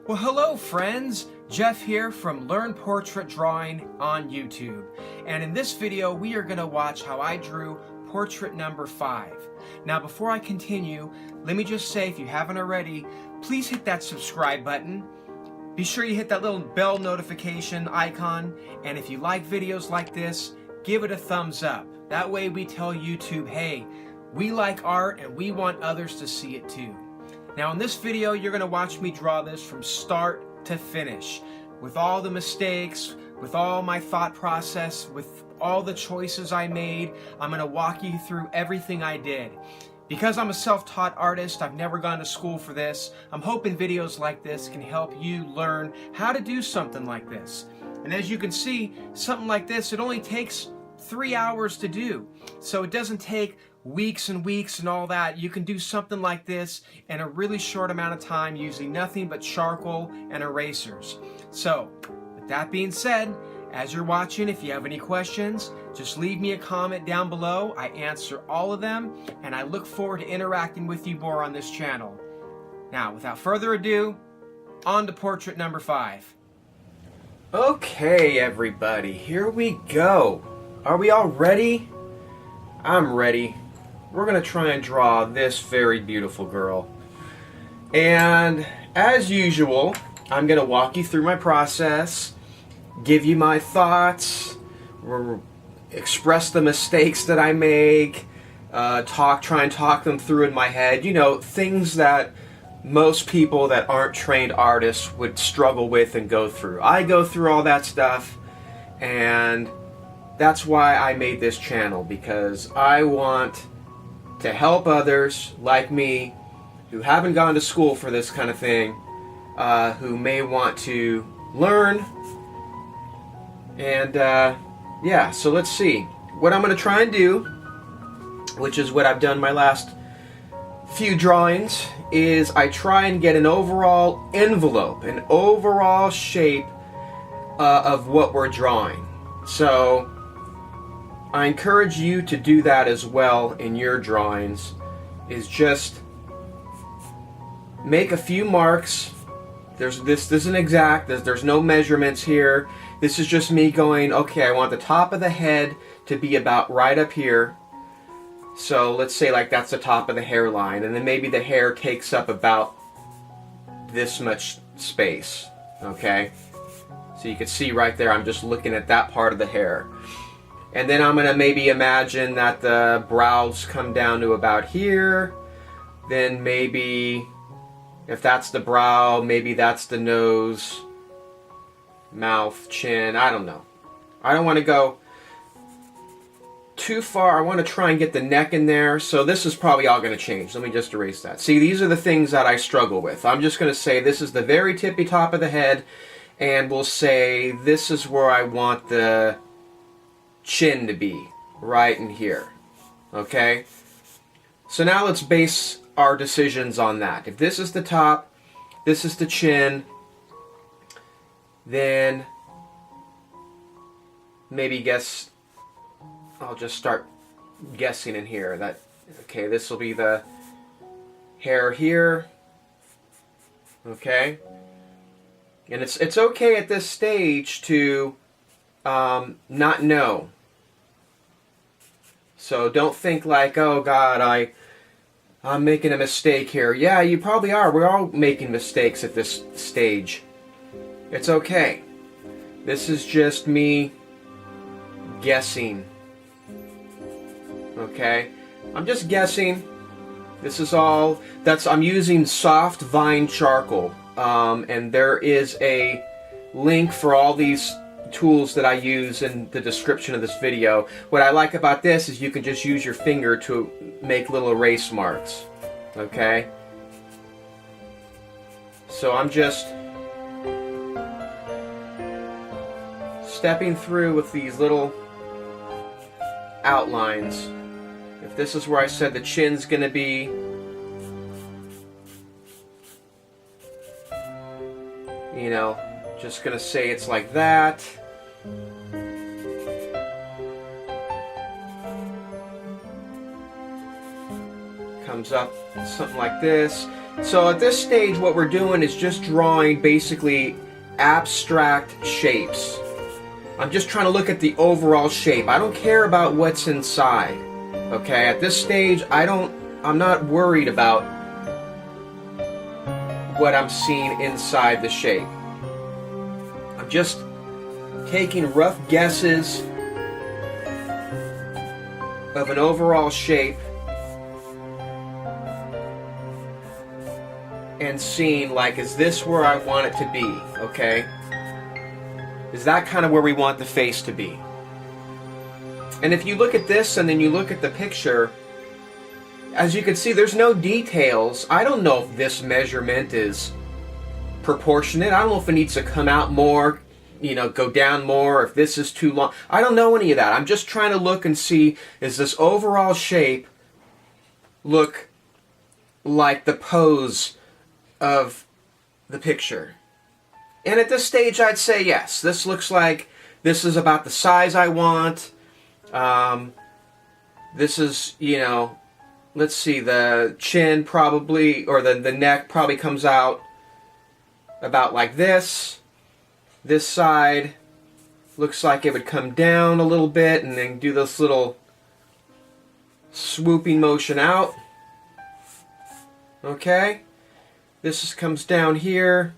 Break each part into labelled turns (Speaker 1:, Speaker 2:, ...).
Speaker 1: Well, hello friends! Jeff here from Learn Portrait Drawing on YouTube. And in this video, we are going to watch how I drew portrait number 5. Now, before I continue, let me just say, if you haven't already, please hit that subscribe button. Be sure you hit that little bell notification icon. And if you like videos like this, give it a thumbs up. That way we tell YouTube, hey, we like art and we want others to see it too. Now in this video, you're going to watch me draw this from start to finish, with all the mistakes, with all my thought process, with all the choices I made. I'm going to walk you through everything I did. Because I'm a self-taught artist, I've never gone to school for this, I'm hoping videos like this can help you learn how to do something like this. And as you can see, something like this, it only takes 3 hours to do. So it doesn't take weeks and weeks and all that. You can do something like this in a really short amount of time using nothing but charcoal and erasers. So, with that being said, as you're watching, if you have any questions, just leave me a comment down below. I answer all of them, and I look forward to interacting with you more on this channel. Now, without further ado, on to portrait number 5. Okay, everybody, here we go. Are we all ready? I'm ready. We're going to try and draw this very beautiful girl. And as usual, I'm going to walk you through my process, give you my thoughts, express the mistakes that I make, try and talk them through in my head. You know, things that most people that aren't trained artists would struggle with and go through. I go through all that stuff, and that's why I made this channel, because I want to help others like me who haven't gone to school for this kind of thing, who may want to learn. And yeah, so let's see. What I'm going to try and do, which is what I've done my last few drawings, is I try and get an overall envelope, an overall shape of what we're drawing. So I encourage you to do that as well in your drawings, is just make a few marks. This isn't exact, there's no measurements here. This is just me going, okay, I want the top of the head to be about right up here. So let's say like that's the top of the hairline, and then maybe the hair takes up about this much space, okay? So you can see right there, I'm just looking at that part of the hair. And then I'm going to maybe imagine that the brows come down to about here. Then maybe, if that's the brow, maybe that's the nose, mouth, chin, I don't know. I don't want to go too far. I want to try and get the neck in there. So this is probably all going to change. Let me just erase that. See, these are the things that I struggle with. I'm just going to say this is the very tippy top of the head, and we'll say this is where I want the chin to be, right in here. Okay? So now let's base our decisions on that. If this is the top, this is the chin, then maybe guess, I'll just start guessing in here that, okay, this will be the hair here. Okay? And it's okay at this stage to not know. So don't think like, oh God, I'm making a mistake here. Yeah, you probably are. We're all making mistakes at this stage. It's okay. This is just me guessing. Okay? I'm just guessing. This is all, I'm using soft vine charcoal. And there is a link for all these tools that I use in the description of this video. What I like about this is you can just use your finger to make little erase marks. Okay? So I'm just stepping through with these little outlines. If this is where I said the chin's gonna be, you know, just gonna say it's like that. Comes up something like this. So at this stage, what we're doing is just drawing basically abstract shapes. I'm just trying to look at the overall shape. I don't care about what's inside. Okay, at this stage, I'm not worried about what I'm seeing inside the shape. I'm just taking rough guesses of an overall shape and seeing, like, is this where I want it to be? Okay, is that kind of where we want the face to be? And if you look at this and then you look at the picture, as you can see, there's no details. I don't know if this measurement is proportionate. I don't know if it needs to come out more, you know, go down more, if this is too long. I don't know any of that. I'm just trying to look and see, is this overall shape look like the pose of the picture? And at this stage, I'd say yes. This looks like this is about the size I want. This is, you know, let's see, the chin probably, or the neck probably comes out about like this. This side looks like it would come down a little bit and then do this little swooping motion out. Okay, this comes down here.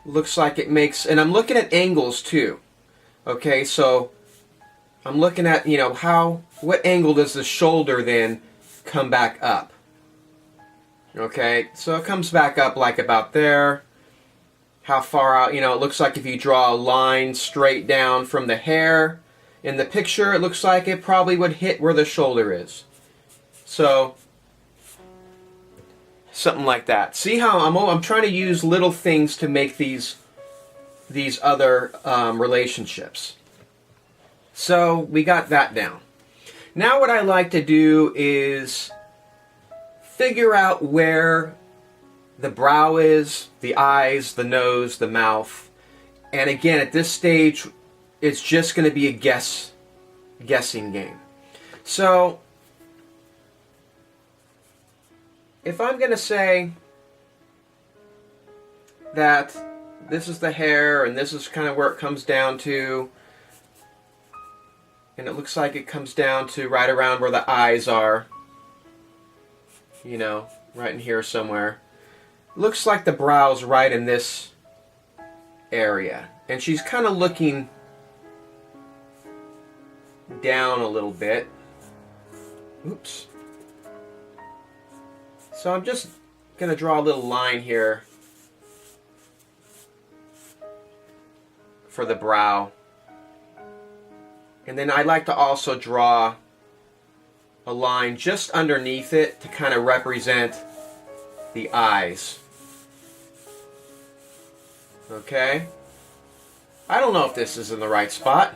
Speaker 1: Looks like it makes, and I'm looking at angles too. Okay, so I'm looking at, you know, what angle does the shoulder then come back up? Okay, so it comes back up like about there. How far out, you know, it looks like if you draw a line straight down from the hair in the picture, it looks like it probably would hit where the shoulder is. So, something like that. See how I'm trying to use little things to make these other relationships. So, we got that down. Now what I like to do is figure out where the brow is, the eyes, the nose, the mouth. And again, at this stage, it's just going to be a guessing game. So, if I'm going to say that this is the hair and this is kind of where it comes down to, and it looks like it comes down to right around where the eyes are, you know, right in here somewhere. Looks like the brow's right in this area. And she's kind of looking down a little bit. Oops. So I'm just going to draw a little line here for the brow. And then I like to also draw a line just underneath it to kind of represent the eyes. Okay? I don't know if this is in the right spot.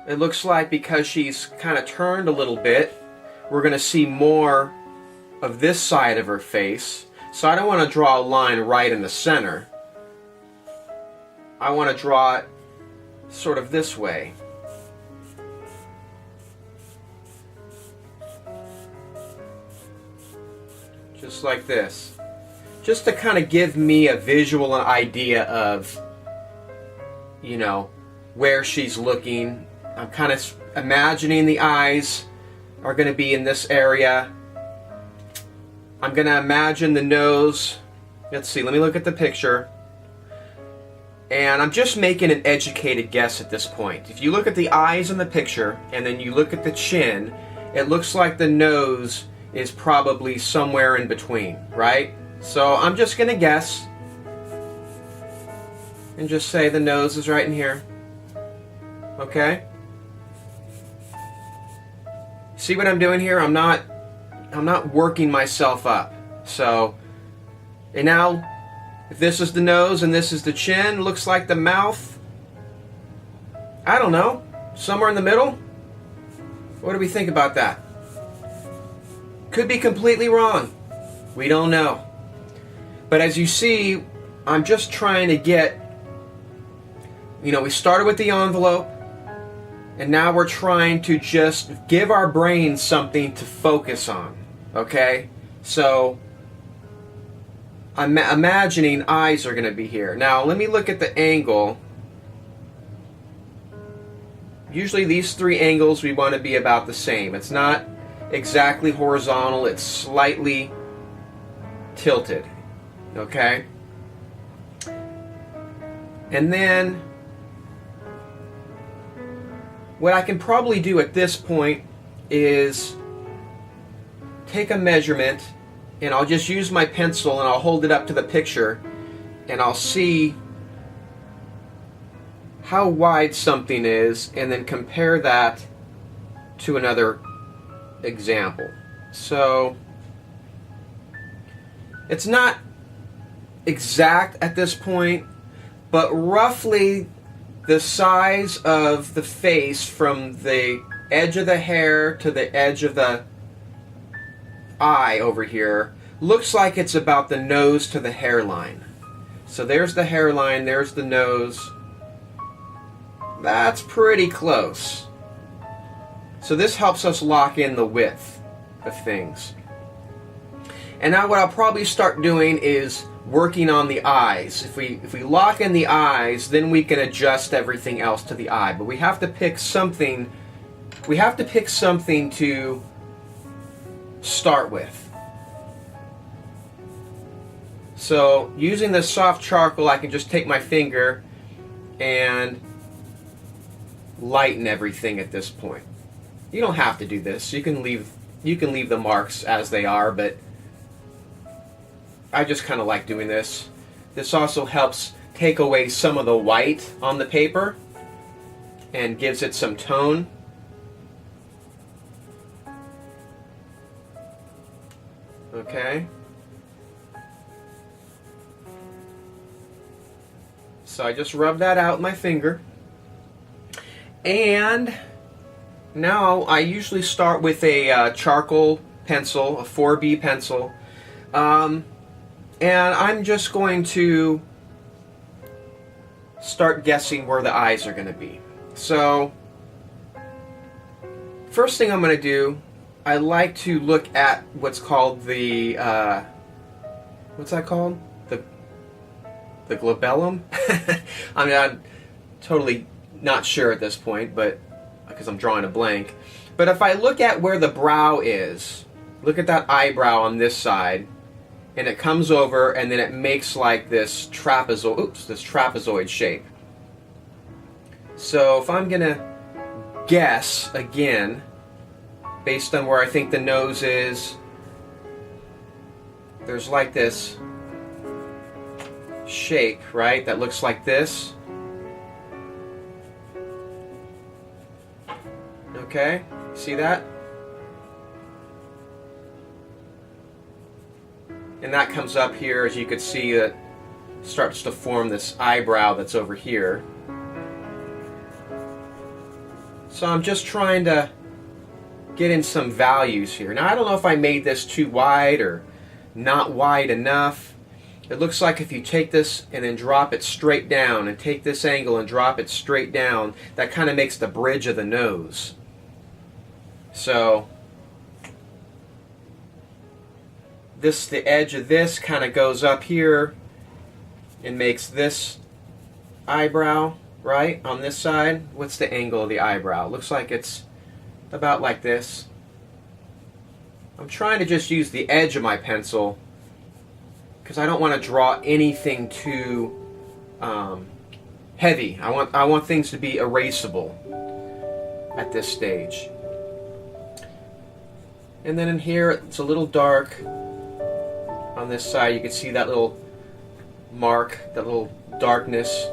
Speaker 1: It looks like because she's kind of turned a little bit, we're going to see more of this side of her face. So I don't want to draw a line right in the center. I want to draw it sort of this way. Just like this. Just to kind of give me a visual idea of, you know, where she's looking. I'm kind of imagining the eyes are going to be in this area. I'm going to imagine the nose. Let's see, let me look at the picture. And I'm just making an educated guess at this point. If you look at the eyes in the picture and then you look at the chin, it looks like the nose is probably somewhere in between, right? So I'm just going to guess and just say the nose is right in here. Okay? See what I'm doing here? I'm not working myself up. So, and now if this is the nose and this is the chin, looks like the mouth, I don't know, somewhere in the middle? What do we think about that? Could be completely wrong. We don't know. But as you see, I'm just trying to get, you know, we started with the envelope, and now we're trying to just give our brains something to focus on. Okay, so I'm imagining eyes are going to be here. Now let me look at the angle. Usually these three angles we want to be about the same. It's not exactly horizontal, it's slightly tilted. Okay? And then what I can probably do at this point is take a measurement, and I'll just use my pencil and I'll hold it up to the picture and I'll see how wide something is and then compare that to another example. So it's not exact at this point, but roughly the size of the face from the edge of the hair to the edge of the eye over here looks like it's about the nose to the hairline. So there's the hairline, there's the nose. That's pretty close. So this helps us lock in the width of things. And now what I'll probably start doing is working on the eyes. If we lock in the eyes, then we can adjust everything else to the eye. But we have to pick something. We have to pick something to start with. So using the soft charcoal, I can just take my finger and lighten everything at this point. You don't have to do this. You can leave the marks as they are, but I just kind of like doing this. This also helps take away some of the white on the paper and gives it some tone. Okay. So I just rub that out with my finger. And now I usually start with a charcoal pencil, a 4B pencil. And I'm just going to start guessing where the eyes are going to be. So first thing I'm going to do, I like to look at what's called the, what's that called? The glabellum? I mean, I'm totally not sure at this point, but because I'm drawing a blank. But if I look at where the brow is, look at that eyebrow on this side, and it comes over and then it makes like this trapezoid shape. So if I'm gonna guess again, based on where I think the nose is, there's like this shape, right, that looks like this. Okay, see that? And that comes up here, as you could see, that starts to form this eyebrow that's over here. So I'm just trying to get in some values here. Now I don't know if I made this too wide or not wide enough. It looks like if you take this and then drop it straight down, and take this angle and drop it straight down, that kind of makes the bridge of the nose. So the edge of this kind of goes up here and makes this eyebrow, right, on this side. What's the angle of the eyebrow? Looks like it's about like this. I'm trying to just use the edge of my pencil because I don't want to draw anything too heavy. I want things to be erasable at this stage. And then in here it's a little dark. On this side you can see that little mark, that little darkness.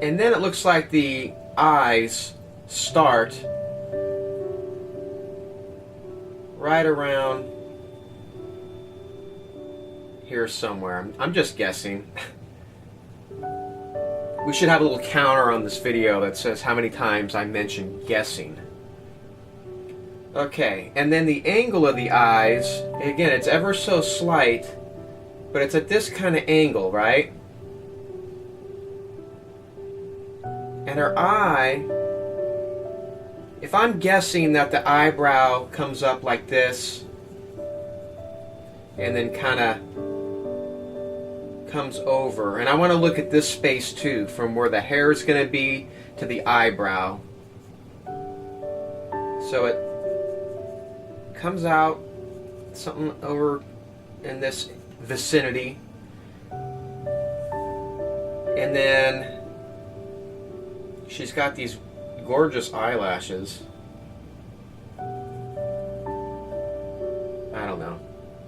Speaker 1: And then it looks like the eyes start right around here somewhere. I'm just guessing. We should have a little counter on this video that says how many times I mentioned guessing. Okay, and then the angle of the eyes, again, it's ever so slight, but it's at this kind of angle, right? And her eye, if I'm guessing that the eyebrow comes up like this, and then kind of comes over. And I want to look at this space too, from where the hair is going to be to the eyebrow. So it comes out something over in this vicinity, and then she's got these gorgeous eyelashes.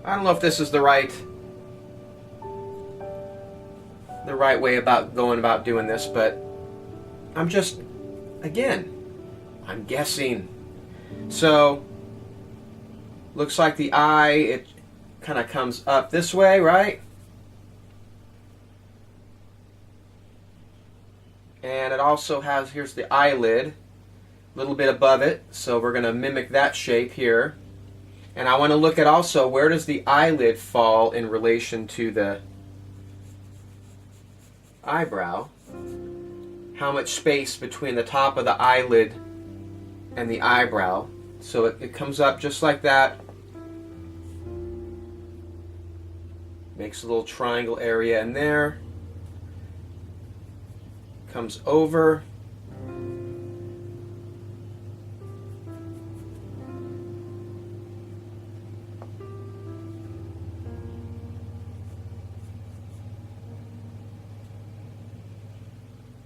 Speaker 1: I don't know if this is the right way about going about doing this, but I'm just, again, I'm guessing. So looks like the eye, it kind of comes up this way, right? And it also has, here's the eyelid, a little bit above it, so we're going to mimic that shape here. And I want to look at also, where does the eyelid fall in relation to the eyebrow? How much space between the top of the eyelid and the eyebrow? So it comes up just like that. Makes a little triangle area in there. Comes over.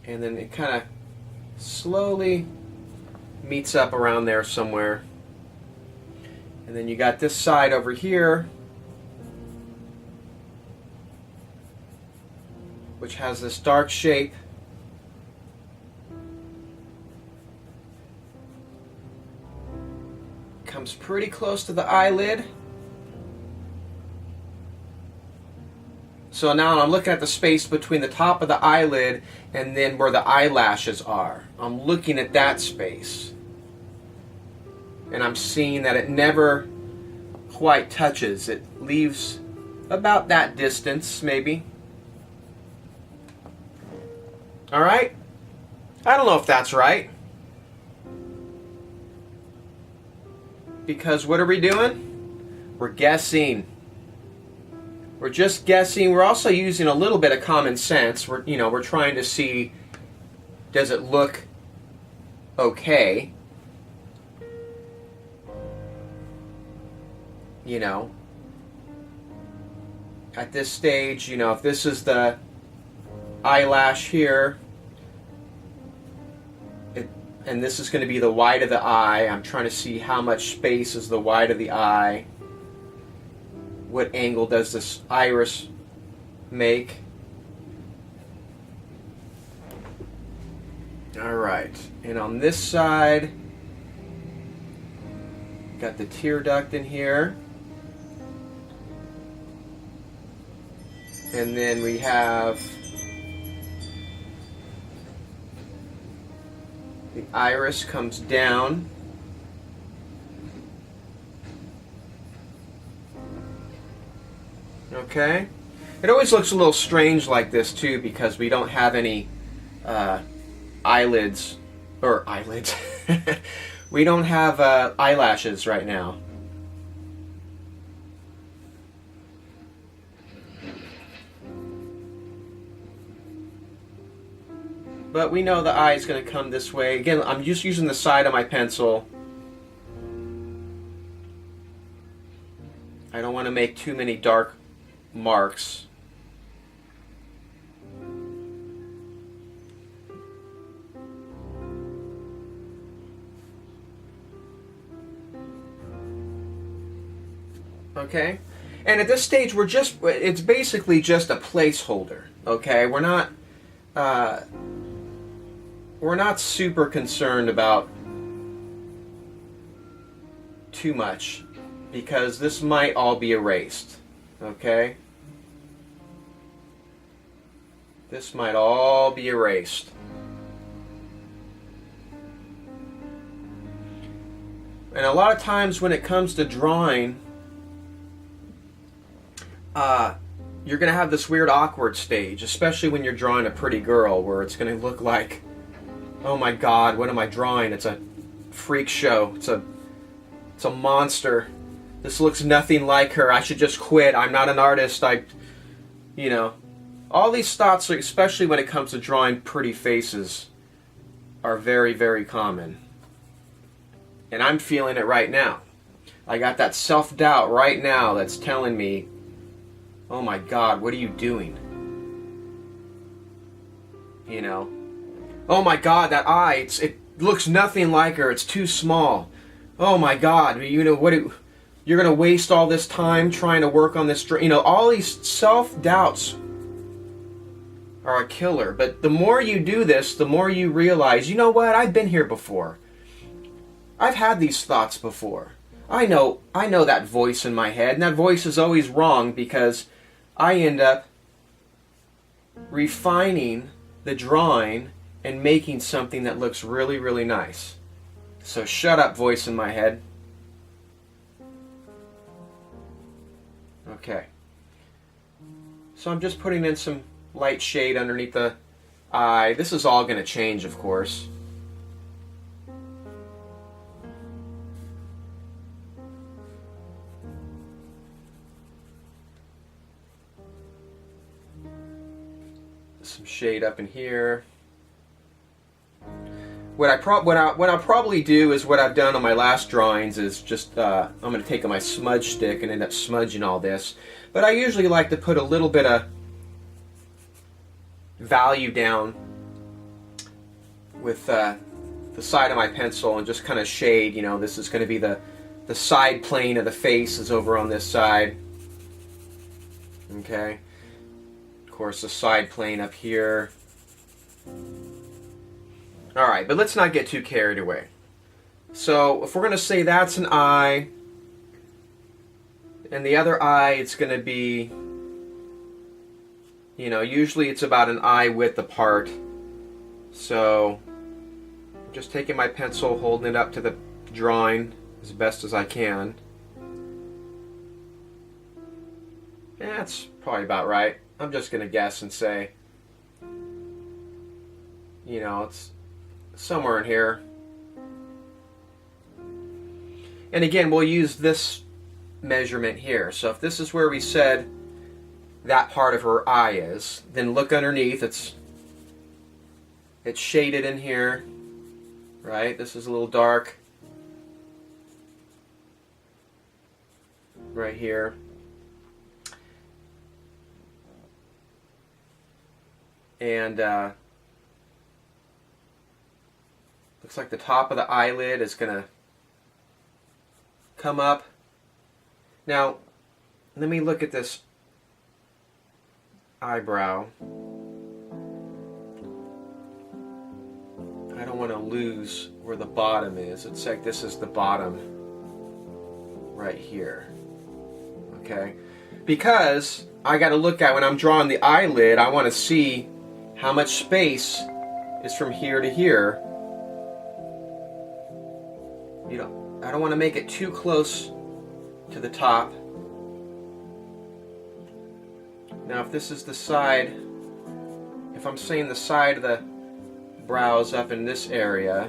Speaker 1: And then it kind of slowly meets up around there somewhere. And then you got this side over here, which has this dark shape. Comes pretty close to the eyelid. So now I'm looking at the space between the top of the eyelid and then where the eyelashes are. I'm looking at that space. And I'm seeing that it never quite touches. It leaves about that distance, maybe. Alright? I don't know if that's right. Because what are we doing? We're guessing. We're just guessing. We're also using a little bit of common sense. We're trying to see, does it look okay? At this stage, if this is the eyelash here, and this is going to be the white of the eye. I'm trying to see how much space is the white of the eye. What angle does this iris make? Alright, and on this side, got the tear duct in here. And then we have the iris comes down. Okay. It always looks a little strange like this too, because we don't have any eyelids. We don't have eyelashes right now. But we know the eye is going to come this way. Again, I'm just using the side of my pencil. I don't want to make too many dark marks. Okay? And at this stage, it's basically just a placeholder. Okay? We're not super concerned about too much, because this might all be erased. Okay? This might all be erased. And a lot of times when it comes to drawing, you're going to have this weird awkward stage, especially when you're drawing a pretty girl, where it's going to look like, oh my god, what am I drawing? It's a freak show. It's a monster. This looks nothing like her. I should just quit. I'm not an artist. You know, all these thoughts, especially when it comes to drawing pretty faces, are very, very common. And I'm feeling it right now. I got that self-doubt right now that's telling me, oh my God, what are you doing? You know, oh my God, that eye, it looks nothing like her. It's too small. Oh my God, you know, you're going to waste all this time trying to work on this. You know, all these self-doubts are a killer. But the more you do this, the more you realize, you know what, I've been here before. I've had these thoughts before. I know that voice in my head, and that voice is always wrong because I end up refining the drawing and making something that looks really, really nice. So shut up, voice in my head. Okay. So I'm just putting in some light shade underneath the eye. This is all going to change, of course. Some shade up in here. What I'll probably do is what I've done on my last drawings is just I'm going to take my smudge stick and end up smudging all this. But I usually like to put a little bit of value down with the side of my pencil and just kind of shade. You know, this is going to be the side plane of the face is over on this side. Okay. Of course, the side plane up here. Alright, but let's not get too carried away. So, if we're going to say that's an eye, and the other eye, it's going to be, you know, usually it's about an eye width apart. So, I'm just taking my pencil, holding it up to the drawing as best as I can. Yeah, that's probably about right. I'm just going to guess and say, you know, it's somewhere in here. And again, we'll use this measurement here. So if this is where we said that part of her eye is, then look underneath. It's shaded in here, right? This is a little dark right here. And looks like the top of the eyelid is going to come up. Now, let me look at this eyebrow. I don't want to lose where the bottom is. It's like this is the bottom right here. Okay? Because I got to look at when I'm drawing the eyelid, I want to see how much space is from here to here. You know, I don't want to make it too close to the top. Now if this is the side, if I'm saying the side of the brows up in this area,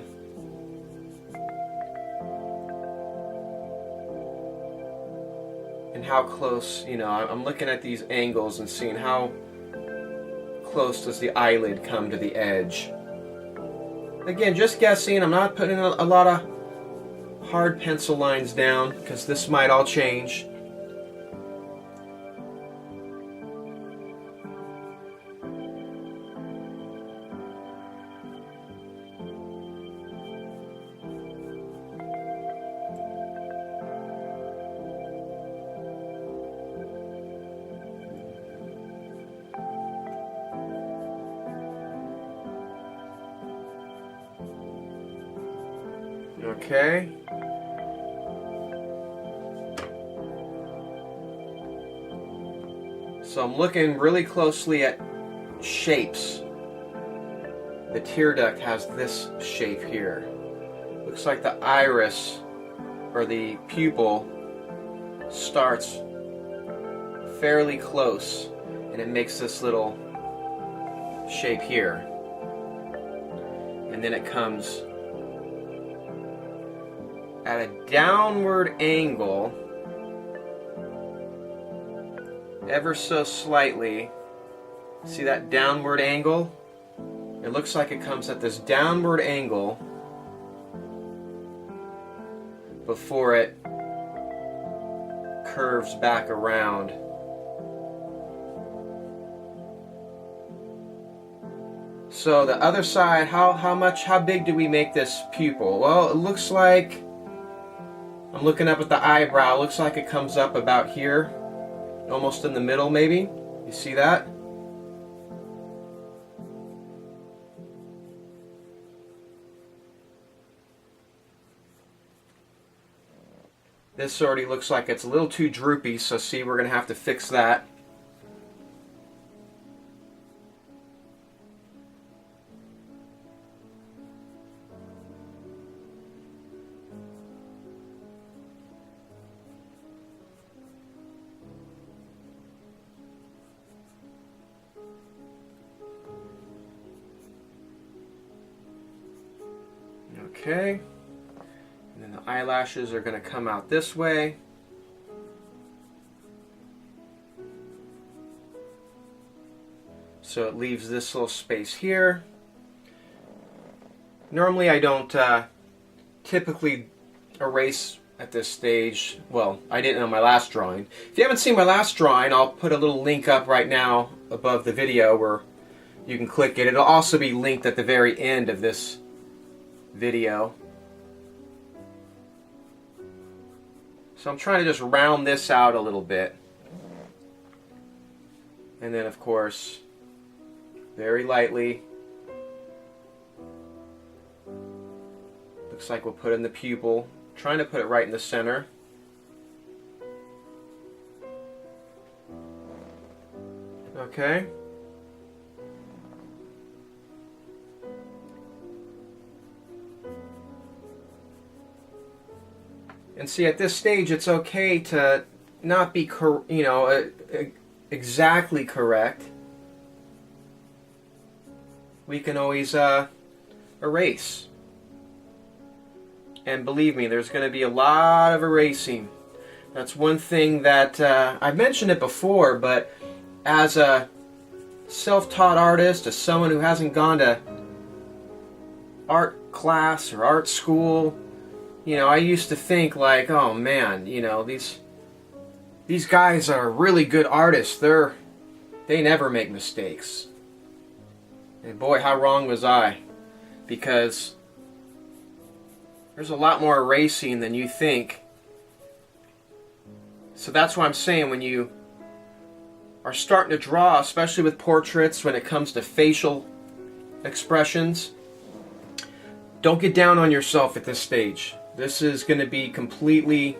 Speaker 1: and how close, you know, I'm looking at these angles and seeing how close does the eyelid come to the edge. Again, just guessing. I'm not putting a lot of hard pencil lines down because this might all change. Okay. So I'm looking really closely at shapes. The tear duct has this shape here. Looks like the iris or the pupil starts fairly close and it makes this little shape here. And then it comes at a downward angle ever so slightly. See that downward angle? It looks like it comes at this downward angle before it curves back around. So the other side, how big do we make this pupil? Well, it looks like, I'm looking up at the eyebrow, it looks like it comes up about here, almost in the middle maybe. You see that? This already looks like it's a little too droopy, so see, we're going to have to fix that. Okay. And then the eyelashes are going to come out this way. So it leaves this little space here. Normally I don't typically erase at this stage. Well, I didn't on my last drawing. If you haven't seen my last drawing, I'll put a little link up right now above the video where you can click it. It'll also be linked at the very end of this video. So I'm trying to just round this out a little bit. And then of course, very lightly. Looks like we'll put in the pupil. Trying to put it right in the center. Okay. And see, at this stage, it's okay to not be, exactly correct. We can always erase. And believe me, there's going to be a lot of erasing. That's one thing that I've mentioned it before, but as a self-taught artist, as someone who hasn't gone to art class or art school, I used to think like, oh man, these guys are really good artists. They never make mistakes. And boy, how wrong was I? Because there's a lot more erasing than you think. So that's why I'm saying when you are starting to draw, especially with portraits, when it comes to facial expressions, don't get down on yourself at this stage. This is going to be completely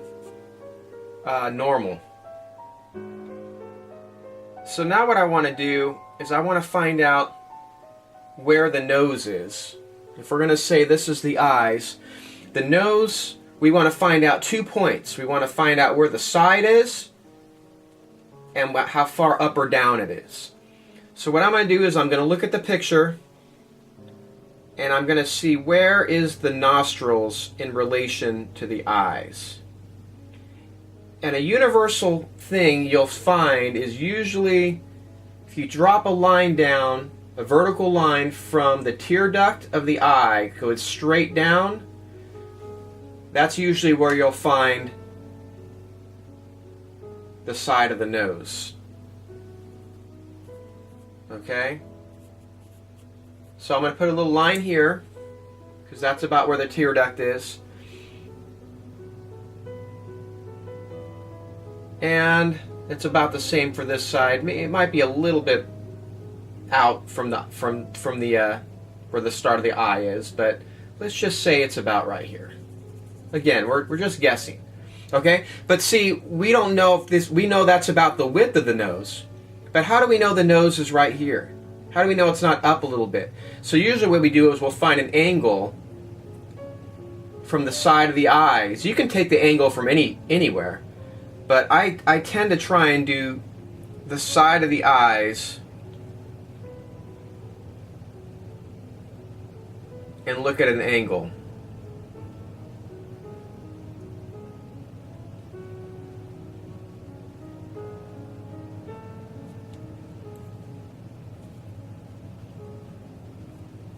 Speaker 1: normal. So now what I want to do is I want to find out where the nose is. If we're going to say this is the eyes, the nose, we want to find out 2 points. We want to find out where the side is and how far up or down it is. So what I'm going to do is I'm going to look at the picture and I'm going to see where is the nostrils in relation to the eyes. And a universal thing you'll find is usually if you drop a line down, a vertical line from the tear duct of the eye, goes straight down, that's usually where you'll find the side of the nose. Okay? So I'm going to put a little line here, because that's about where the tear duct is. And it's about the same for this side. It might be a little bit out from the where the start of the eye is, but let's just say it's about right here. Again, we're just guessing. Okay? But see, we don't know if this, we know that's about the width of the nose. But how do we know the nose is right here? How do we know it's not up a little bit? So usually what we do is we'll find an angle from the side of the eyes. You can take the angle from anywhere. But I tend to try and do the side of the eyes and look at an angle.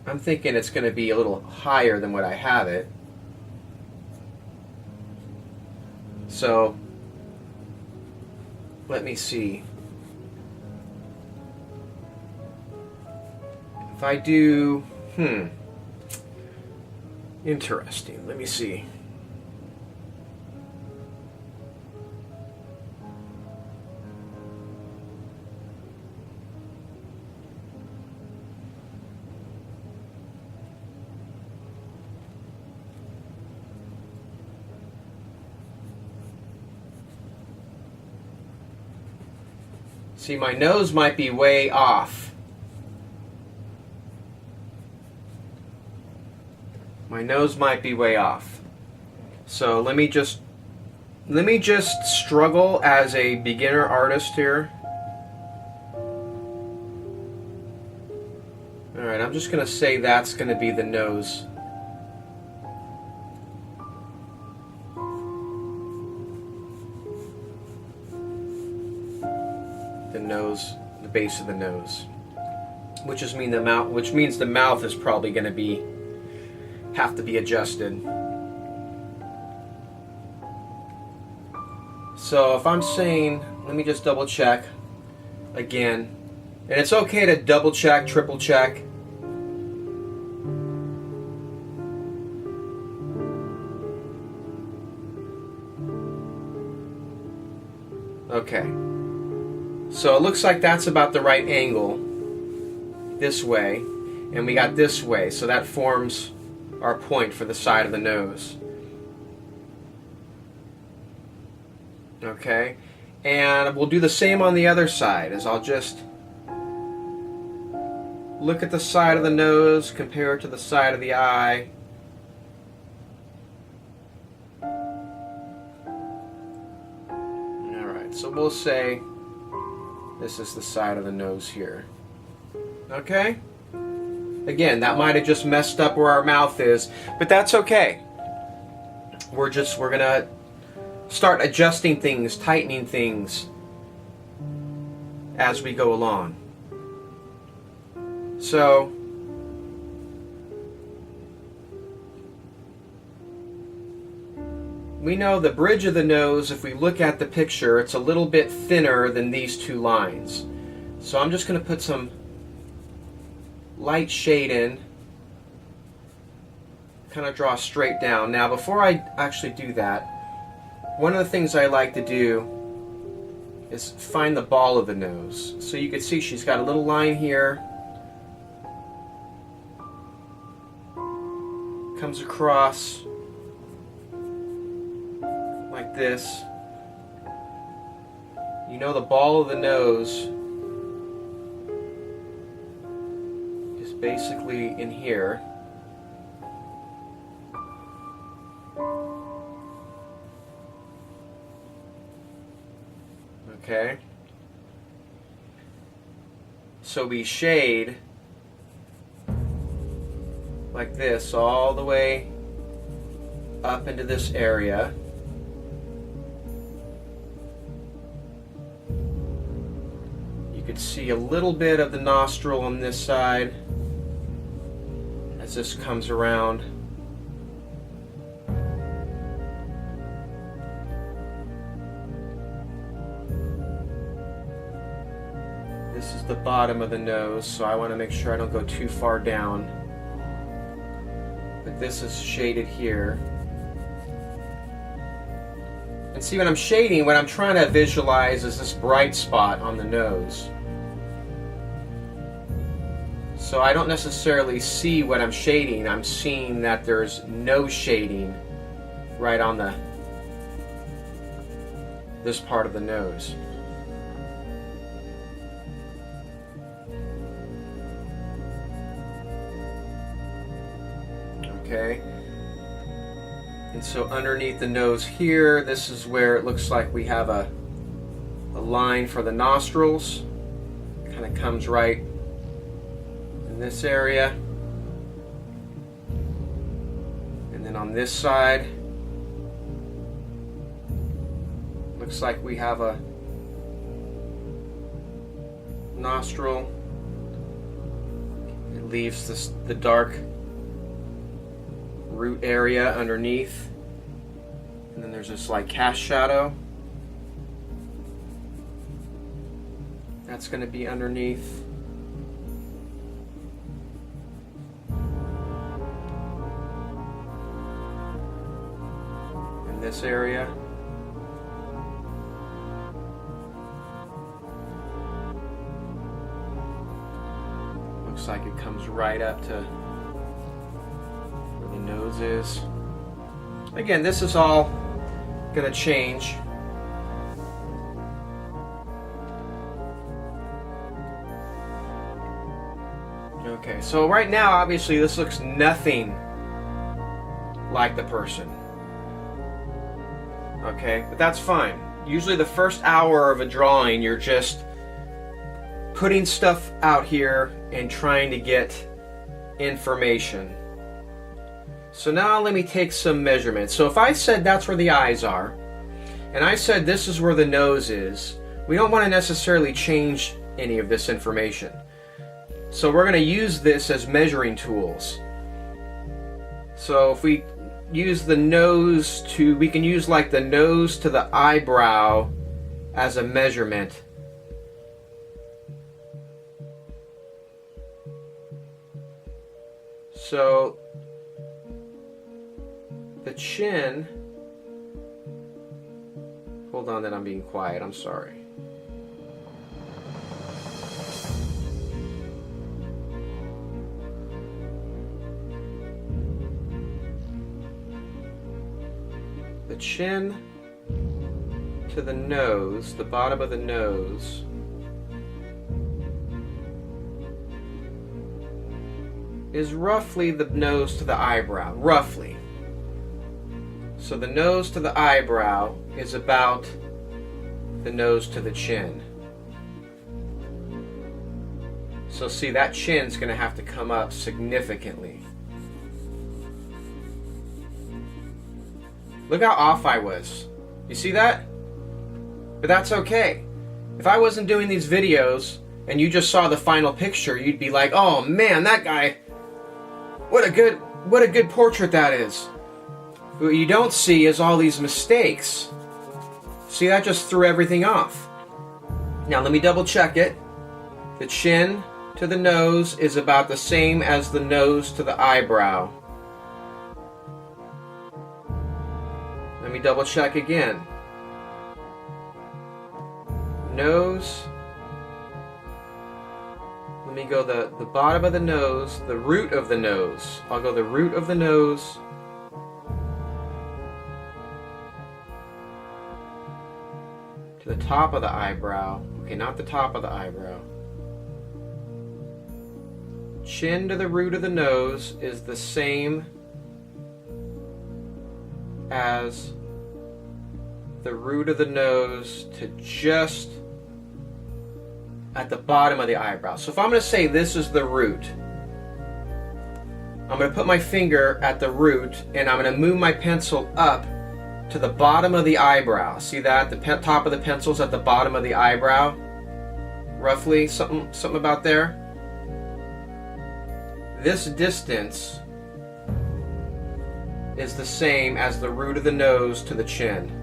Speaker 1: I'm thinking it's going to be a little higher than what I have it. So let me see. If I do, interesting. Let me see. See, my nose might be way off. My nose might be way off. So let me just struggle as a beginner artist here. All right, I'm just going to say that's going to be the nose. The nose, the base of the nose, which means the mouth is probably going to have to be adjusted. So if I'm saying, let me just double check again, and it's okay to double check, triple check. Okay. So it looks like that's about the right angle this way, and we got this way, so that forms our point for the side of the nose. Okay, and we'll do the same on the other side, as I'll just look at the side of the nose, compare it to the side of the eye. Alright, so we'll say this is the side of the nose here. Okay? Again, that might have just messed up where our mouth is, but that's okay. We're gonna start adjusting things, tightening things as we go along. So we know the bridge of the nose, if we look at the picture, it's a little bit thinner than these two lines. So I'm just going to put some light shade in, kind of draw straight down. Now before I actually do that, one of the things I like to do is find the ball of the nose. So you can see she's got a little line here, comes across like this. You know the ball of the nose is basically in here. Okay. So we shade like this all the way up into this area. You could see a little bit of the nostril on this side as this comes around. This is the bottom of the nose, so I want to make sure I don't go too far down. But this is shaded here. And see, when I'm shading, what I'm trying to visualize is this bright spot on the nose. So I don't necessarily see what I'm shading. I'm seeing that there's no shading right on this part of the nose. Okay, and so underneath the nose here, this is where it looks like we have a line for the nostrils. Kind of comes right in this area. And then on this side, looks like we have a nostril. Get a leaves the dark root area underneath. And then there's this like cast shadow. That's going to be underneath. In this area. Looks like it comes right up to where the nose is. Again, this is all going to change. Okay, so right now, obviously, this looks nothing like the person. Okay, but that's fine. Usually the first hour of a drawing, you're just putting stuff out here and trying to get information. So now let me take some measurements. So if I said that's where the eyes are, and I said this is where the nose is, we don't want to necessarily change any of this information. So we're going to use this as measuring tools. So if we use the nose to, we can use like the nose to the eyebrow as a measurement. So the chin, hold on that I'm being quiet, I'm sorry. The chin to the nose, the bottom of the nose, is roughly the nose to the eyebrow, roughly. So the nose to the eyebrow is about the nose to the chin. So see, that chin's going to have to come up significantly. Look how off I was. You see that? But that's okay. If I wasn't doing these videos and you just saw the final picture, you'd be like, oh man, that guy, what a good portrait that is. What you don't see is all these mistakes. See, that just threw everything off. Now let me double check it. The chin to the nose is about the same as the nose to the eyebrow. Let me double check again. Nose. Let me go the bottom of the nose, the root of the nose. I'll go the root of the nose. To the top of the eyebrow. Okay, not the top of the eyebrow. Chin to the root of the nose is the same as the root of the nose to just at the bottom of the eyebrow. So if I'm going to say this is the root, I'm going to put my finger at the root and I'm going to move my pencil up to the bottom of the eyebrow. See that? The top of the pencil's at the bottom of the eyebrow. Roughly, something about there. This distance is the same as the root of the nose to the chin.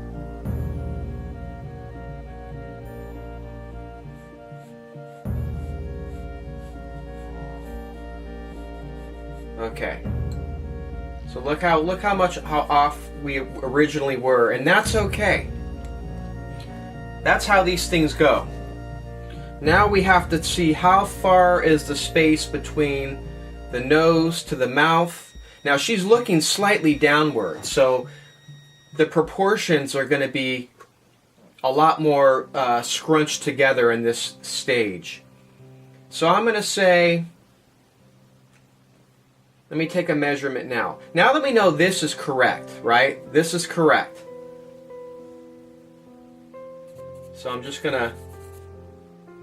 Speaker 1: Okay. So look how off we originally were, and that's okay. That's how these things go. Now we have to see how far is the space between the nose to the mouth. Now she's looking slightly downward, so the proportions are going to be a lot more scrunched together in this stage. So I'm going to say, let me take a measurement now. Now that we know this is correct, right? This is correct. So I'm just going to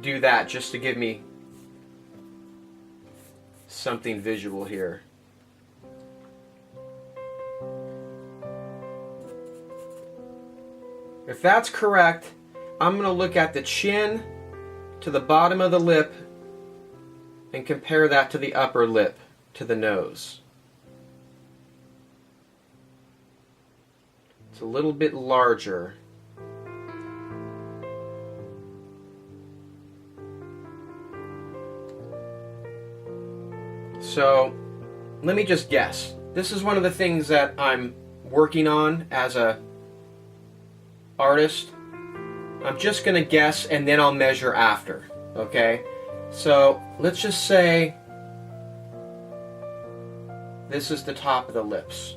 Speaker 1: do that just to give me something visual here. If that's correct, I'm going to look at the chin to the bottom of the lip and compare that to the upper lip, to the nose. It's a little bit larger. So, let me just guess. This is one of the things that I'm working on as a artist. I'm just going to guess and then I'll measure after, okay? So, let's just say this is the top of the lips.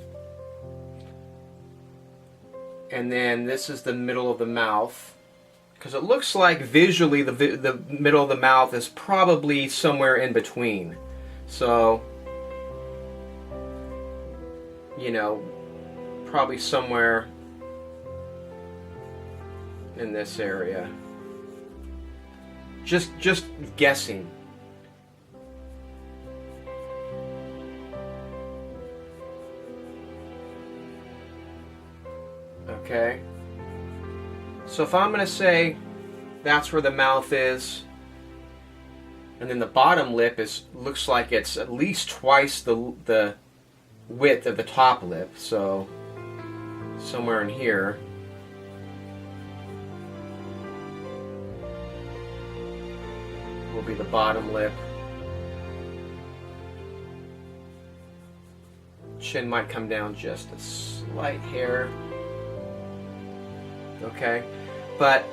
Speaker 1: And then this is the middle of the mouth. Because it looks like visually the middle of the mouth is probably somewhere in between. So, you know, probably somewhere in this area. Just guessing. Okay. So if I'm going to say that's where the mouth is, and then the bottom lip looks like it's at least twice the width of the top lip, so somewhere in here. Will be the bottom lip. Chin might come down just a slight hair. Okay, but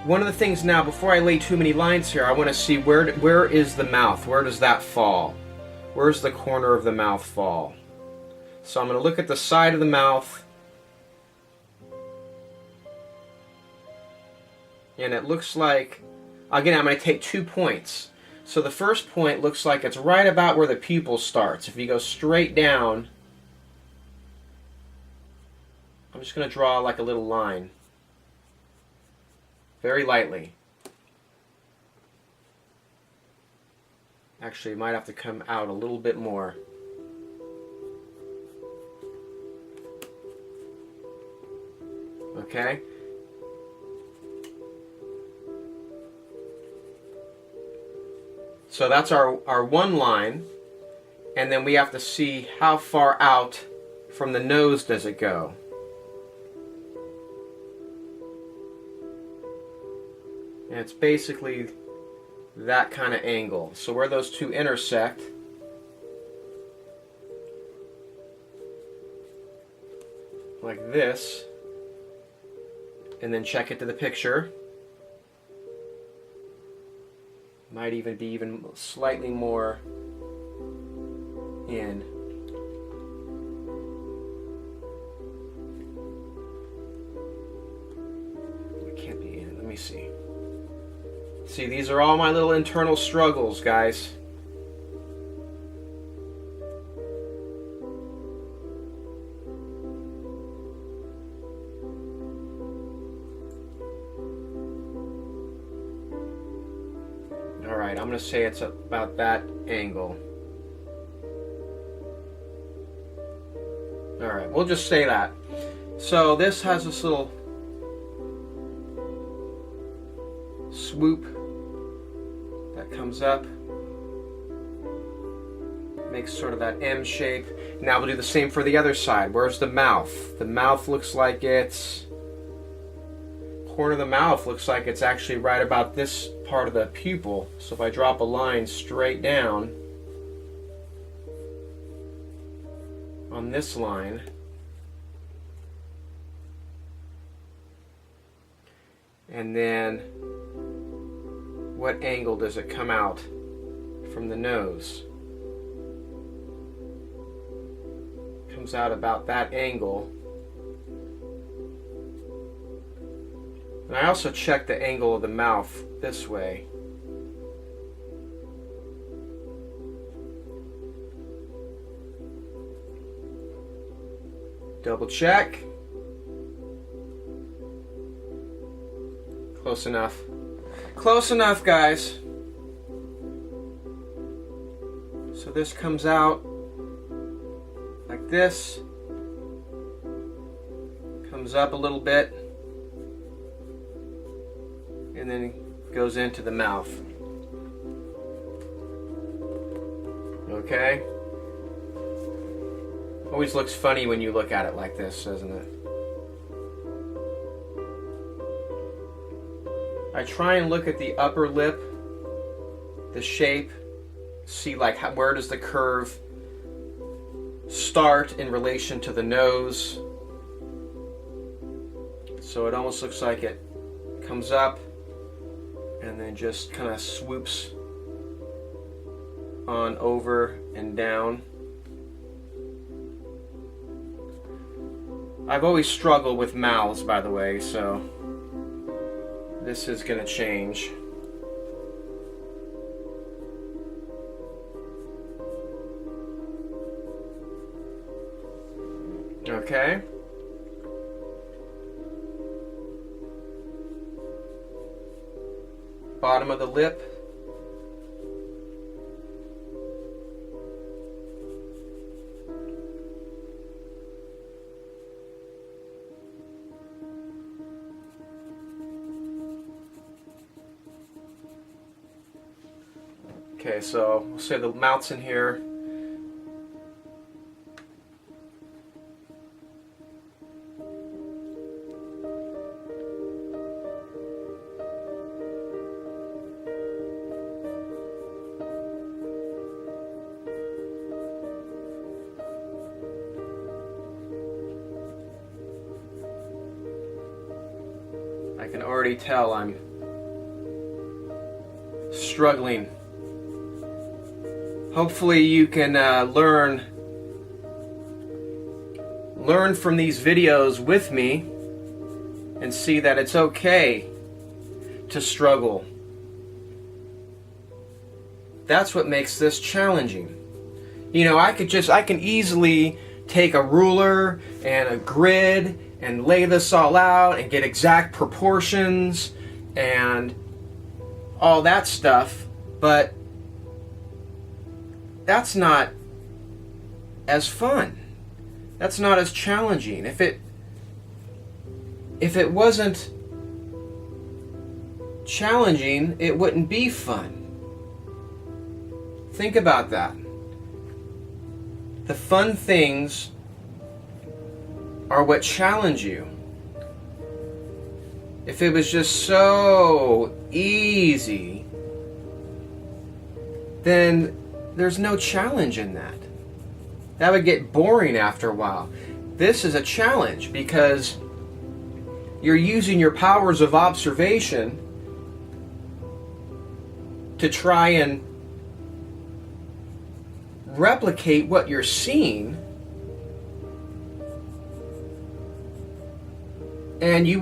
Speaker 1: one of the things now, before I lay too many lines here, I want to see where is the mouth? Where does that fall? Where's the corner of the mouth fall? So I'm going to look at the side of the mouth, and it looks like, again, I'm going to take 2 points. So the first point looks like it's right about where the pupil starts. If you go straight down, I'm just going to draw like a little line. Very lightly. Actually, it might have to come out a little bit more. Okay? So that's our one line, and then we have to see how far out from the nose does it go. And it's basically that kind of angle. So where those two intersect, like this, and then check it to the picture. Might even be even slightly more in. It can't be in. Let me see. See, these are all my little internal struggles, guys. Alright, I'm going to say it's about that angle. Alright, we'll just say that. So this has this little swoop that comes up, makes sort of that M shape. Now we'll do the same for the other side. Where's the mouth? The mouth looks like it's, corner of the mouth looks like it's actually right about this part of the pupil. So if I drop a line straight down on this line, and then what angle does it come out from the nose? Comes out about that angle. And I also check the angle of the mouth this way. Double check. Close enough. Close enough, guys. So this comes out like this. Comes up a little bit. And then goes into the mouth. Okay? Always looks funny when you look at it like this, doesn't it? I try and look at the upper lip, the shape, see like where does the curve start in relation to the nose. So it almost looks like it comes up and then just kind of swoops on over and down. I've always struggled with mouths, by the way, so this is going to change. Okay. Bottom of the lip. Okay, so we'll say the mouth's in here. I can already tell I'm struggling. Hopefully you can learn from these videos with me and see that it's okay to struggle. That's what makes this challenging. You know, I can easily take a ruler and a grid and lay this all out and get exact proportions and all that stuff, but that's not as fun. That's not as challenging. If it wasn't challenging, it wouldn't be fun. Think about that. The fun things are what challenge you. If it was just so easy, then there's no challenge in that. That would get boring after a while. This is a challenge because you're using your powers of observation to try and replicate what you're seeing, and you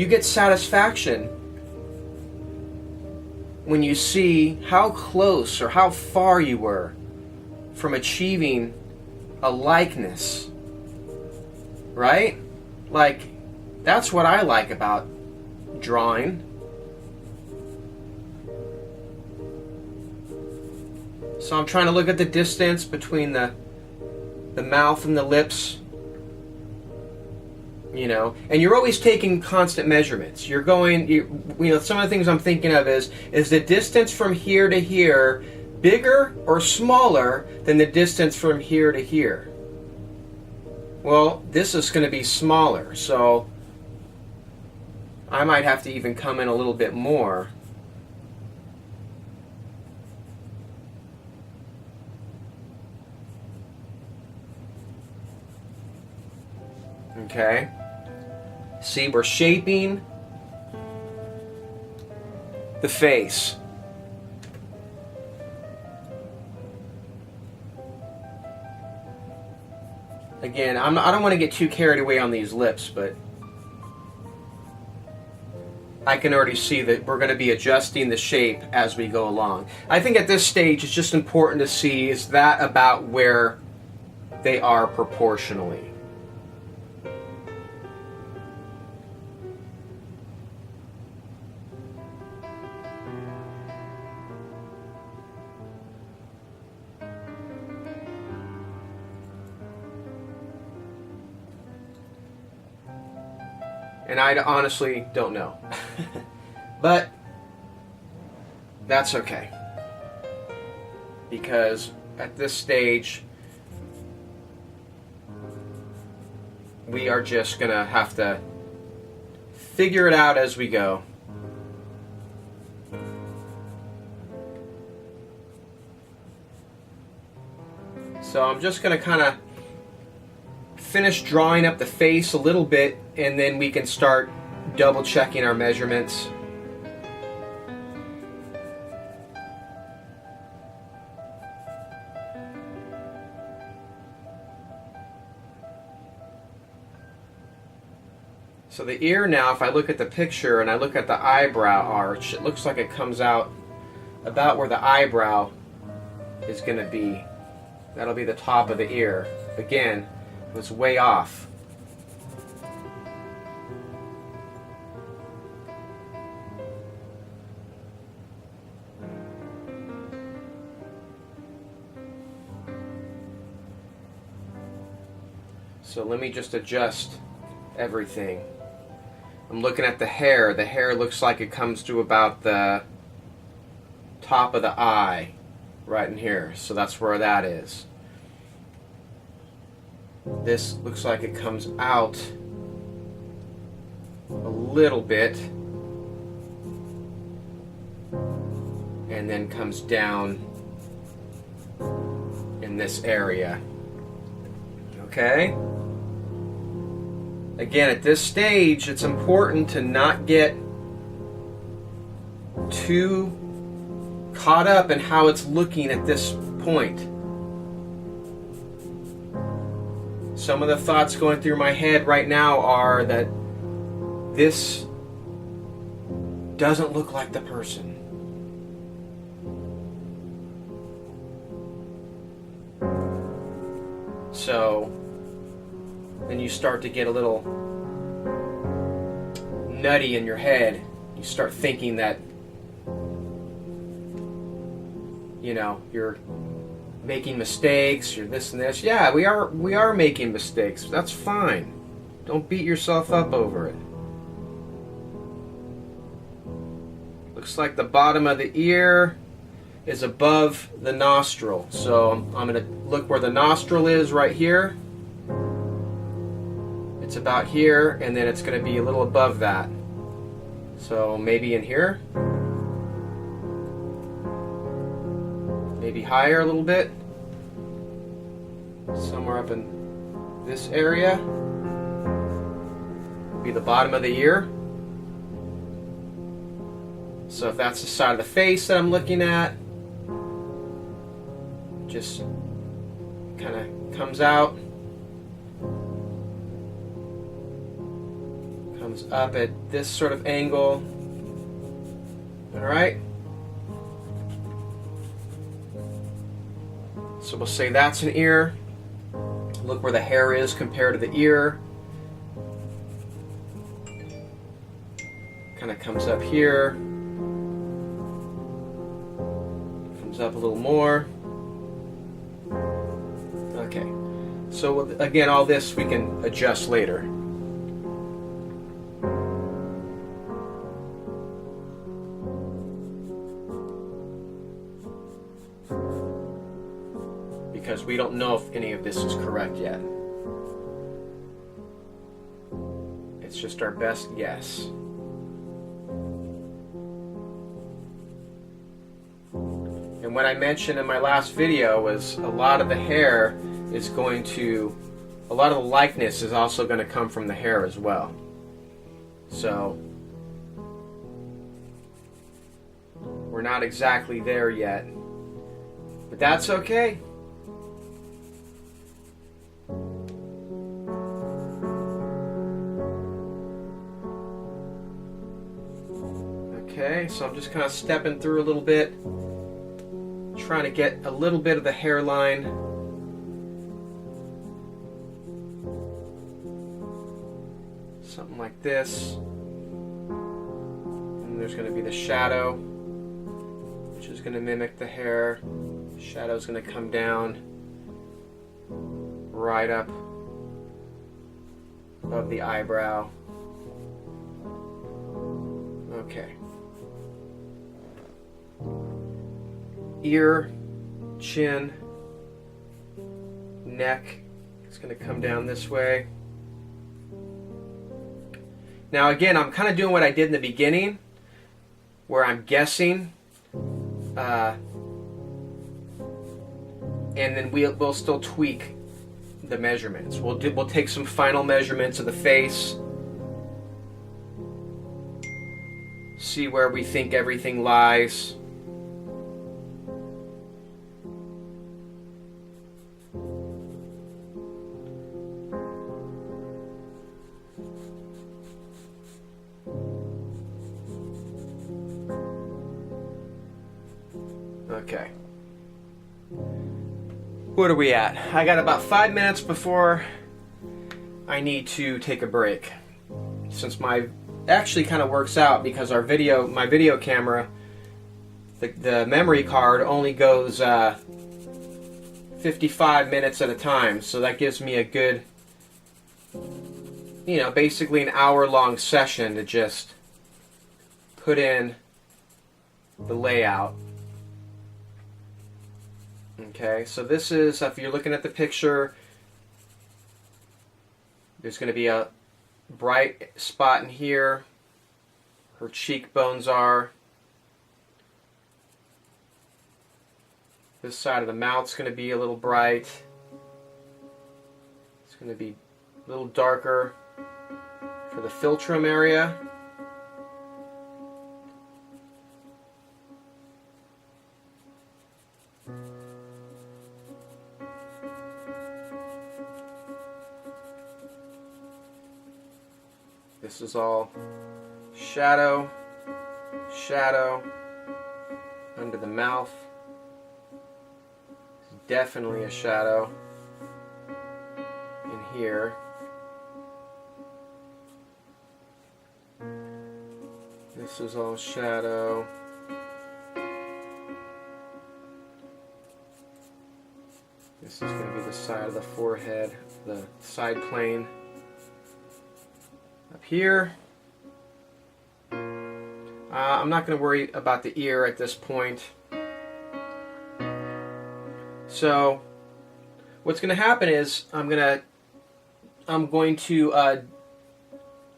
Speaker 1: get satisfaction when you see how close or how far you were from achieving a likeness, right? Like, that's what I like about drawing. So I'm trying to look at the distance between the mouth and the lips, you know, and you're always taking constant measurements. You're going, you know, some of the things I'm thinking of is the distance from here to here bigger or smaller than the distance from here to here? Well, this is going to be smaller, so I might have to even come in a little bit more. Okay. See, we're shaping the face. Again, I don't want to get too carried away on these lips, but I can already see that we're going to be adjusting the shape as we go along. I think at this stage it's just important to see, is that about where they are proportionally? And I honestly don't know. But that's okay. because at this stage we are just gonna have to figure it out as we go. So I'm just gonna kind of finish drawing up the face a little bit, and then we can start double checking our measurements. So the ear now, if I look at the picture and I look at the eyebrow arch, it looks like it comes out about where the eyebrow is going to be. That'll be the top of the ear. Again, it was way off. So let me just adjust everything. I'm looking at the hair. The hair looks like it comes to about the top of the eye, right in here. So that's where that is. This looks like it comes out a little bit and then comes down in this area. Okay? Again, at this stage, it's important to not get too caught up in how it's looking at this point. Some of the thoughts going through my head right now are that this doesn't look like the person. So then you start to get a little nutty in your head. You start thinking that, you know, you're making mistakes, you're this and this. Yeah, we are making mistakes. That's fine. Don't beat yourself up over it. Looks like the bottom of the ear is above the nostril. So I'm going to look where the nostril is right here. It's about here, and then it's going to be a little above that. So maybe in here. Maybe higher a little bit. Somewhere up in this area. Be the bottom of the ear. So if that's the side of the face that I'm looking at, just kind of comes out. Comes up at this sort of angle. Alright? So we'll say that's an ear. Look where the hair is compared to the ear. Kind of comes up here. Comes up a little more. Okay. So again, all this we can adjust later. Because we don't know if any of this is correct yet. It's just our best guess. And what I mentioned in my last video was a lot of the hair is going to, a lot of the likeness is also going to come from the hair as well. So we're not exactly there yet, but that's okay. Okay, so I'm just kind of stepping through a little bit, trying to get a little bit of the hairline. Something like this. And there's going to be the shadow, which is going to mimic the hair. The shadow is going to come down right up above the eyebrow. Okay. Ear chin, neck. It's going to come down this way. Now again, I'm kind of doing what I did in the beginning, where I'm guessing, and then we'll still tweak the measurements. We'll take some final measurements of the face, see where we think everything lies. Okay. What are we at? I got about 5 minutes before I need to take a break. Since my actually kind of works out because my video camera, the memory card only goes 55 minutes at a time, so that gives me a good, basically an hour-long session to just put in the layout. Okay, so this is, if you're looking at the picture, there's going to be a bright spot in here. Her cheekbones are. This side of the mouth's going to be a little bright. It's going to be a little darker for the philtrum area. This is all shadow, shadow, under the mouth. It's definitely a shadow in here. This is all shadow. This is going to be the side of the forehead, the side plane. Up here, I'm not going to worry about the ear at this point. So what's going to happen is I'm going to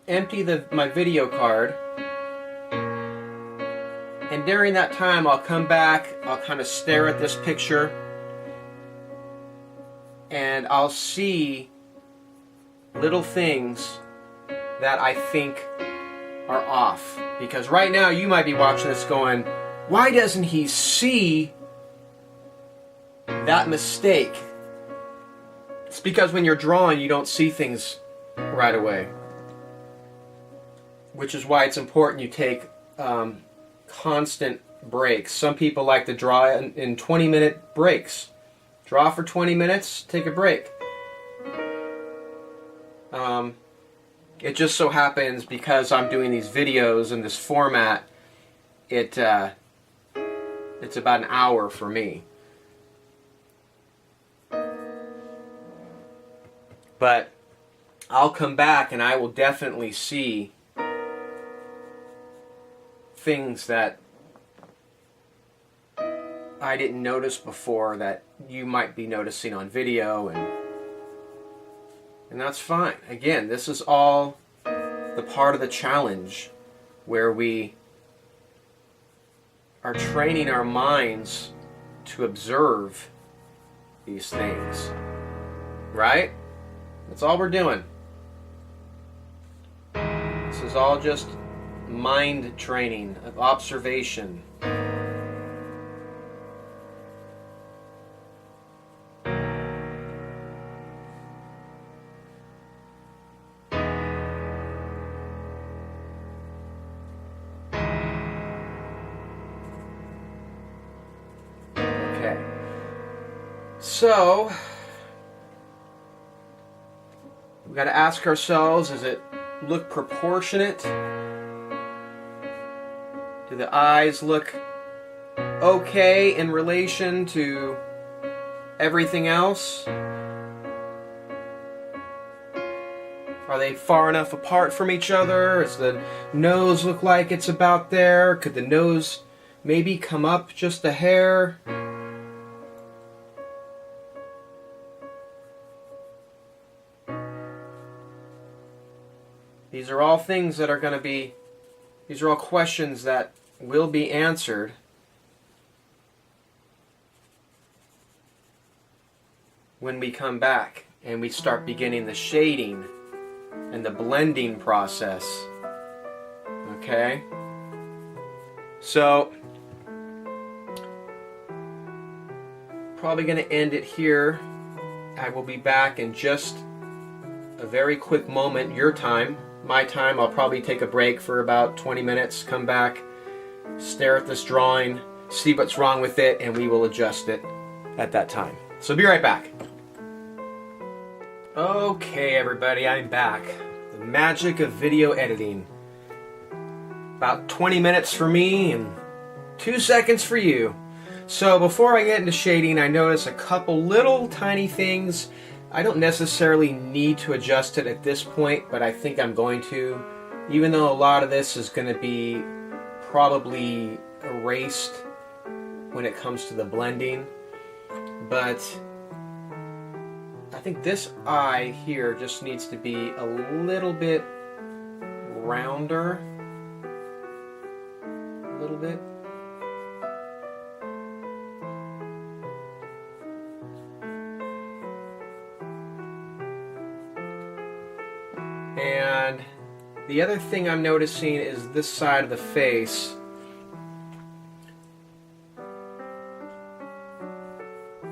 Speaker 1: empty my video card, and during that time I'll come back, I'll kind of stare at this picture, and I'll see little things that I think are off. Because right now you might be watching this going, why doesn't he see that mistake? It's because when you're drawing, you don't see things right away. Which is why it's important you take constant breaks. Some people like to draw in 20-minute breaks. Draw for 20 minutes, take a break. It just so happens because I'm doing these videos in this format, it's about an hour for me. But I'll come back and I will definitely see things that I didn't notice before that you might be noticing on video, and that's fine. Again, this is all the part of the challenge where we are training our minds to observe these things. Right? That's all we're doing. This is all just mind training of observation. So, we've got to ask ourselves, does it look proportionate? Do the eyes look okay in relation to everything else? Are they far enough apart from each other? Does the nose look like it's about there? Could the nose maybe come up just a hair? These are all things that are going to be, these are all questions that will be answered when we come back and we start beginning the shading and the blending process. Okay? So, probably going to end it here. I will be back in just a very quick moment, your time, my time. I'll probably take a break for about 20 minutes, come back, stare at this drawing, see what's wrong with it, and we will adjust it at that time. So be right back. Okay, everybody, I'm back. The magic of video editing. About 20 minutes for me and 2 seconds for you. So before I get into shading, I notice a couple little tiny things. I don't necessarily need to adjust it at this point, but I think I'm going to. Even though a lot of this is going to be probably erased when it comes to the blending. But I think this eye here just needs to be a little bit rounder. A little bit. And the other thing I'm noticing is this side of the face.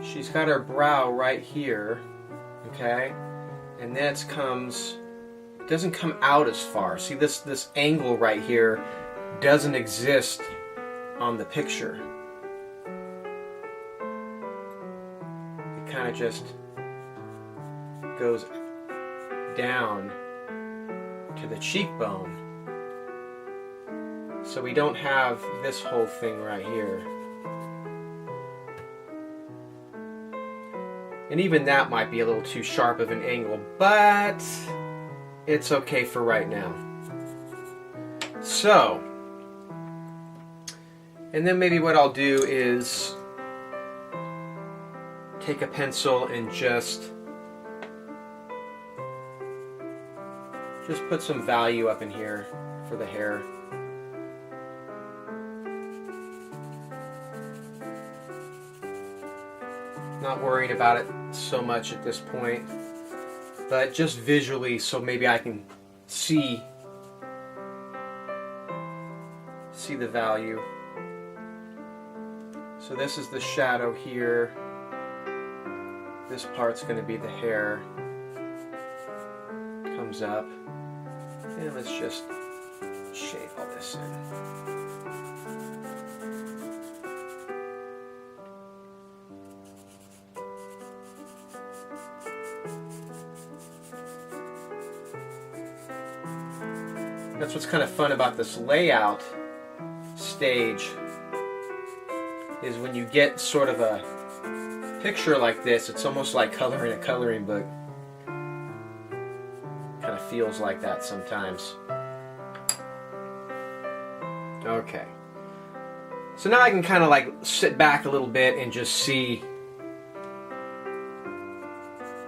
Speaker 1: She's got her brow right here, okay? And then it doesn't come out as far. See, this angle right here doesn't exist on the picture. It kind of just goes down to the cheekbone. So we don't have this whole thing right here. And even that might be a little too sharp of an angle, but it's okay for right now. So, and then maybe what I'll do is take a pencil and just put some value up in here for the hair. Not worried about it so much at this point, but just visually, so maybe I can see the value. So this is the shadow here. This part's going to be the hair. Comes up. And let's just shade all this in. That's what's kind of fun about this layout stage, is when you get sort of a picture like this, it's almost like coloring a coloring book. Kind of feels like that sometimes. Okay. So now I can kind of like sit back a little bit and just see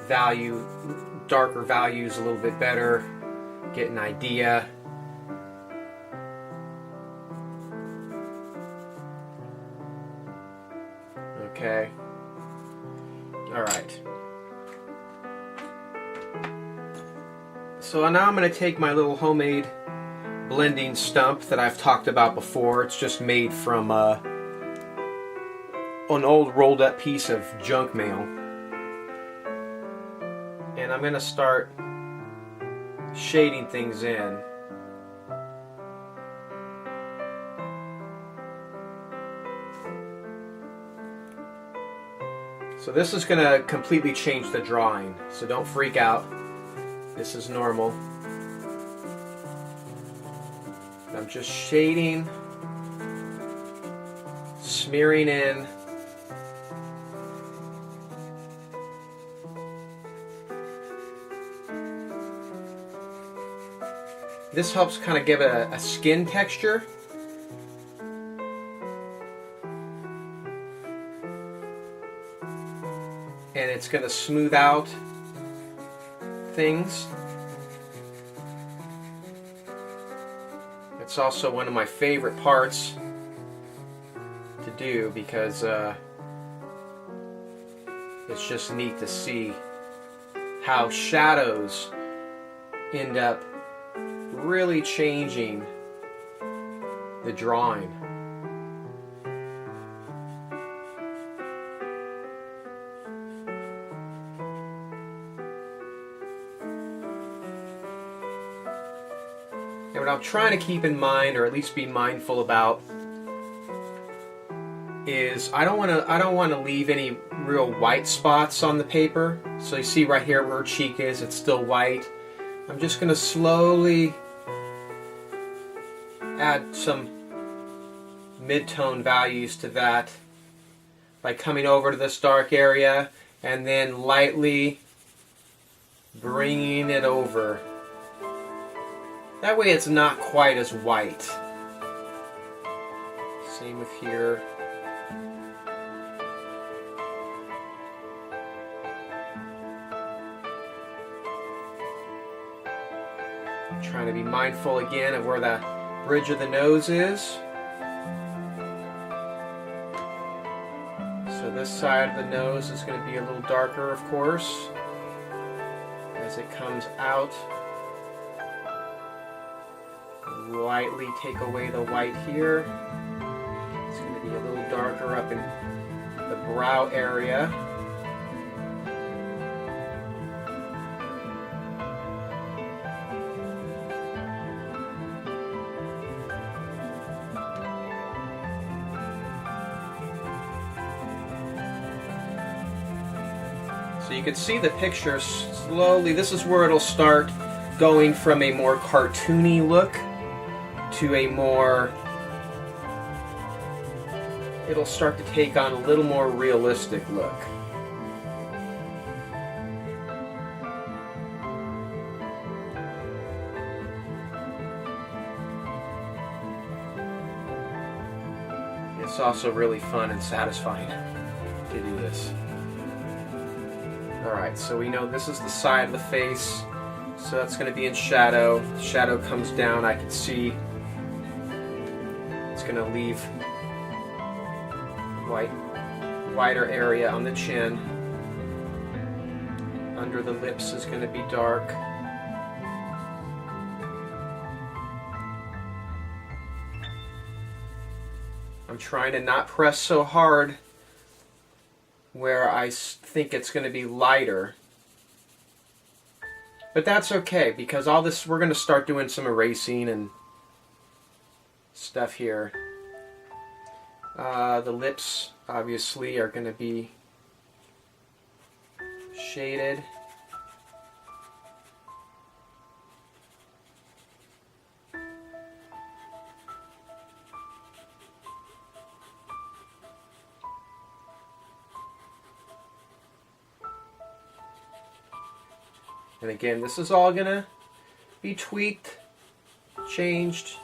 Speaker 1: value, darker values a little bit better, get an idea. Okay. All right. So now I'm going to take my little homemade blending stump that I've talked about before. It's just made from an old rolled up piece of junk mail. And I'm going to start shading things in. So this is going to completely change the drawing, so don't freak out. This is normal. I'm just shading, smearing in. This helps kind of give it a skin texture. And it's going to smooth out things. It's also one of my favorite parts to do because it's just neat to see how shadows end up really changing the drawing. And what I'm trying to keep in mind, or at least be mindful about, is I don't want to leave any real white spots on the paper. So you see right here where her cheek is, it's still white. I'm just going to slowly add some mid-tone values to that by coming over to this dark area and then lightly bringing it over. That way it's not quite as white. Same with here. I'm trying to be mindful again of where the bridge of the nose is. So this side of the nose is going to be a little darker, of course, as it comes out. Lightly take away the white here. It's going to be a little darker up in the brow area. So you can see the picture slowly. This is where it'll start going from a more cartoony look to a more, it'll start to take on a little more realistic look. It's also really fun and satisfying to do this. Alright, so we know this is the side of the face, so that's going to be in shadow. The shadow comes down, I can see it's going to leave wider area on the chin. Under the lips is going to be dark. I'm trying to not press so hard where I think it's going to be lighter. But that's okay, because all this, we're going to start doing some erasing and stuff here. The lips obviously are going to be shaded. And again, this is all gonna be tweaked, changed,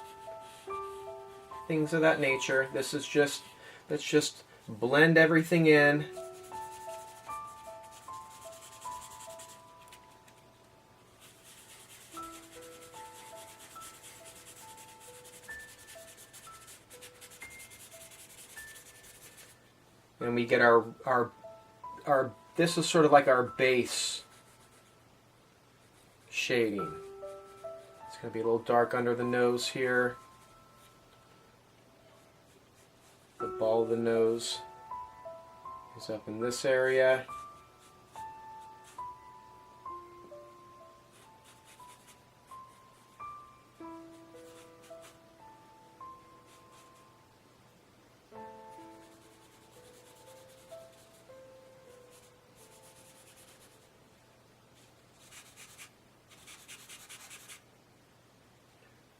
Speaker 1: things of that nature. This is just, let's just blend everything in. And we get our this is sort of like our base shading. It's going to be a little dark under the nose here. The ball of the nose is up in this area.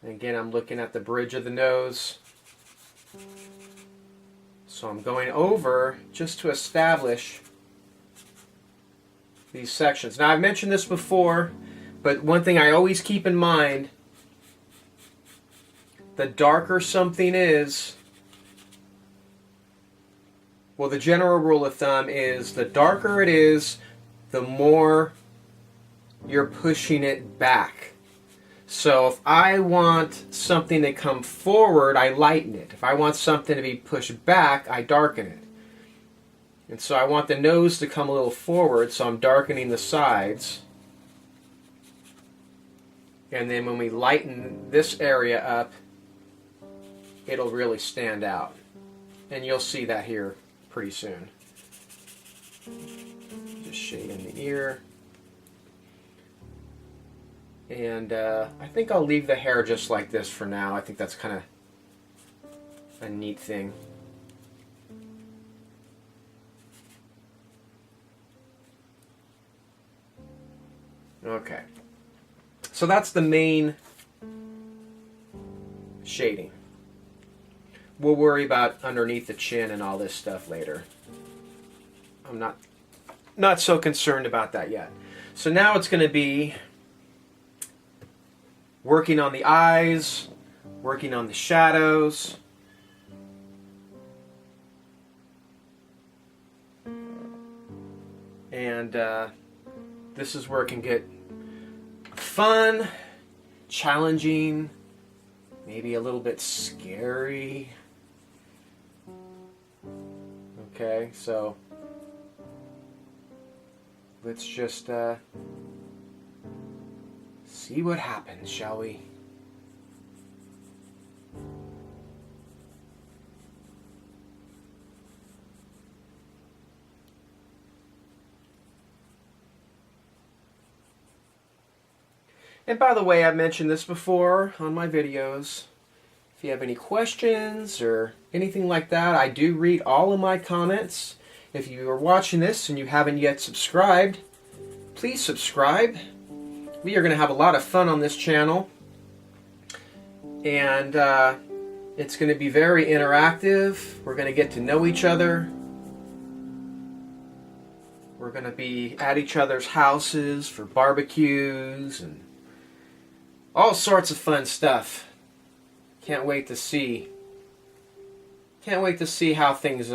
Speaker 1: And again, I'm looking at the bridge of the nose. So I'm going over just to establish these sections. Now, I've mentioned this before, but one thing I always keep in mind, the darker something is, well, the general rule of thumb is the darker it is, the more you're pushing it back. So if I want something to come forward, I lighten it. If I want something to be pushed back, I darken it. And so I want the nose to come a little forward, so I'm darkening the sides. And then when we lighten this area up, it'll really stand out. And you'll see that here pretty soon. Just shade in the ear. And I think I'll leave the hair just like this for now. I think that's kind of a neat thing. Okay. So that's the main shading. We'll worry about underneath the chin and all this stuff later. I'm not so concerned about that yet. So now it's going to be working on the eyes, working on the shadows. And this is where it can get fun, challenging, maybe a little bit scary. Okay, so let's just see what happens, shall we? And by the way, I've mentioned this before on my videos. If you have any questions or anything like that, I do read all of my comments. If you are watching this and you haven't yet subscribed, please subscribe. We are going to have a lot of fun on this channel. And it's going to be very interactive. We're going to get to know each other. We're going to be at each other's houses for barbecues and all sorts of fun stuff. Can't wait to see. Can't wait to see how things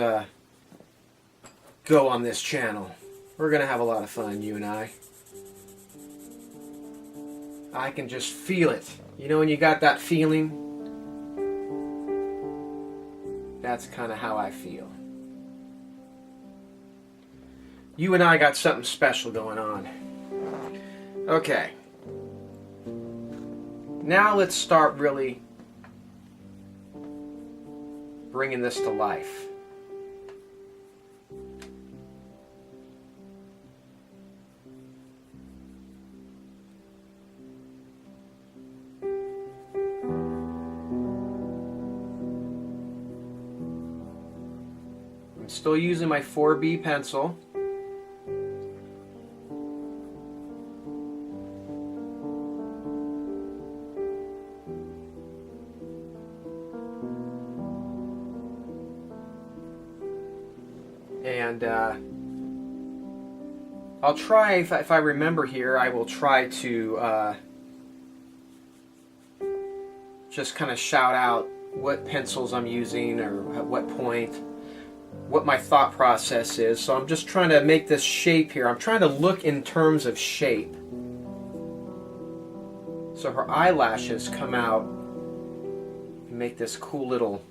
Speaker 1: go on this channel. We're going to have a lot of fun, you and I. I can just feel it. You know when you got that feeling? That's kind of how I feel. You and I got something special going on. Okay. Now let's start really bringing this to life. I'm still using my 4B pencil. And I'll try, if I remember here, I will try to just kind of shout out what pencils I'm using or at what point, what my thought process is. So I'm just trying to make this shape here. I'm trying to look in terms of shape. So her eyelashes come out and make this cool little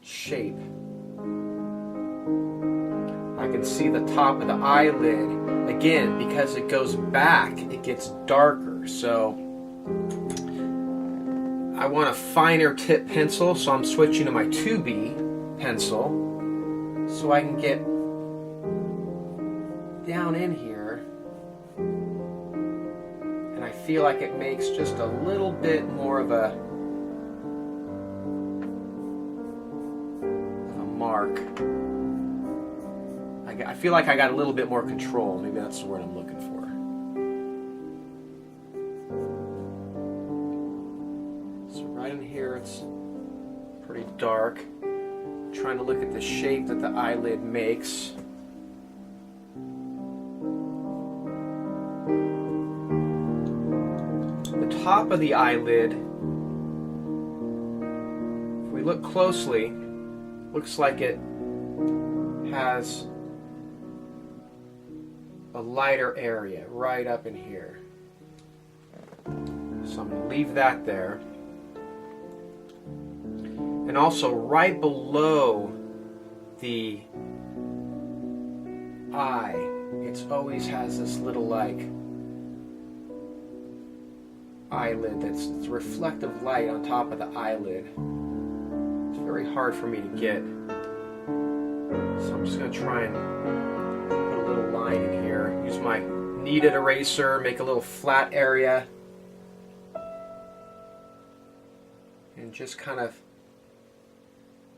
Speaker 1: shape. I can see the top of the eyelid. Again, because it goes back, it gets darker. So I want a finer tip pencil, so I'm switching to my 2B pencil so I can get down in here. And I feel like it makes just a little bit more of a mark. I feel like I got a little bit more control. Maybe that's the word I'm looking for. So right in here, it's pretty dark. I'm trying to look at the shape that the eyelid makes. The top of the eyelid, if we look closely, looks like it has a lighter area right up in here. So I'm going to leave that there. And also right below the eye, it always has this little like eyelid that's reflective light on top of the eyelid. It's very hard for me to get. So I'm just going to try and put a little line in here. Use my kneaded eraser, make a little flat area. And just kind of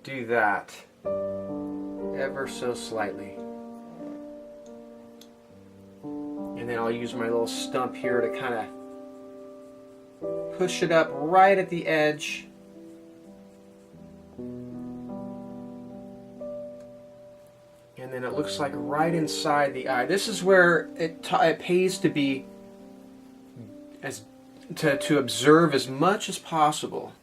Speaker 1: do that ever so slightly. And then I'll use my little stump here to kind of push it up right at the edge. And then it looks like right inside the eye. This is where it pays to be to observe as much as possible,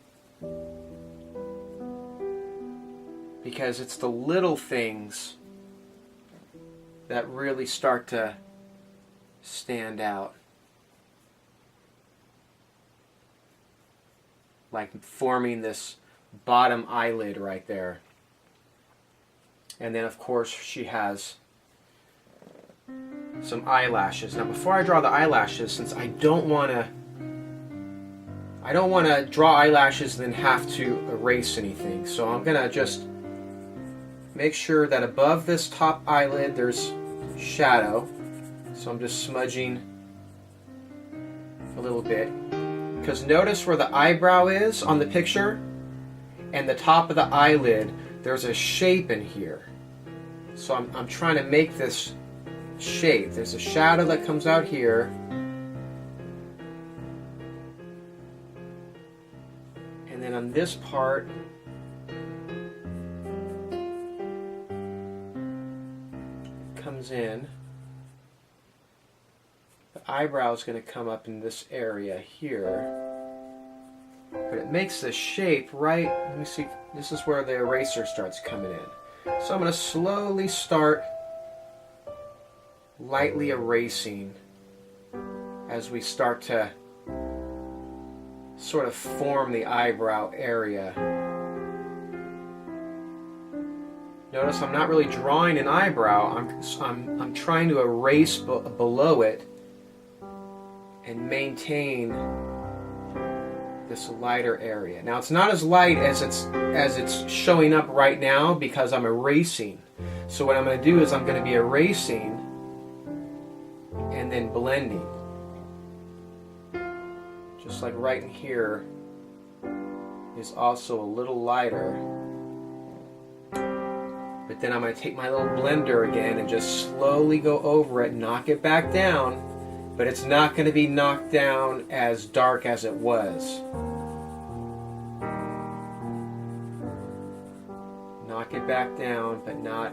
Speaker 1: because it's the little things that really start to stand out. Like forming this bottom eyelid right there. And then of course she has some eyelashes. Now before I draw the eyelashes, since I don't want to draw eyelashes and then have to erase anything, so I'm going to just make sure that above this top eyelid there's shadow. So I'm just smudging a little bit. Because notice where the eyebrow is on the picture and the top of the eyelid, there's a shape in here. So I'm trying to make this shape. There's a shadow that comes out here. And then on this part, it comes in. The eyebrow is going to come up in this area here. But it makes the shape right. Let me see. This is where the eraser starts coming in. So I'm going to slowly start lightly erasing as we start to sort of form the eyebrow area. Notice I'm not really drawing an eyebrow. I'm trying to erase below it and maintain this lighter area. Now it's not as light as it's showing up right now because I'm erasing. So what I'm going to do is I'm going to be erasing and then blending. Just like right in here is also a little lighter. But then I'm going to take my little blender again and just slowly go over it, knock it back down. But it's not going to be knocked down as dark as it was. Knock it back down, but not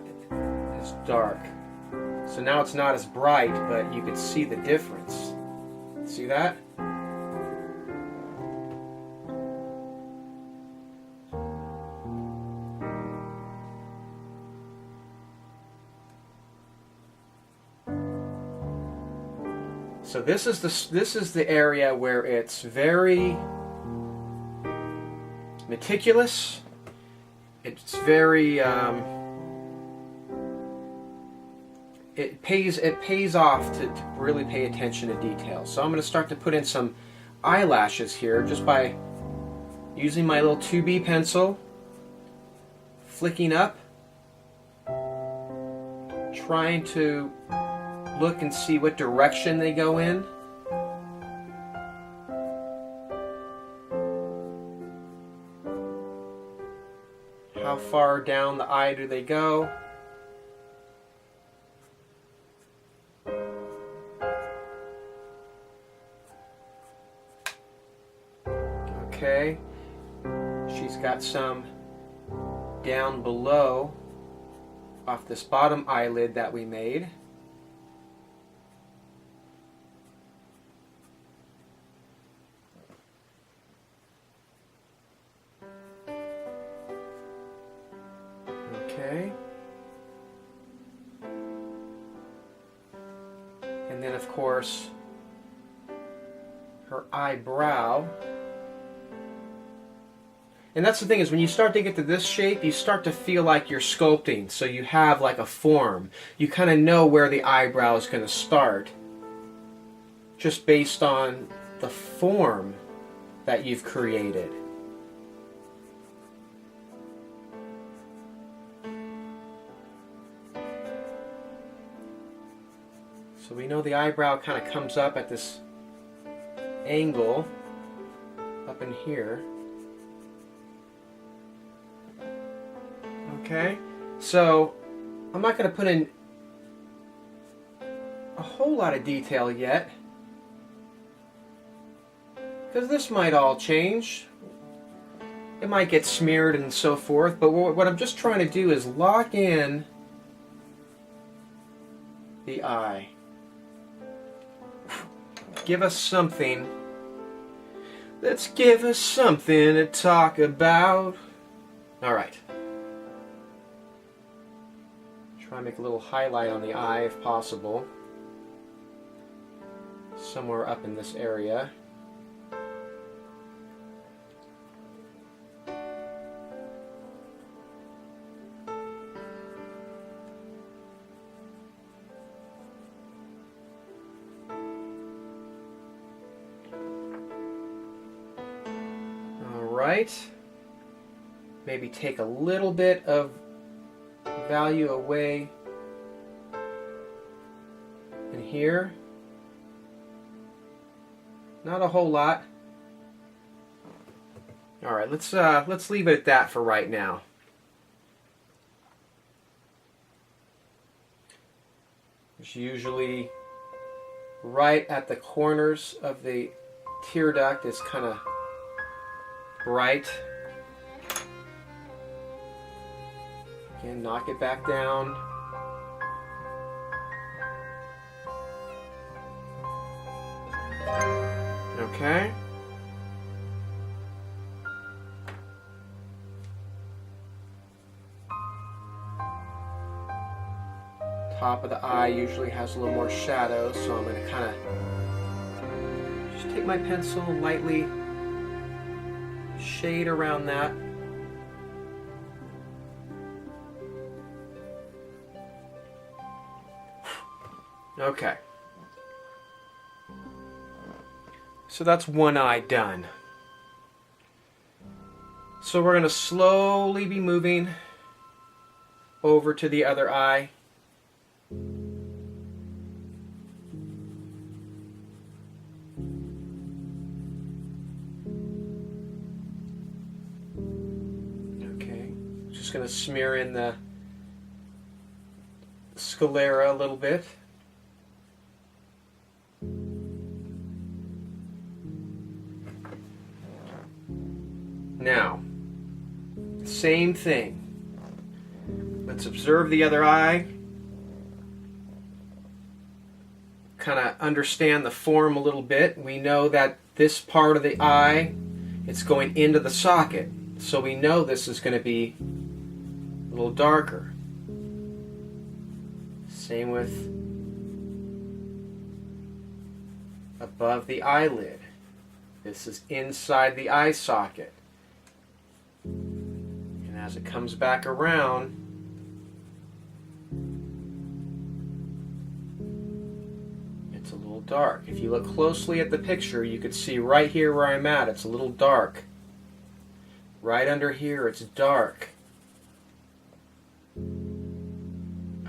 Speaker 1: as dark. So now it's not as bright, but you can see the difference. See that? So this is the area where it's very meticulous. It's very it pays off to really pay attention to detail. So I'm going to start to put in some eyelashes here just by using my little 2B pencil, flicking up, trying to look and see what direction they go in. How far down the eye do they go? Okay. She's got some down below off this bottom eyelid that we made. Okay. And then of course her eyebrow. And that's the thing, is when you start to get to this shape, you start to feel like you're sculpting. So you have like a form. You kind of know where the eyebrow is going to start, just based on the form that you've created. So we know the eyebrow kind of comes up at this angle up in here. Okay, so I'm not going to put in a whole lot of detail yet, because this might all change. It might get smeared and so forth, but what I'm just trying to do is lock in the eye. Give us something. Let's give us something to talk about. Alright. Try and make a little highlight on the eye if possible. Somewhere up in this area. Alright. Maybe take a little bit of value away in here. Not a whole lot. All right, let's leave it at that for right now. It's usually right at the corners of the tear duct. It's kind of bright. Again, knock it back down. Okay. Top of the eye usually has a little more shadow, so I'm going to kind of just take my pencil and lightly shade around that. Okay. So that's one eye done. So we're going to slowly be moving over to the other eye. Okay. Just going to smear in the sclera a little bit. Now, same thing. Let's observe the other eye. Kind of understand the form a little bit. We know that this part of the eye, it's going into the socket. So we know this is going to be a little darker. Same with above the eyelid. This is inside the eye socket. And as it comes back around, it's a little dark. If you look closely at the picture, you could see right here where I'm at, it's a little dark. Right under here, it's dark.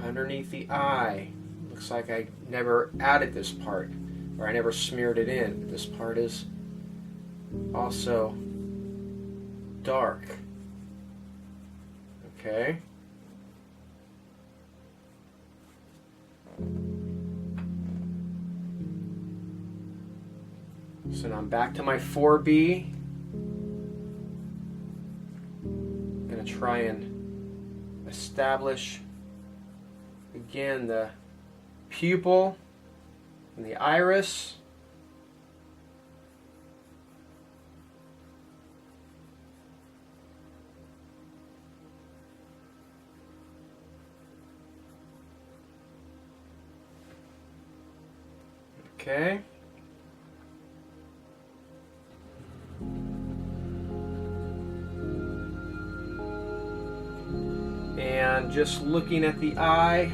Speaker 1: Underneath the eye, looks like I never added this part, or I never smeared it in. This part is also dark. Okay. So now I'm back to my 4B. I'm going to try and establish again the pupil and the iris. Okay. And just looking at the eye,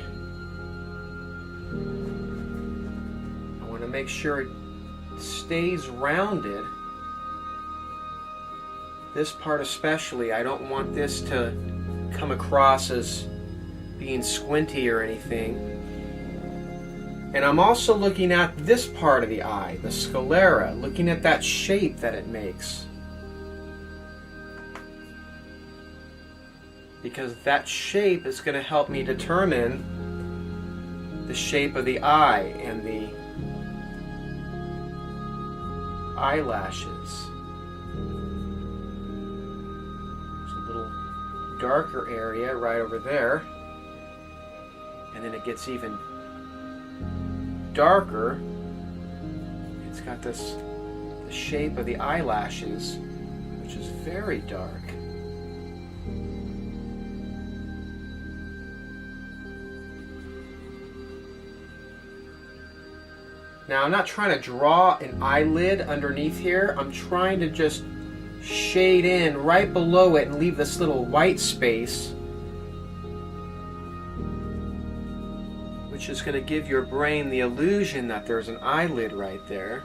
Speaker 1: I want to make sure it stays rounded. This part especially, I don't want this to come across as being squinty or anything. And I'm also looking at this part of the eye, the sclera, looking at that shape that it makes. Because that shape is going to help me determine the shape of the eye and the eyelashes. There's a little darker area right over there, and then it gets even darker. It's got the shape of the eyelashes, which is very dark. Now, I'm not trying to draw an eyelid underneath here. I'm trying to just shade in right below it and leave this little white space, which is going to give your brain the illusion that there's an eyelid right there.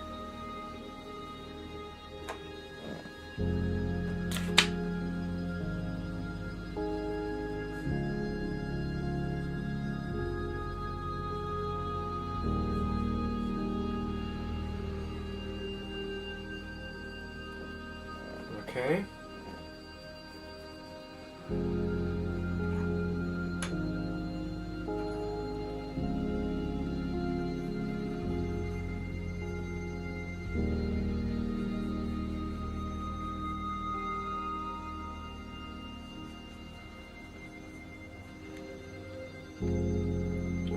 Speaker 1: Okay.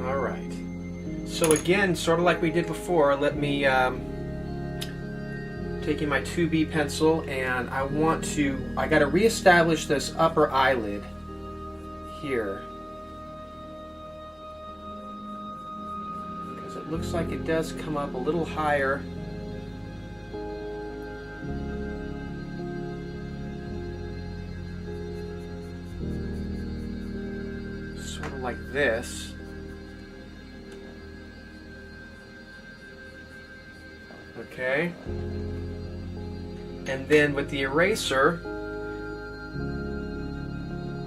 Speaker 1: All right. So again, sort of like we did before, let me taking my 2B pencil, and I got to reestablish this upper eyelid here, because it looks like it does come up a little higher. Sort of like this. Okay. And then with the eraser,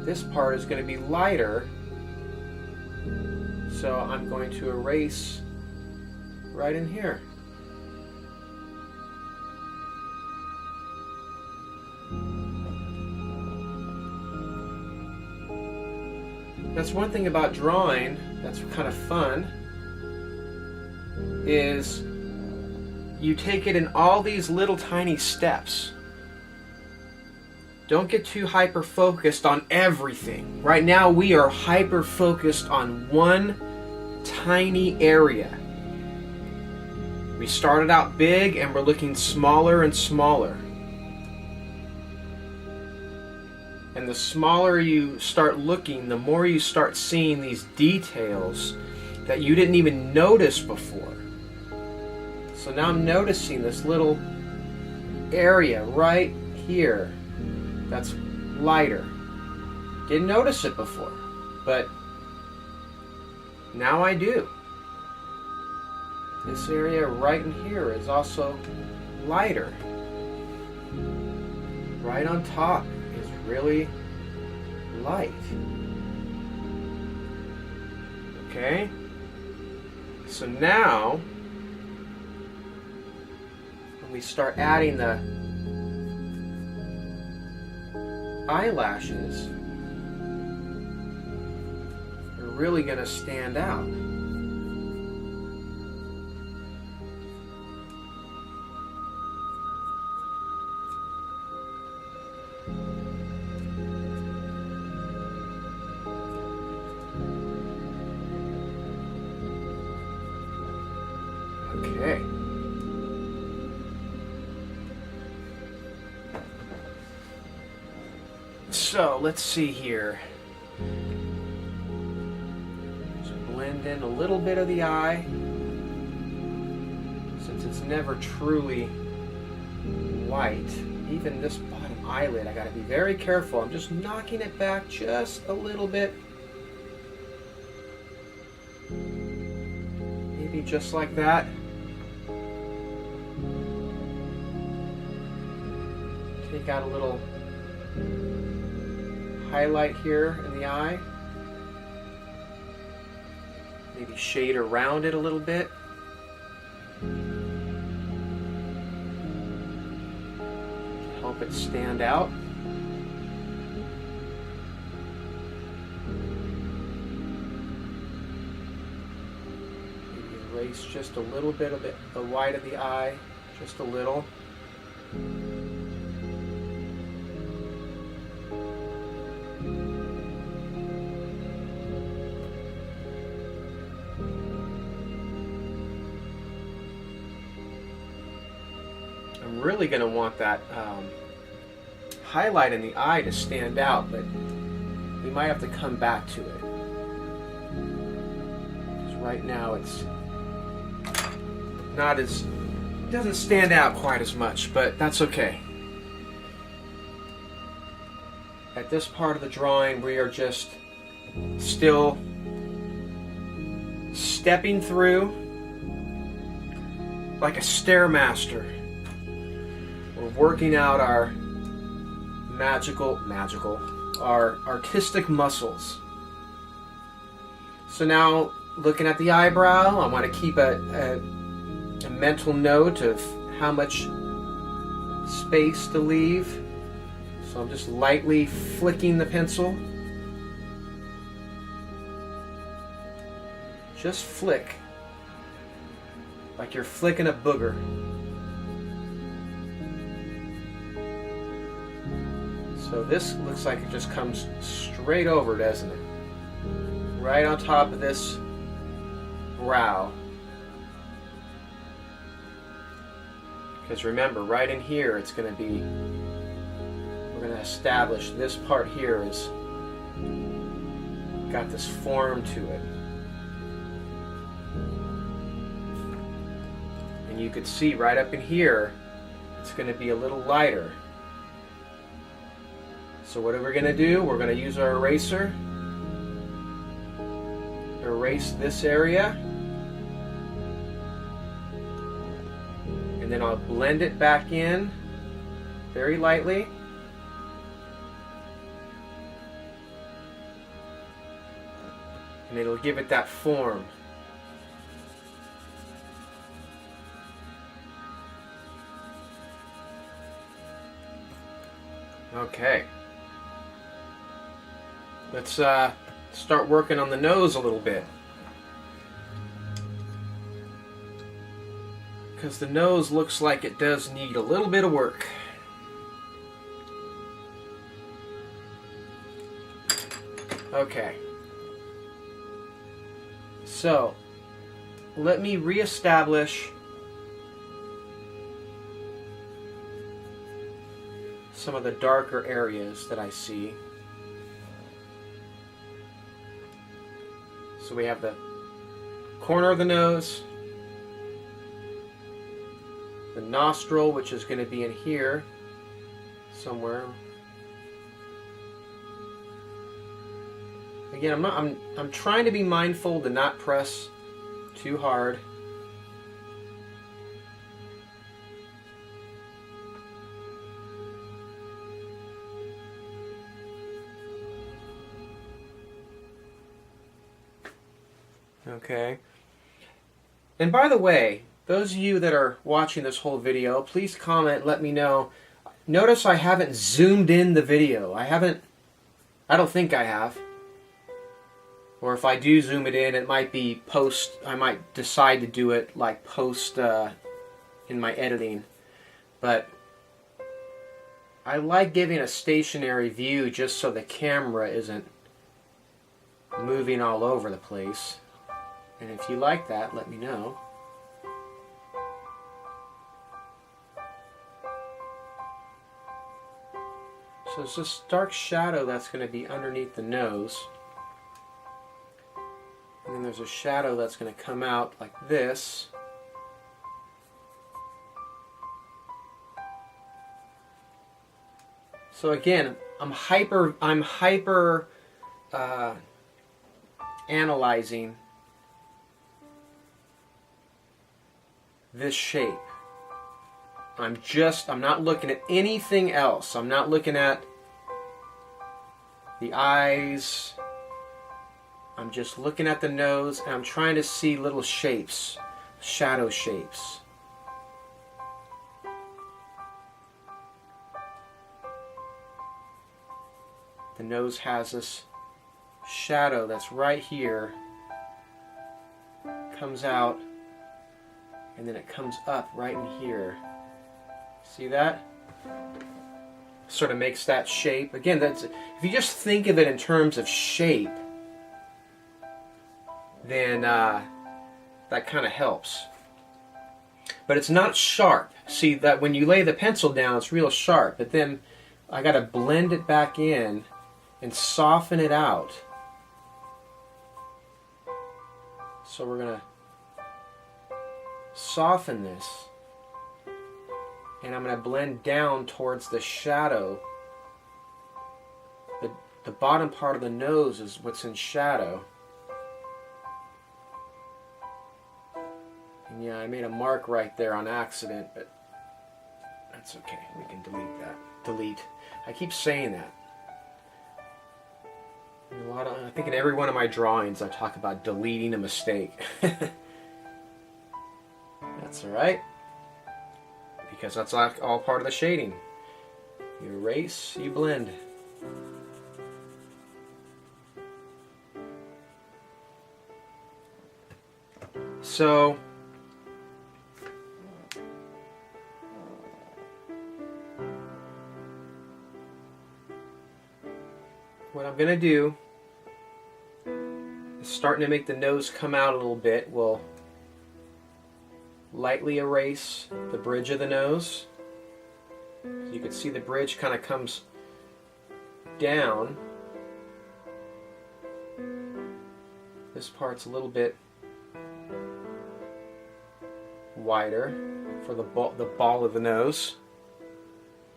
Speaker 1: this part is going to be lighter, so I'm going to erase right in here. That's one thing about drawing that's kind of fun, is you take it in all these little tiny steps. Don't get too hyper focused on everything. Right now we are hyper focused on one tiny area. We started out big and we're looking smaller and smaller. And the smaller you start looking, the more you start seeing these details that you didn't even notice before. So now I'm noticing this little area right here that's lighter. Didn't notice it before, but now I do. This area right in here is also lighter. Right on top is really light. Okay? So now we start adding the eyelashes, they're really going to stand out. Okay. So let's see here. Just blend in a little bit of the eye, since it's never truly white. Even this bottom eyelid, I got to be very careful. I'm just knocking it back just a little bit just like that. Take out a little highlight here in the eye. Maybe shade around it a little bit. Help it stand out. Maybe erase just a little bit of the white of the eye, just a little. I'm really going to want that highlight in the eye to stand out, but we might have to come back to it. Because right now it's not as, it doesn't stand out quite as much, but that's okay. At this part of the drawing, we are just still stepping through like a stairmaster. We're working out our our artistic muscles. So now, looking at the eyebrow, I want to keep a mental note of how much space to leave. So I'm just lightly flicking the pencil. Just flick, like you're flicking a booger. So this looks like it just comes straight over, doesn't it? Right on top of this brow. Because remember, right in here, it's going to be, we're going to establish this part here is got this form to it. And you could see right up in here, it's going to be a little lighter. So what are we going to do? We're going to use our eraser. Erase this area. And then I'll blend it back in very lightly. And it'll give it that form. Okay. Let's start working on the nose a little bit. Because the nose looks like it does need a little bit of work. Okay. So, let me reestablish some of the darker areas that I see. So we have the corner of the nose, the nostril, which is going to be in here somewhere. Again, I'm trying to be mindful to not press too hard. Okay. And by the way, those of you that are watching this whole video, please comment, let me know. Notice I haven't zoomed in the video. I don't think I have. Or if I do zoom it in, it might be post, I might decide to do it like post in my editing. But I like giving a stationary view just so the camera isn't moving all over the place. And if you like that, let me know. So it's this dark shadow that's going to be underneath the nose. And then there's a shadow that's going to come out like this. So again, I'm hyper analyzing this shape. I'm not looking at anything else. I'm not looking at the eyes. I'm just looking at the nose, and I'm trying to see little shapes, shadow shapes. The nose has this shadow that's right here, comes out, and then it comes up right in here. See that? Sort of makes that shape. Again, that's, if you just think of it in terms of shape, then that kind of helps. But it's not sharp. See that when you lay the pencil down, it's real sharp, but then I got to blend it back in and soften it out. So we're going to soften this, and I'm going to blend down towards the shadow. The bottom part of the nose is what's in shadow. And yeah, I made a mark right there on accident, but that's okay. We can delete that. Delete. I keep saying that. I think in every one of my drawings I talk about deleting a mistake. That's alright, because that's all part of the shading. You erase, you blend. So what I'm going to do is, starting to make the nose come out a little bit, we'll lightly erase the bridge of the nose. You can see the bridge kind of comes down. This part's a little bit wider for the ball of the nose.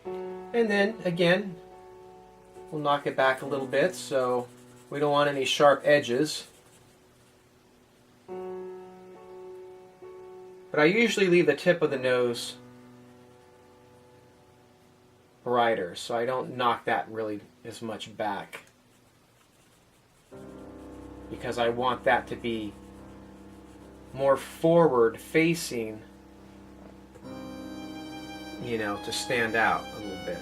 Speaker 1: And then again, we'll knock it back a little bit, so we don't want any sharp edges. But I usually leave the tip of the nose brighter, so I don't knock that really as much back, because I want that to be more forward facing, you know, to stand out a little bit.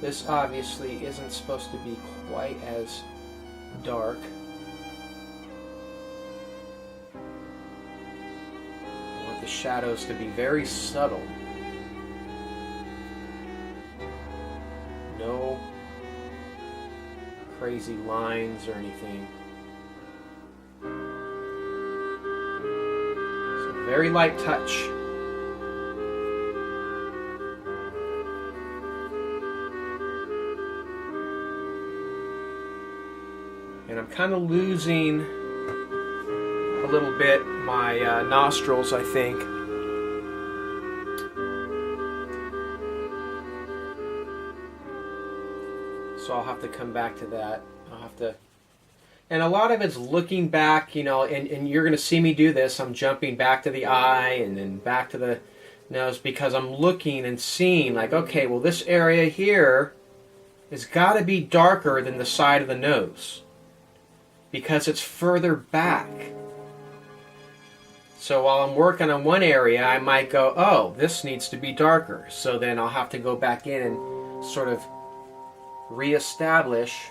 Speaker 1: This obviously isn't supposed to be quite as dark. I want the shadows to be very subtle. No crazy lines or anything. So very light touch. And I'm kind of losing a little bit my nostrils, I think. So I'll have to come back to that. I'll have to, and a lot of it's looking back, you know, and you're going to see me do this. I'm jumping back to the eye and then back to the nose, because I'm looking and seeing, like, okay, well, this area here has got to be darker than the side of the nose, because it's further back. So while I'm working on one area, I might go, oh, this needs to be darker. So then I'll have to go back in and sort of reestablish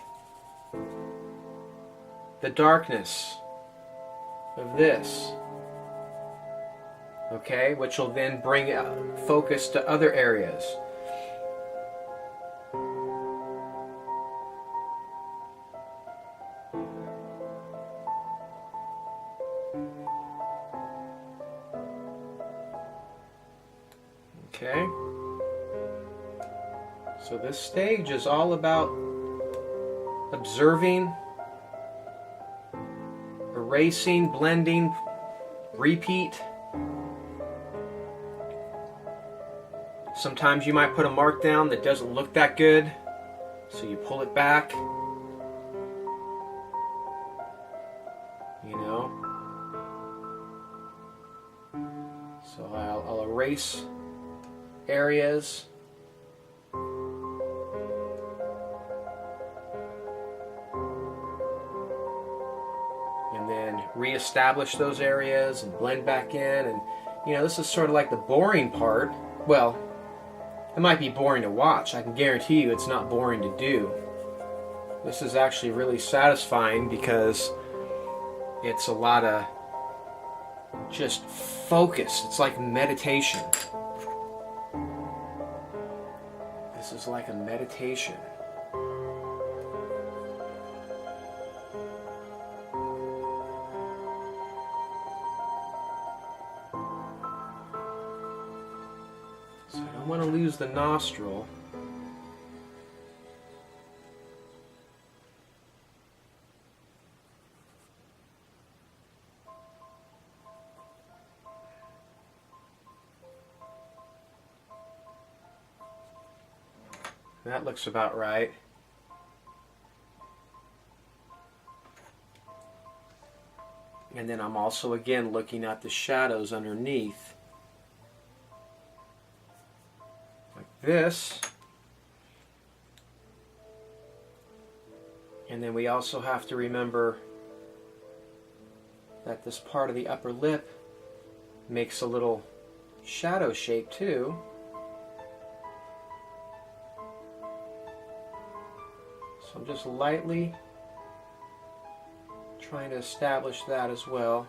Speaker 1: the darkness of this. Okay, which will then bring focus to other areas. Okay, so this stage is all about observing, erasing, blending, repeat. Sometimes you might put a mark down that doesn't look that good, so you pull it back. You know, erase areas. And then reestablish those areas and blend back in. And you know, this is sort of like the boring part. Well, it might be boring to watch. I can guarantee you it's not boring to do. This is actually really satisfying because it's a lot of just focus. It's like meditation. This is like a meditation. So I don't want to lose the nostril. That looks about right. And then I'm also again looking at the shadows underneath. Like this. And then we also have to remember that this part of the upper lip makes a little shadow shape too. So I'm just lightly trying to establish that as well.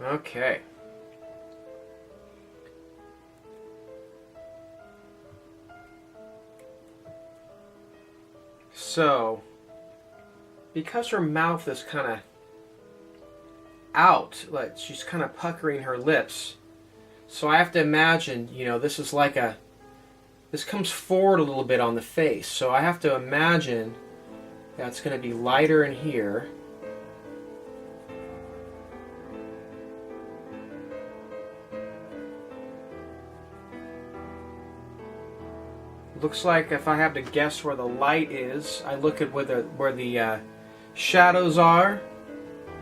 Speaker 1: Okay. So, because her mouth is kind of out, like she's kind of puckering her lips, so I have to imagine, you know, this is like a, this comes forward a little bit on the face, so I have to imagine that's going to be lighter in here. Looks like if I have to guess where the light is, I look at where the shadows are.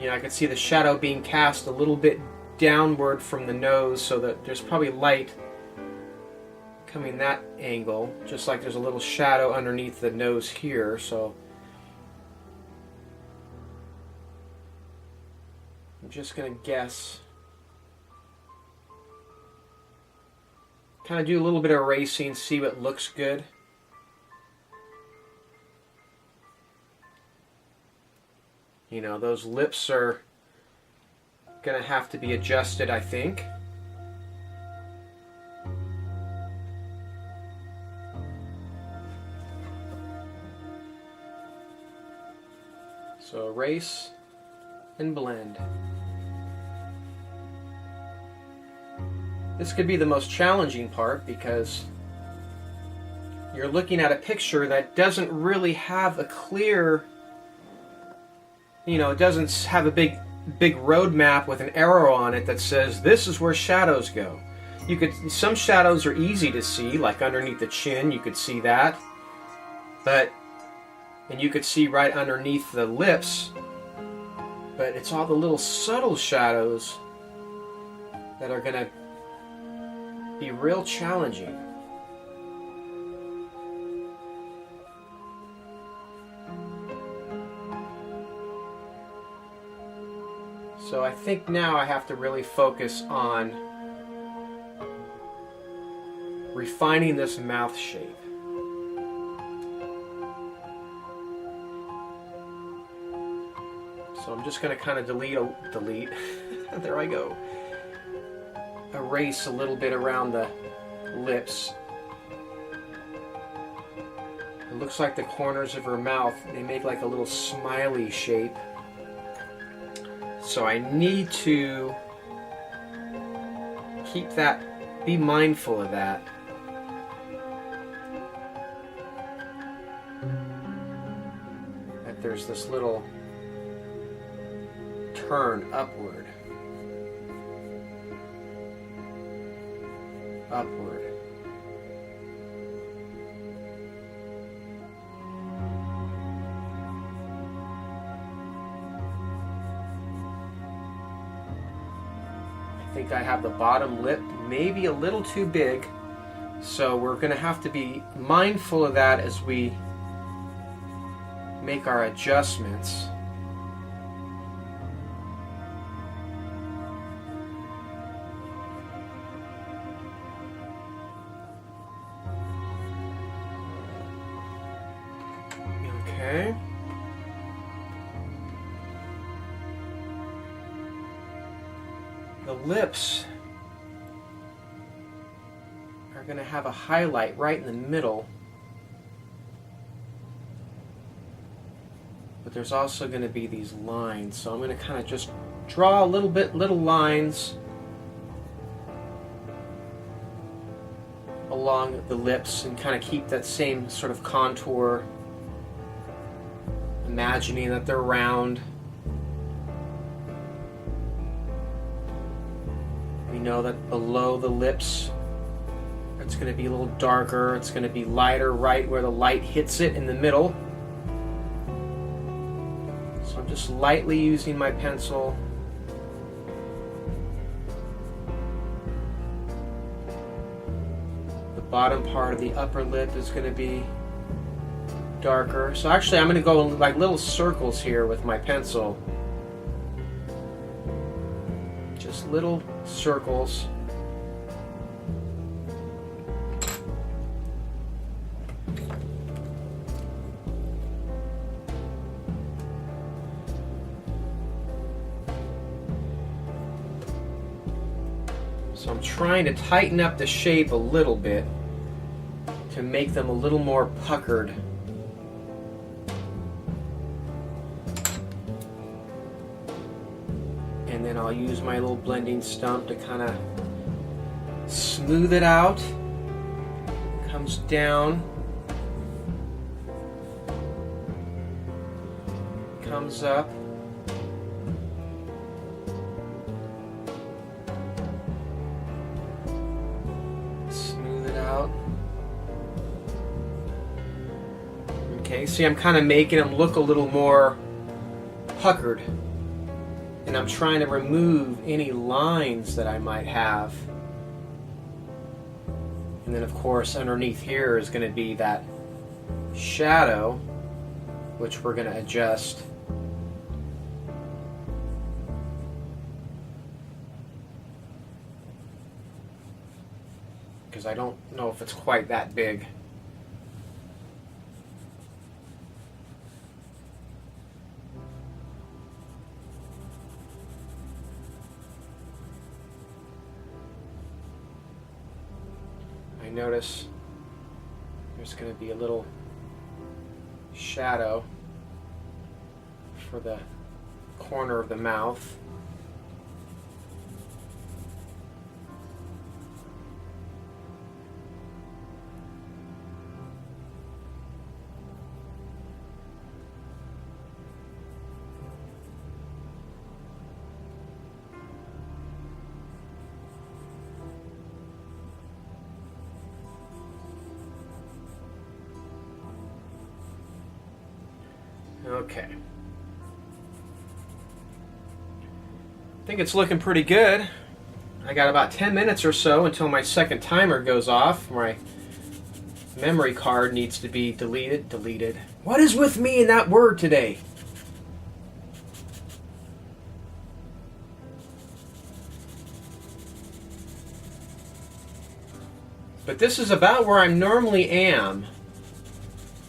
Speaker 1: You know, I can see the shadow being cast a little bit downward from the nose, so that there's probably light coming that angle, just like there's a little shadow underneath the nose here. So I'm just going to guess. Kind of do a little bit of erasing, see what looks good. You know, those lips are going to have to be adjusted, I think. So erase and blend. This could be the most challenging part because you're looking at a picture that doesn't really have a clear, you know, it doesn't have a big roadmap with an arrow on it that says this is where shadows go. You could, some shadows are easy to see, like underneath the chin, you could see that. And you could see right underneath the lips, but it's all the little subtle shadows that are going to be real challenging. So I think now I have to really focus on refining this mouth shape. So I'm just going to kind of delete, there I go. Erase a little bit around the lips. It looks like the corners of her mouth, they make like a little smiley shape. So I need to keep that, be mindful of that. That there's this little turn upward. Upward. think I have the bottom lip maybe a little too big, so we're going to have to be mindful of that as we make our adjustments. Okay. The lips are going to have a highlight right in the middle, but there's also going to be these lines, so I'm going to kind of just draw a little lines along the lips and kind of keep that same sort of contour, imagining that they're round. We know that below the lips it's going to be a little darker, it's going to be lighter right where the light hits it in the middle. So I'm just lightly using my pencil. The bottom part of the upper lip is going to be darker. So actually I'm going to go like little circles here with my pencil. Just little circles. So I'm trying to tighten up the shape a little bit to make them a little more puckered. And then I'll use my little blending stump to kind of smooth it out. Comes down. Comes up. Smooth it out. Okay, see, I'm kind of making them look a little more puckered. And I'm trying to remove any lines that I might have. And then of course underneath here is going to be that shadow, which we're going to adjust. Because I don't know if it's quite that big. Notice there's going to be a little shadow for the corner of the mouth. Okay. I think it's looking pretty good. I got about 10 minutes or so until my second timer goes off. My memory card needs to be deleted. What is with me and that word today? But this is about where I normally am,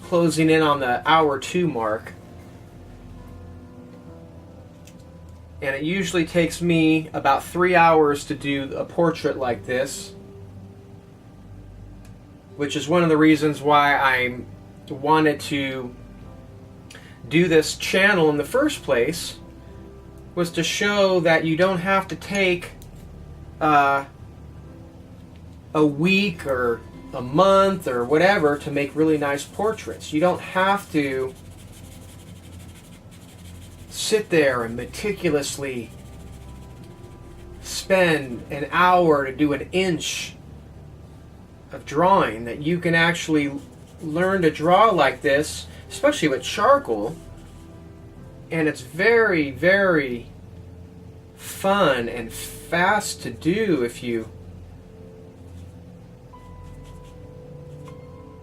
Speaker 1: closing in on the hour 2 mark. And it usually takes me about 3 hours to do a portrait like this, which is one of the reasons why I wanted to do this channel in the first place, was to show that you don't have to take a week or a month or whatever to make really nice portraits. You don't have to sit there and meticulously spend an hour to do an inch of drawing. That you can actually learn to draw like this, especially with charcoal, and it's very, very fun and fast to do if you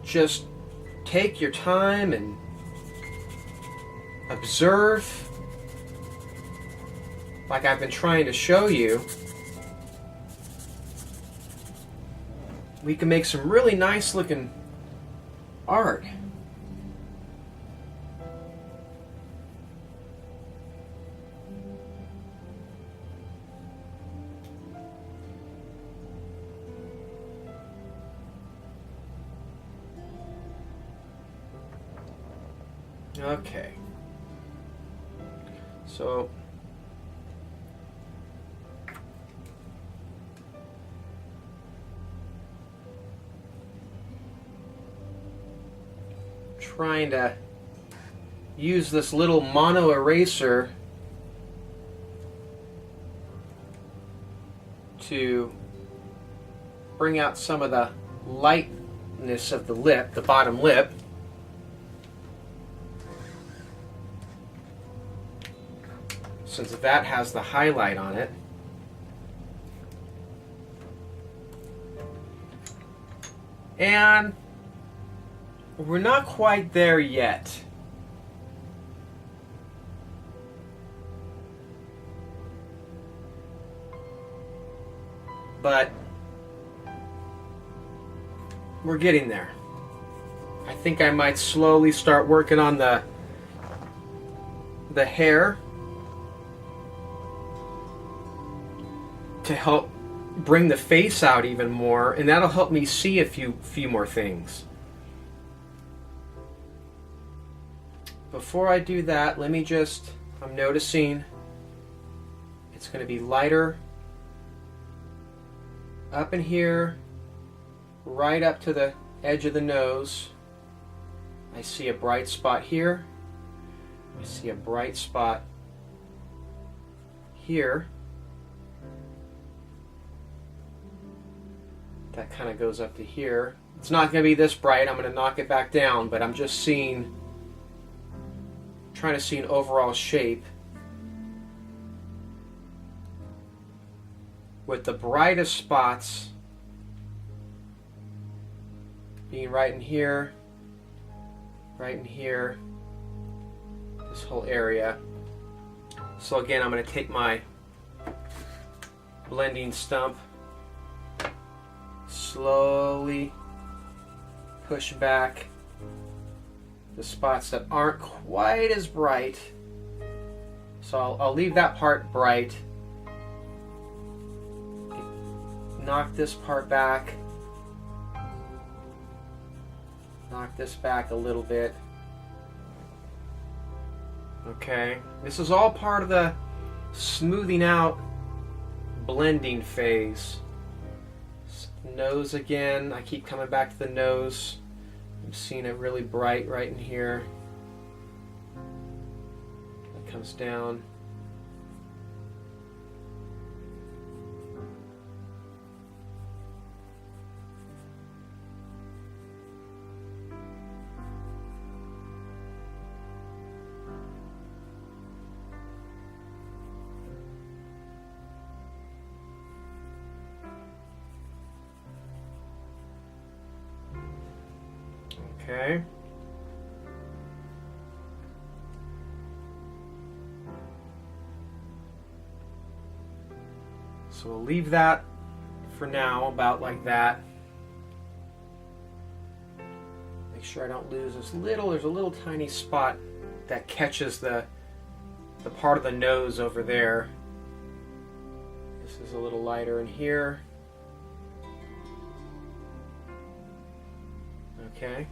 Speaker 1: just take your time and observe, like I've been trying to show you. We can make some really nice looking art. Okay. So trying to use this little mono eraser to bring out some of the lightness of the lip, the bottom lip. Since that has the highlight on it. And we're not quite there yet. But we're getting there. I think I might slowly start working on the hair to help bring the face out even more, and that'll help me see a few more things. Before I do that, let me just, I'm noticing it's going to be lighter up in here, right up to the edge of the nose. I see a bright spot here. I see a bright spot here. That kind of goes up to here. It's not going to be this bright. I'm going to knock it back down, but I'm just seeing, trying to see an overall shape. With the brightest spots being right in here, this whole area. So again, I'm going to take my blending stump, slowly push back the spots that aren't quite as bright. So I'll leave that part bright. Knock this part back. Knock this back a little bit. Okay, this is all part of the smoothing out blending phase. Nose again, I keep coming back to the nose. I'm seeing it really bright right in here. It comes down. Okay. So we'll leave that for now, about like that. Make sure I don't lose this little, there's a little tiny spot that catches the part of the nose over there. This is a little lighter in here. Okay.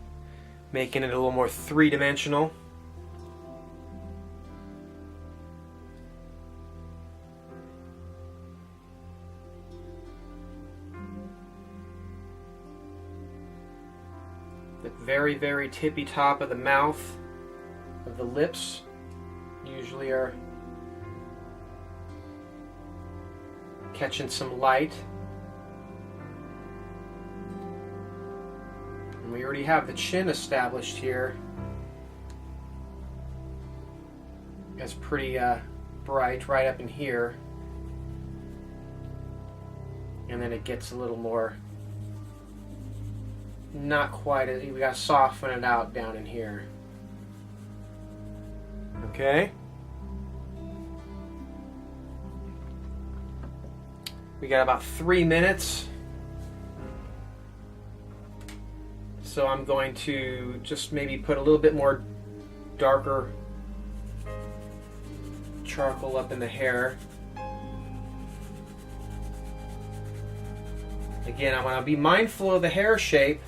Speaker 1: Making it a little more three-dimensional. The very, very tippy top of the mouth, of the lips, usually are catching some light. We already have the chin established here as pretty bright right up in here. and then it gets a little more, not quite, we gotta soften it out down in here. Okay. We got about 3 minutes. So I'm going to just maybe put a little bit more darker charcoal up in the hair. Again, I want to be mindful of the hair shape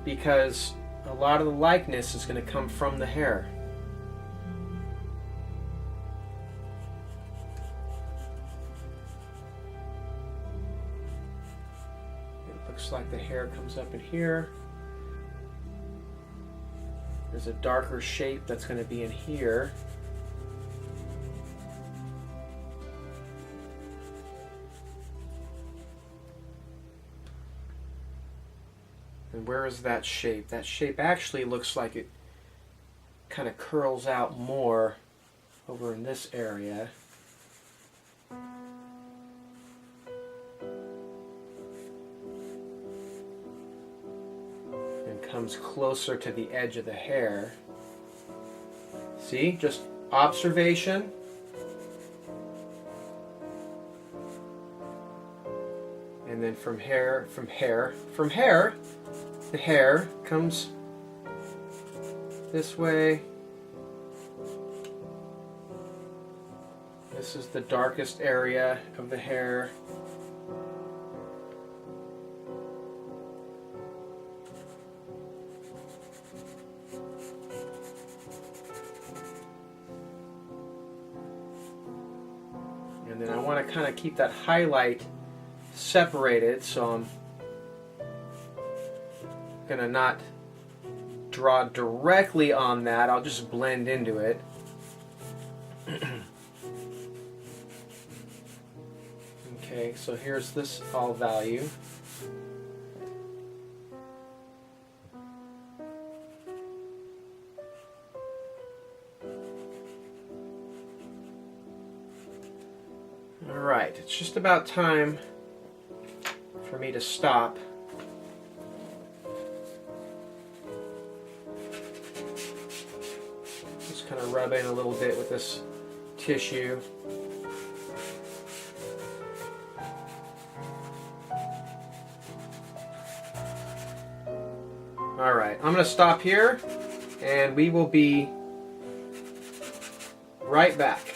Speaker 1: because a lot of the likeness is going to come from the hair. It looks like the hair comes up in here. There's a darker shape that's going to be in here. And where is that shape? That shape actually looks like it kind of curls out more over in this area. And comes closer to the edge of the hair. See? Just observation. And then from hair, the hair comes this way. This is the darkest area of the hair. And then I want to kind of keep that highlight separated, so I'm gonna not draw directly on that. I'll just blend into it. Okay, so here's this all value. All right, it's just about time for me to stop. Just kind of rub in a little bit with this tissue. All right, I'm going to stop here and we will be right back.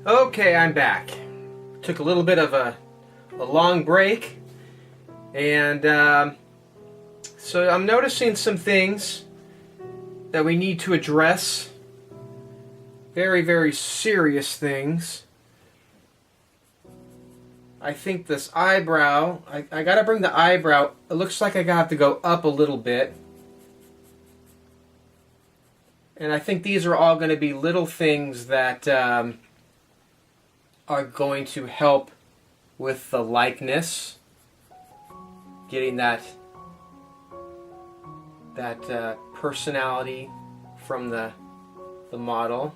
Speaker 1: Okay, I'm back. Took a little bit of a long break, and so I'm noticing some things that we need to address. Very, very serious things. I think this eyebrow, I gotta bring the eyebrow, it looks like I got to go up a little bit. And I think these are all going to be little things that are going to help with the likeness, getting that personality from the model.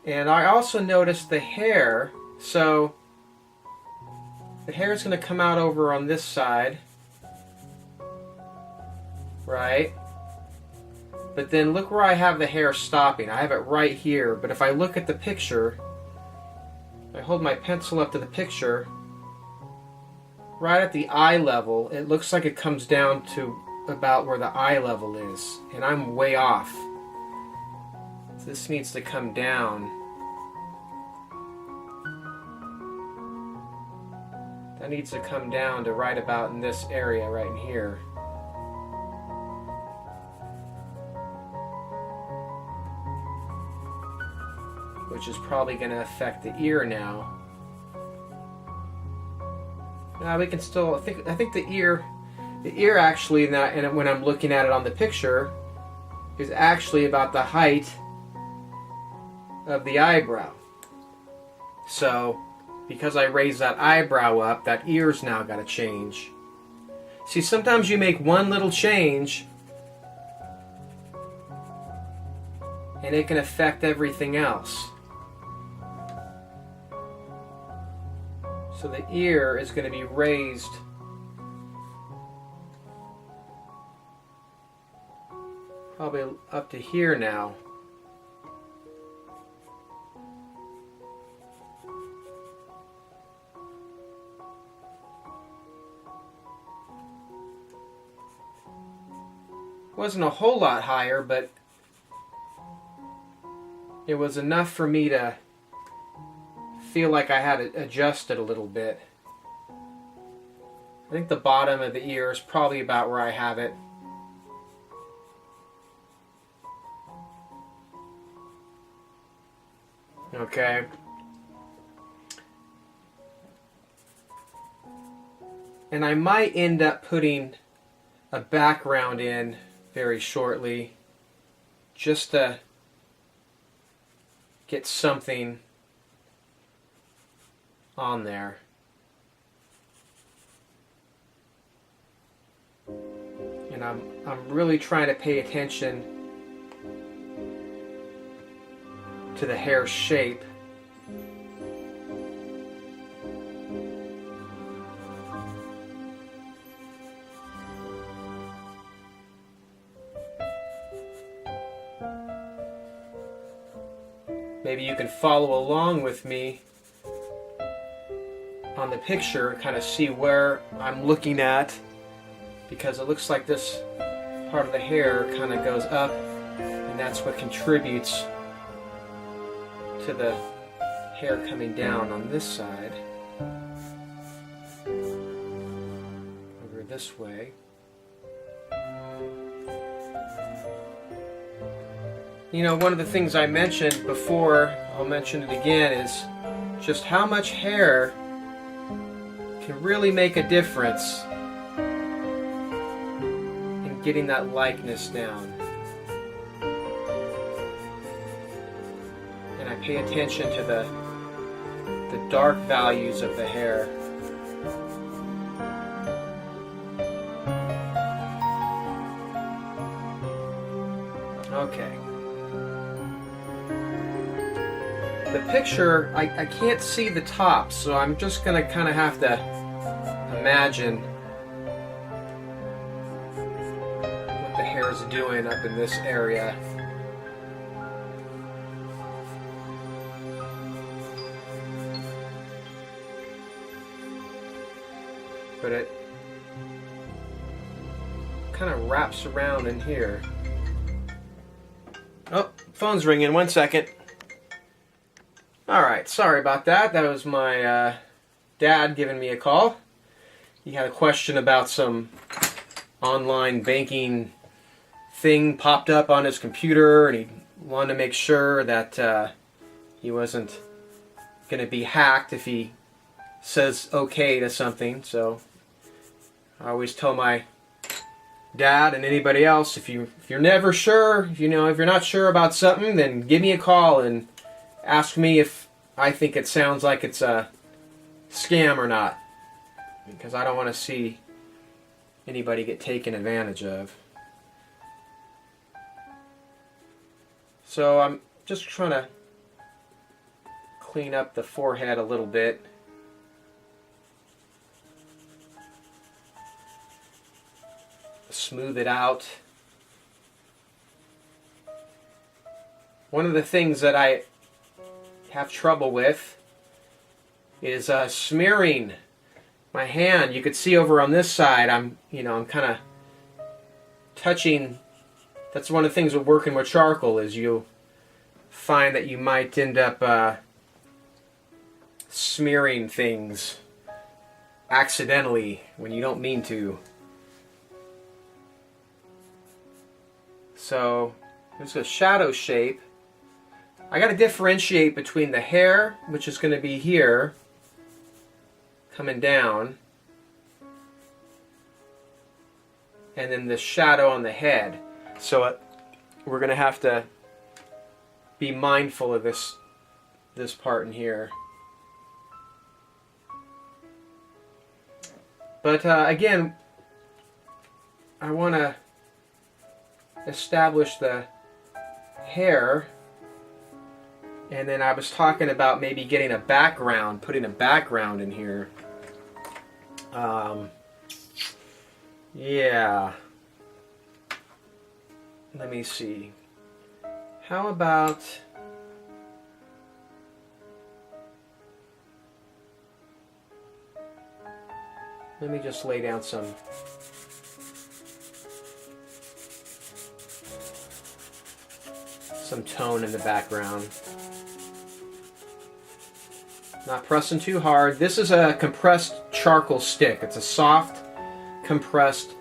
Speaker 1: And I also noticed the hair, so the hair is going to come out over on this side. Right? But then look where I have the hair stopping. I have it right here, but if I look at the picture, I hold my pencil up to the picture, right at the eye level, it looks like it comes down to about where the eye level is, and I'm way off. So this needs to come down. That needs to come down to right about in this area right in here. Which is probably going to affect the ear now. We can still, I think the ear actually, and when I'm looking at it on the picture, is actually about the height of the eyebrow. So, because I raised that eyebrow up, that ear's now got to change. See, sometimes you make one little change, and it can affect everything else. So the ear is going to be raised probably up to here now. Wasn't a whole lot higher, but it was enough for me to feel like I had it adjusted a little bit. I think the bottom of the ear is probably about where I have it. Okay. And I might end up putting a background in very shortly, just to get something on there. And I'm really trying to pay attention to the hair shape. Maybe you can follow along with me on the picture, kind of see where I'm looking at, because it looks like this part of the hair kind of goes up, and that's what contributes to the hair coming down on this side over this way. You know, one of the things I mentioned before, I'll mention it again, is just how much hair can really make a difference in getting that likeness down. And I pay attention to the dark values of the hair. Okay. The picture, I can't see the top, so I'm just going to kind of have to imagine what the hair is doing up in this area. But it kind of wraps around in here. Oh, phone's ringing. 1 second. Alright, sorry about that. That was my dad giving me a call. He had a question about some online banking thing popped up on his computer, and he wanted to make sure that he wasn't going to be hacked if he says okay to something. So I always tell my dad and anybody else, if you're never sure, if you're not sure about something, then give me a call and ask me if I think it sounds like it's a scam or not, because I don't want to see anybody get taken advantage of. So I'm just trying to clean up the forehead a little bit. Smooth it out. One of the things that I have trouble with is smearing my hand. You could see over on this side, I'm kind of touching. That's one of the things with working with charcoal, is you find that you might end up smearing things accidentally when you don't mean to. So there's a shadow shape. I got to differentiate between the hair, which is going to be here, coming down, and then the shadow on the head. So we're going to have to be mindful of this part in here. But again, I want to establish the hair, and then I was talking about maybe getting a background, putting a background in here. Yeah. Let me see. How about... Let me just lay down some tone in the background. Not pressing too hard. This is a compressed charcoal stick. It's a soft, compressed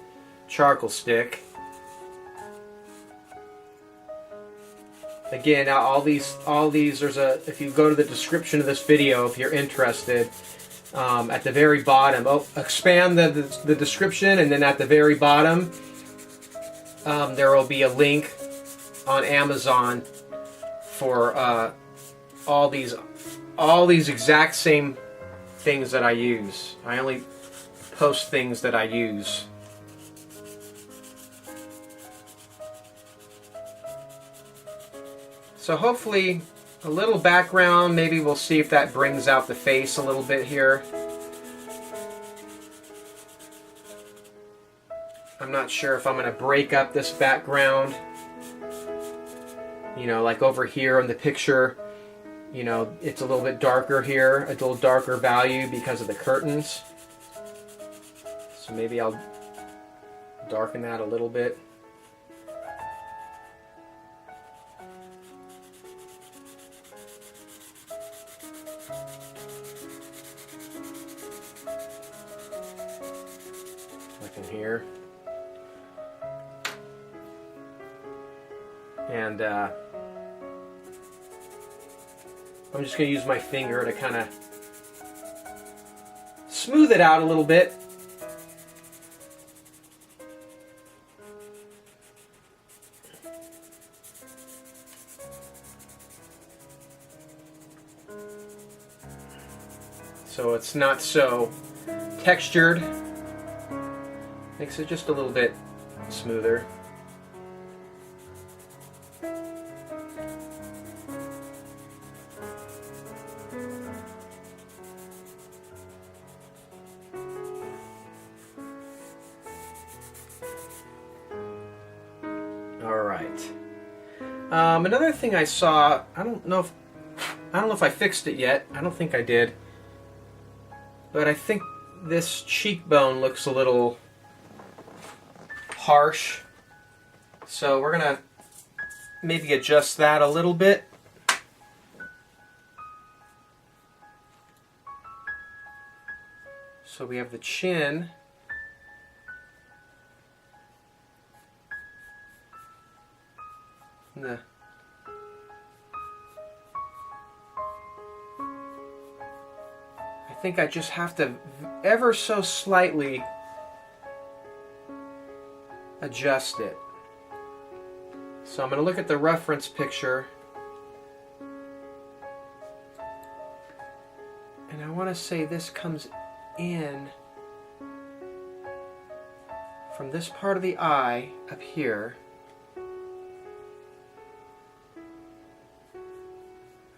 Speaker 1: charcoal stick. Again, now all these, there's a, if you go to the description of this video, if you're interested, at the very bottom, expand the description, and then at the very bottom, there will be a link on Amazon for all these exact same things that I use. I only post things that I use. So hopefully a little background, maybe we'll see if that brings out the face a little bit here. I'm not sure if I'm going to break up this background. You know, like over here in the picture, you know, it's a little bit darker here, a little darker value because of the curtains. So maybe I'll darken that a little bit. Like in here. And I'm just going to use my finger to kind of smooth it out a little bit. So it's not so textured. Makes it just a little bit smoother. Another thing I saw, I don't know if I fixed it yet. I don't think I did. But I think this cheekbone looks a little harsh. So we're going to maybe adjust that a little bit. So we have the chin. And I think I just have to ever so slightly adjust it. So I'm going to look at the reference picture, and I want to say this comes in from this part of the eye up here.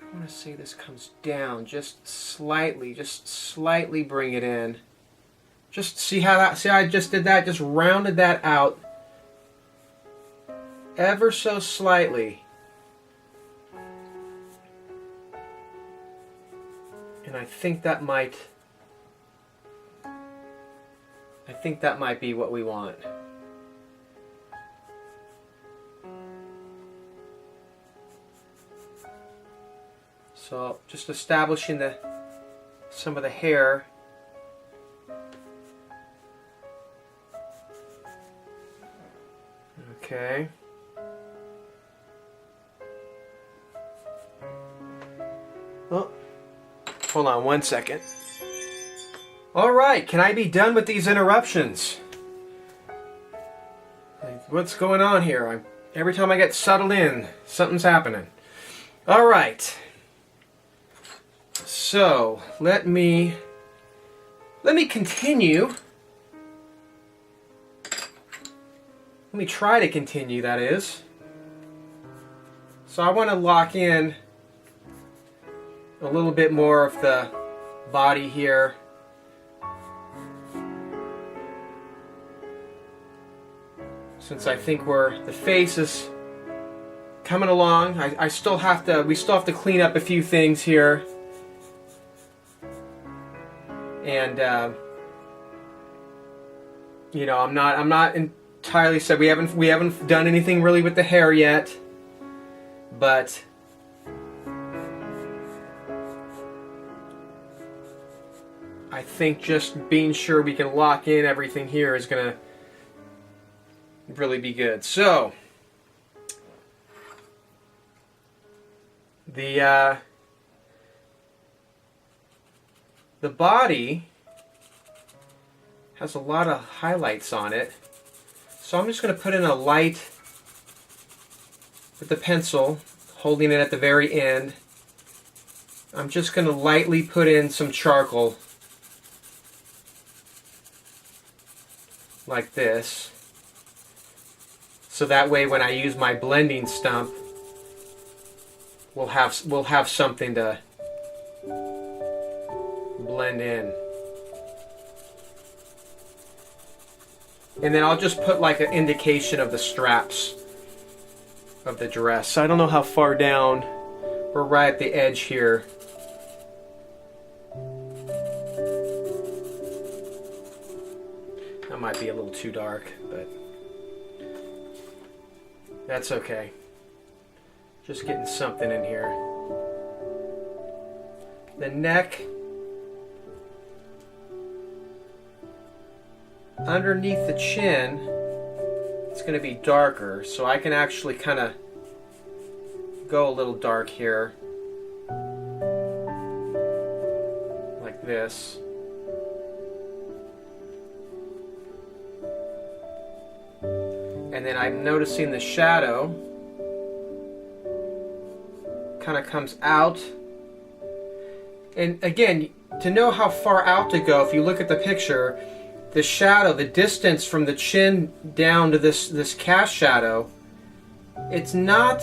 Speaker 1: I want to say this comes down just slightly bring it in. Just see how I just did that, just rounded that out ever so slightly. And I think that might be what we want. So just establishing some of the hair. Okay. Oh, hold on one second. All right, can I be done with these interruptions? What's going on here? Every time I get settled in, something's happening. All right. So let me continue. Let me try to continue, that is. So I want to lock in a little bit more of the body here. Since I think the face is coming along, we still have to clean up a few things here. And you know, I'm not entirely set. We haven't done anything really with the hair yet, but I think just being sure we can lock in everything here is gonna really be good. So the body has a lot of highlights on it, so I'm just going to put in a light with the pencil, holding it at the very end. I'm just going to lightly put in some charcoal like this, so that way when I use my blending stump, we'll have something to blend in. And then I'll just put like an indication of the straps of the dress. So I don't know how far down. We're right at the edge here. That might be a little too dark, but that's okay. Just getting something in here. The neck, underneath the chin, it's going to be darker, so I can actually kind of go a little dark here, like this. And then I'm noticing the shadow kind of comes out. And again, to know how far out to go, if you look at the picture, the shadow, the distance from the chin down to this cast shadow, it's not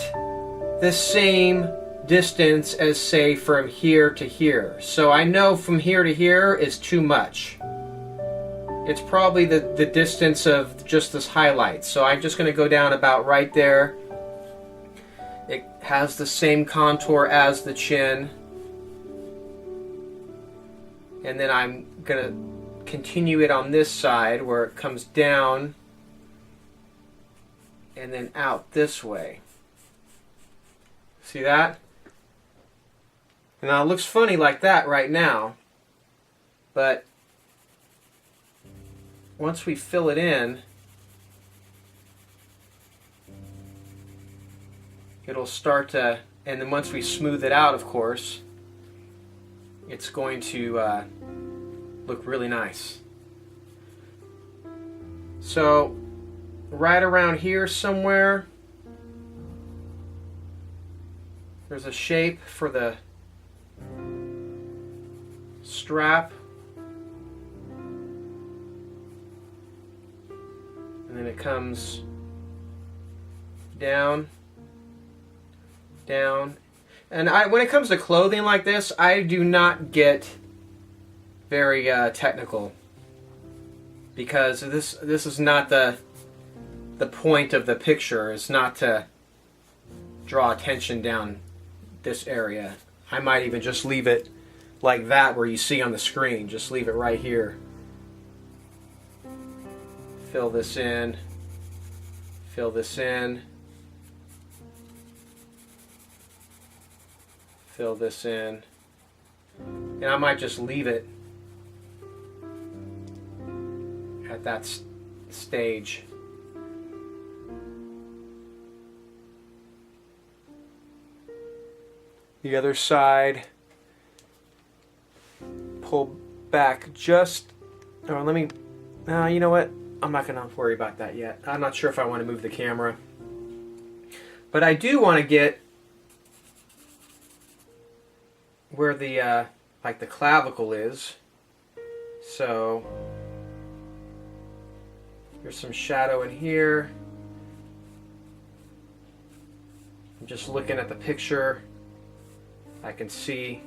Speaker 1: the same distance as, say, from here to here. So I know from here to here is too much. It's probably the distance of just this highlight. So I'm just going to go down about right there. It has the same contour as the chin. And then I'm going to continue it on this side where it comes down and then out this way. See that? And now it looks funny like that right now, but once we fill it in, it'll start to, and then once we smooth it out, of course, it's going to look really nice. So right around here somewhere, there's a shape for the strap, and then it comes down, down. And when it comes to clothing like this, I do not get very technical, because this is not the point of the picture. It's not to draw attention down this area. I might even just leave it like that where you see on the screen. Just leave it right here. Fill this in. Fill this in. Fill this in. And I might just leave it at that stage. The other side, pull back just, or let me, you know what? I'm not going to worry about that yet. I'm not sure if I want to move the camera. But I do want to get where the like the clavicle is. So there's some shadow in here. I'm just looking at the picture. I can see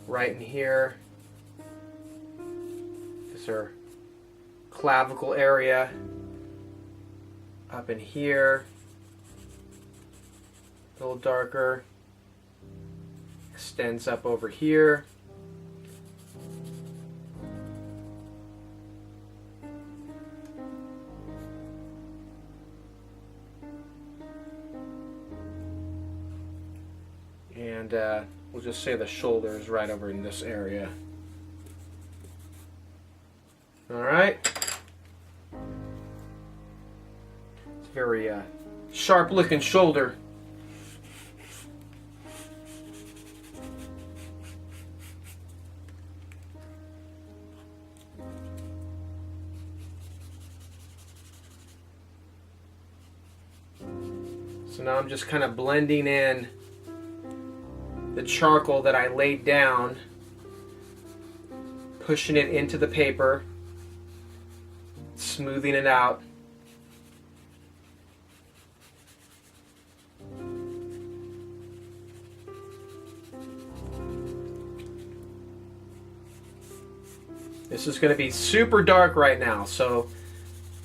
Speaker 1: right in here is her clavicle area. Up in here, a little darker. Extends up over here. And we'll just say the shoulder is right over in this area. All right. It's a very sharp looking shoulder. So now I'm just kind of blending in the charcoal that I laid down, pushing it into the paper, smoothing it out. This is going to be super dark right now, so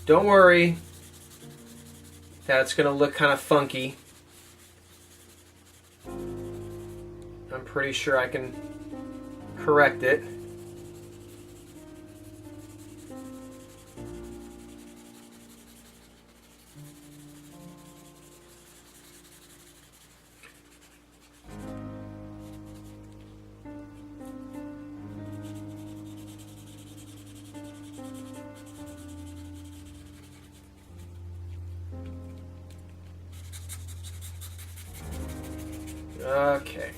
Speaker 1: don't worry that it's going to look kind of funky. I'm pretty sure I can correct it. Okay.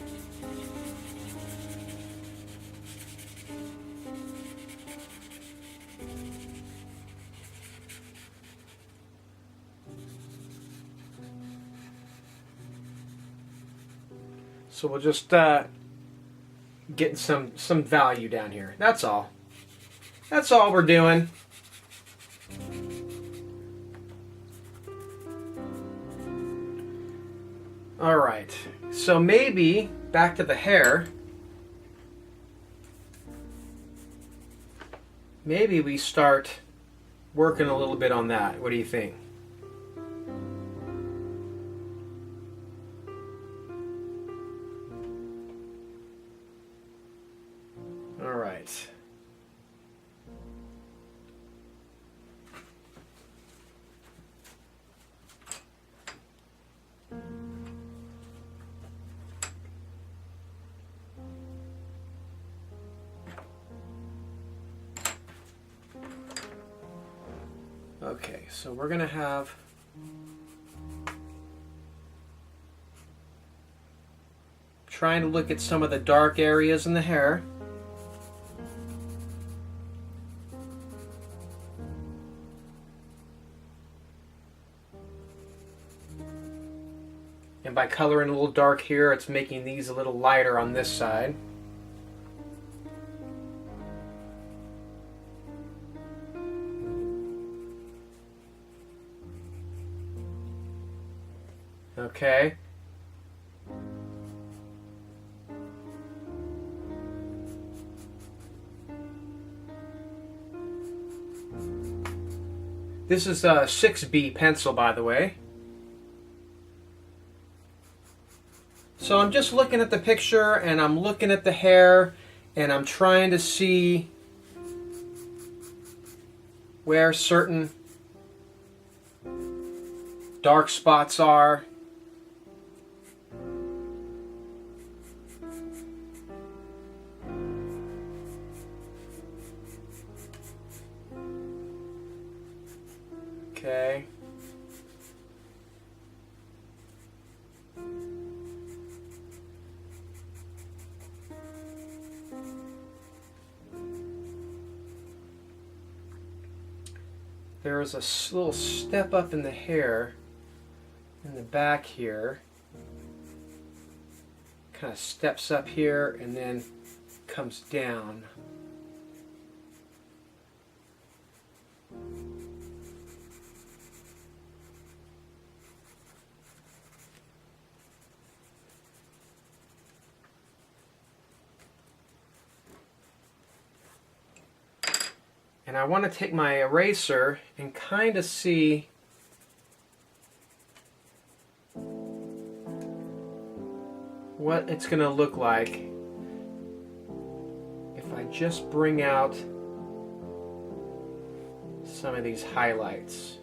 Speaker 1: So we'll just get some value down here. That's all. That's all we're doing. All right. So maybe back to the hair. Maybe we start working a little bit on that. What do you think? All right. Okay, so we're going to have trying to look at some of the dark areas in the hair. And by coloring a little dark here, it's making these a little lighter on this side. Okay. This is a 6B pencil, by the way. So I'm just looking at the picture and I'm looking at the hair and I'm trying to see where certain dark spots are. Okay. there is a little step up in the hair in the back here. Kind of steps up here and then comes down. And I want to take my eraser and kind of see what it's going to look like if I just bring out some of these highlights.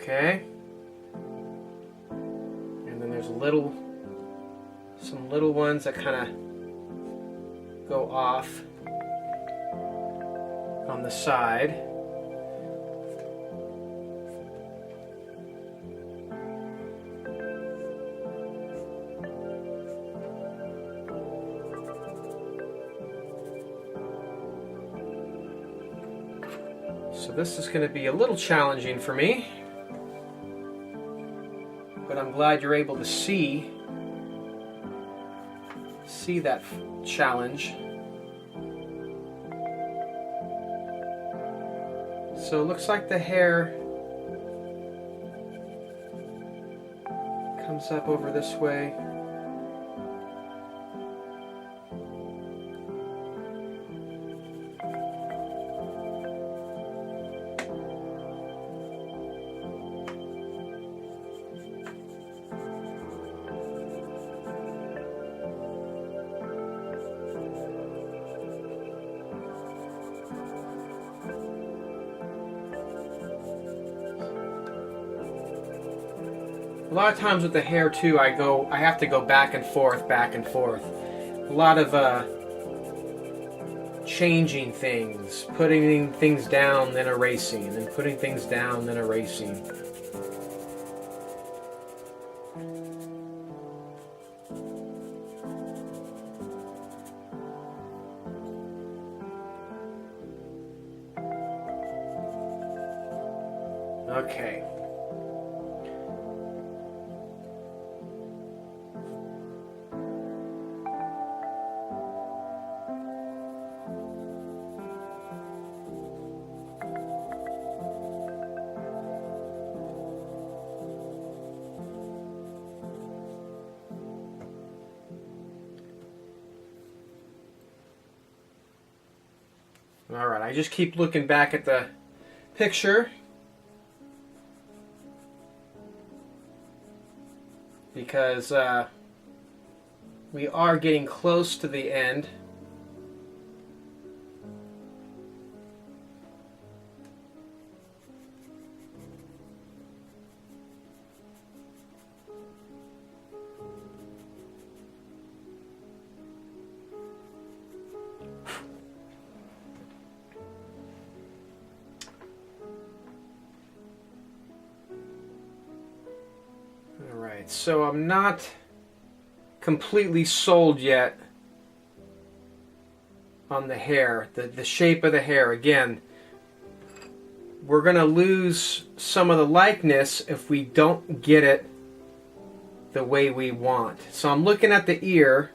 Speaker 1: Okay, and then there's some little ones that kind of go off on the side. So this is going to be a little challenging for me. But I'm glad you're able to see that challenge. So it looks like the hair comes up over this way. A lot of times with the hair too, I have to go back and forth, back and forth. A lot of changing things, putting things down, then erasing, and putting things down, then erasing. Okay. All right, I just keep looking back at the picture because we are getting close to the end. So I'm not completely sold yet on the hair, the shape of the hair. Again, we're going to lose some of the likeness if we don't get it the way we want. So I'm looking at the ear,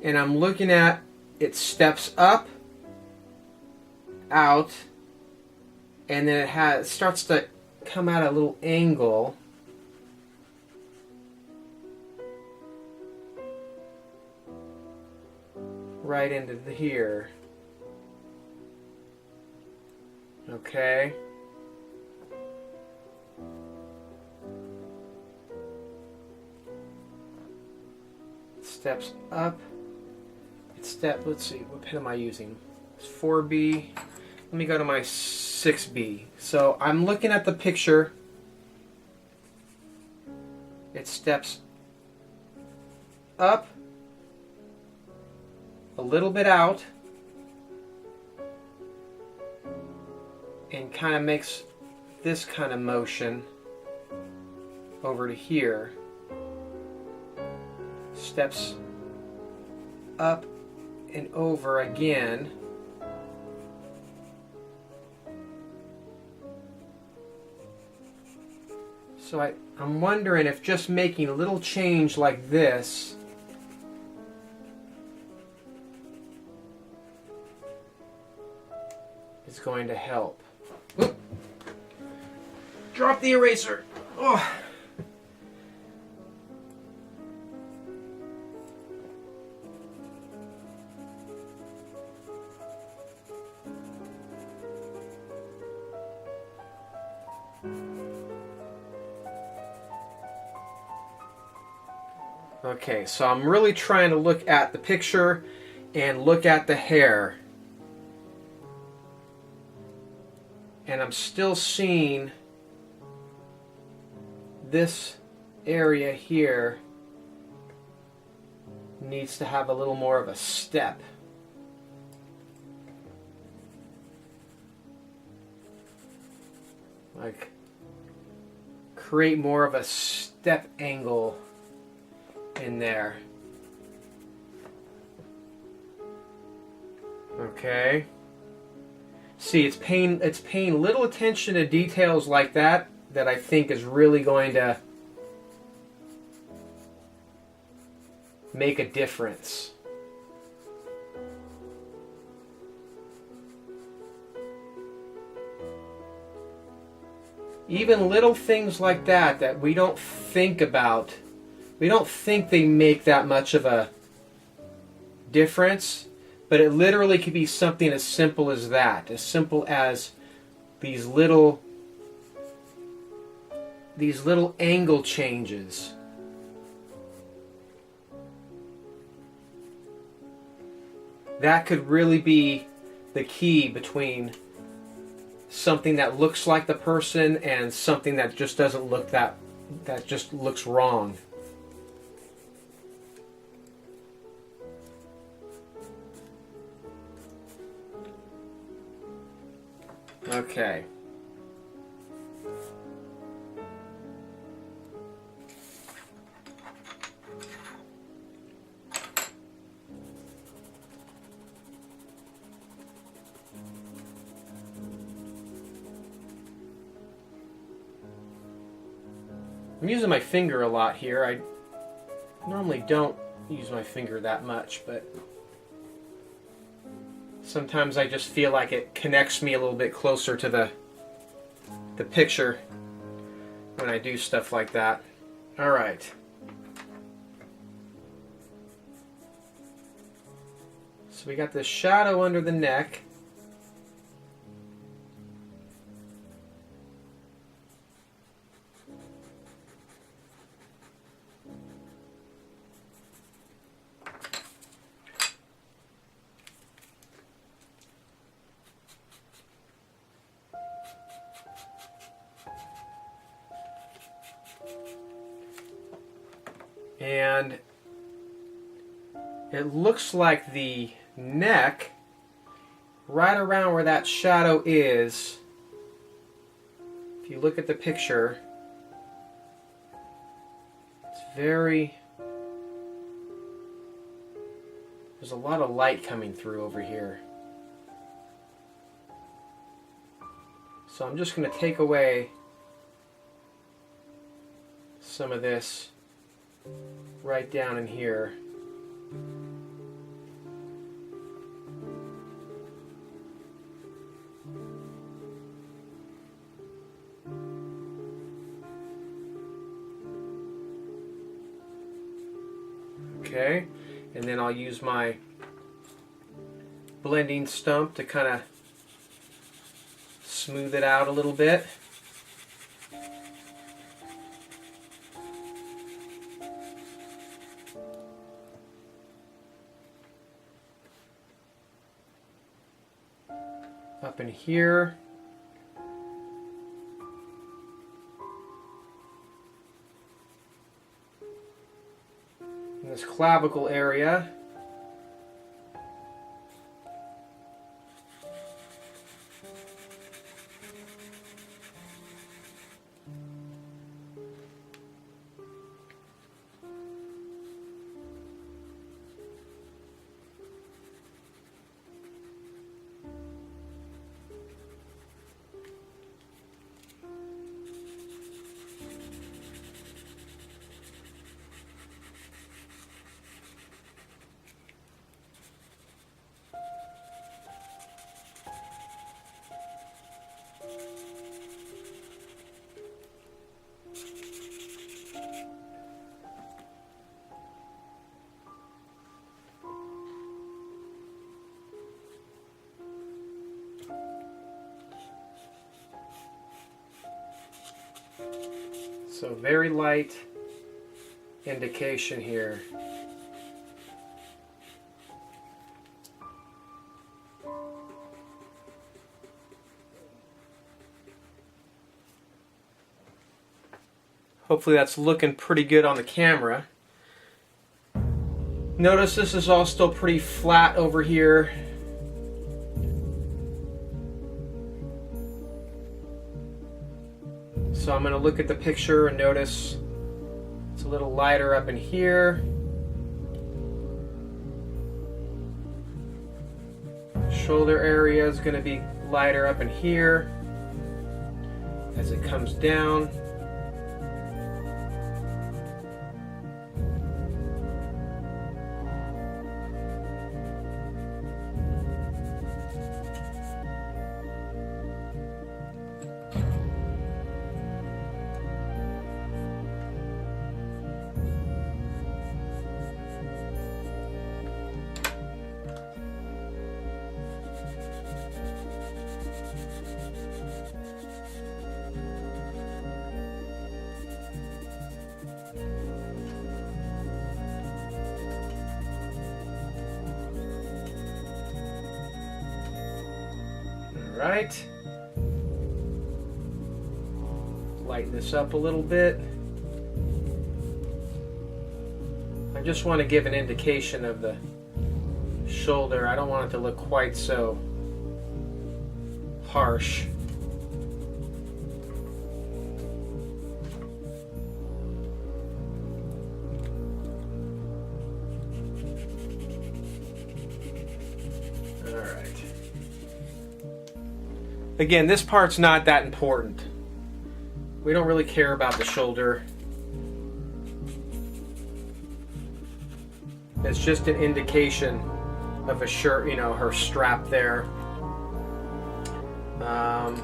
Speaker 1: and I'm looking at it steps up, out, and then it starts to come at a little angle. Right into here. Okay. Steps up. Let's see, what pen am I using? It's 4B. Let me go to my 6B. So I'm looking at the picture. It steps up, a little bit out, and kind of makes this kind of motion over to here. Steps up and over again. So I'm wondering if just making a little change like this is going to help. Oop. Drop the eraser. Oh. Okay, so I'm really trying to look at the picture and look at the hair. And I'm still seeing this area here needs to have a little more of a step. Like, create more of a step angle in there. Okay. See, it's paying little attention to details like that I think is really going to make a difference. Even little things like that we don't think about. We don't think they make that much of a difference, but it literally could be something as simple as that. As simple as these little angle changes. That could really be the key between something that looks like the person and something that just doesn't look that just looks wrong. Okay. I'm using my finger a lot here. I normally don't use my finger that much, but sometimes I just feel like it connects me a little bit closer to the picture when I do stuff like that. All right. So we got this shadow under the neck. And it looks like the neck, right around where that shadow is, if you look at the picture, it's very, there's a lot of light coming through over here. So I'm just going to take away some of this right down in here. Okay, and then I'll use my blending stump to kind of smooth it out a little bit. Up in here. In this clavicle area. So very light indication here. Hopefully that's looking pretty good on the camera. Notice this is all still pretty flat over here. So I'm going to look at the picture and notice it's a little lighter up in here. Shoulder area is going to be lighter up in here as it comes down. Right. Lighten this up a little bit. I just want to give an indication of the shoulder. I don't want it to look quite so harsh. Again, this part's not that important. We don't really care about the shoulder. It's just an indication of a shirt, you know, her strap there. But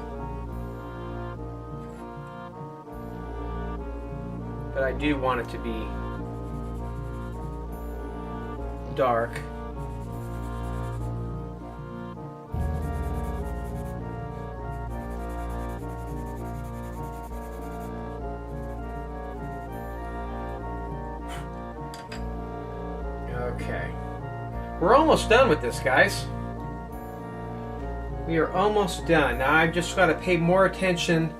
Speaker 1: I do want it to be dark. Okay, we're almost done with this, guys. We are almost done. Now I've just got to pay more attention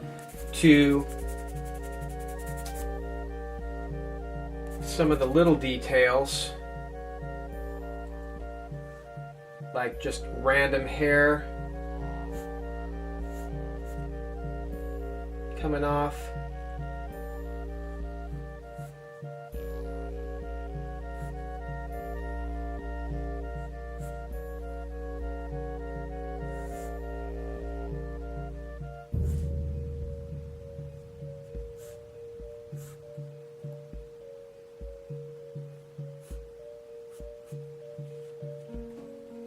Speaker 1: to some of the little details, like just random hair coming off.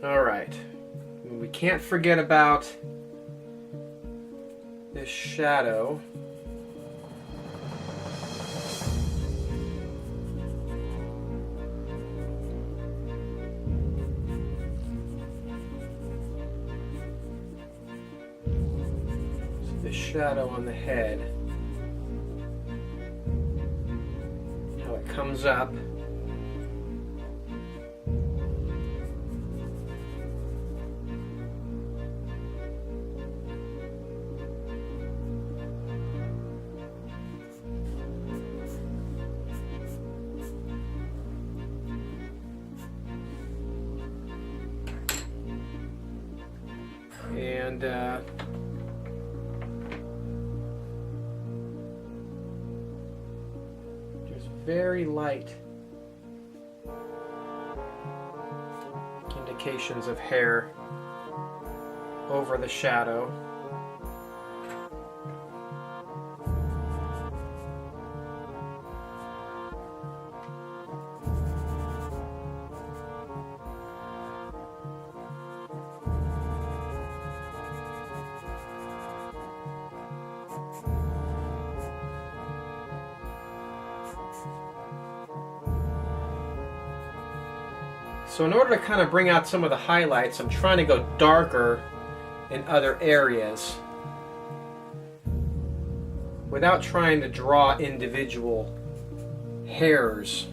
Speaker 1: All right, we can't forget about this shadow. So the shadow on the head, how it comes up. And just very light indications of hair over the shadow. So in order to kind of bring out some of the highlights, I'm trying to go darker in other areas. without trying to draw individual hairs.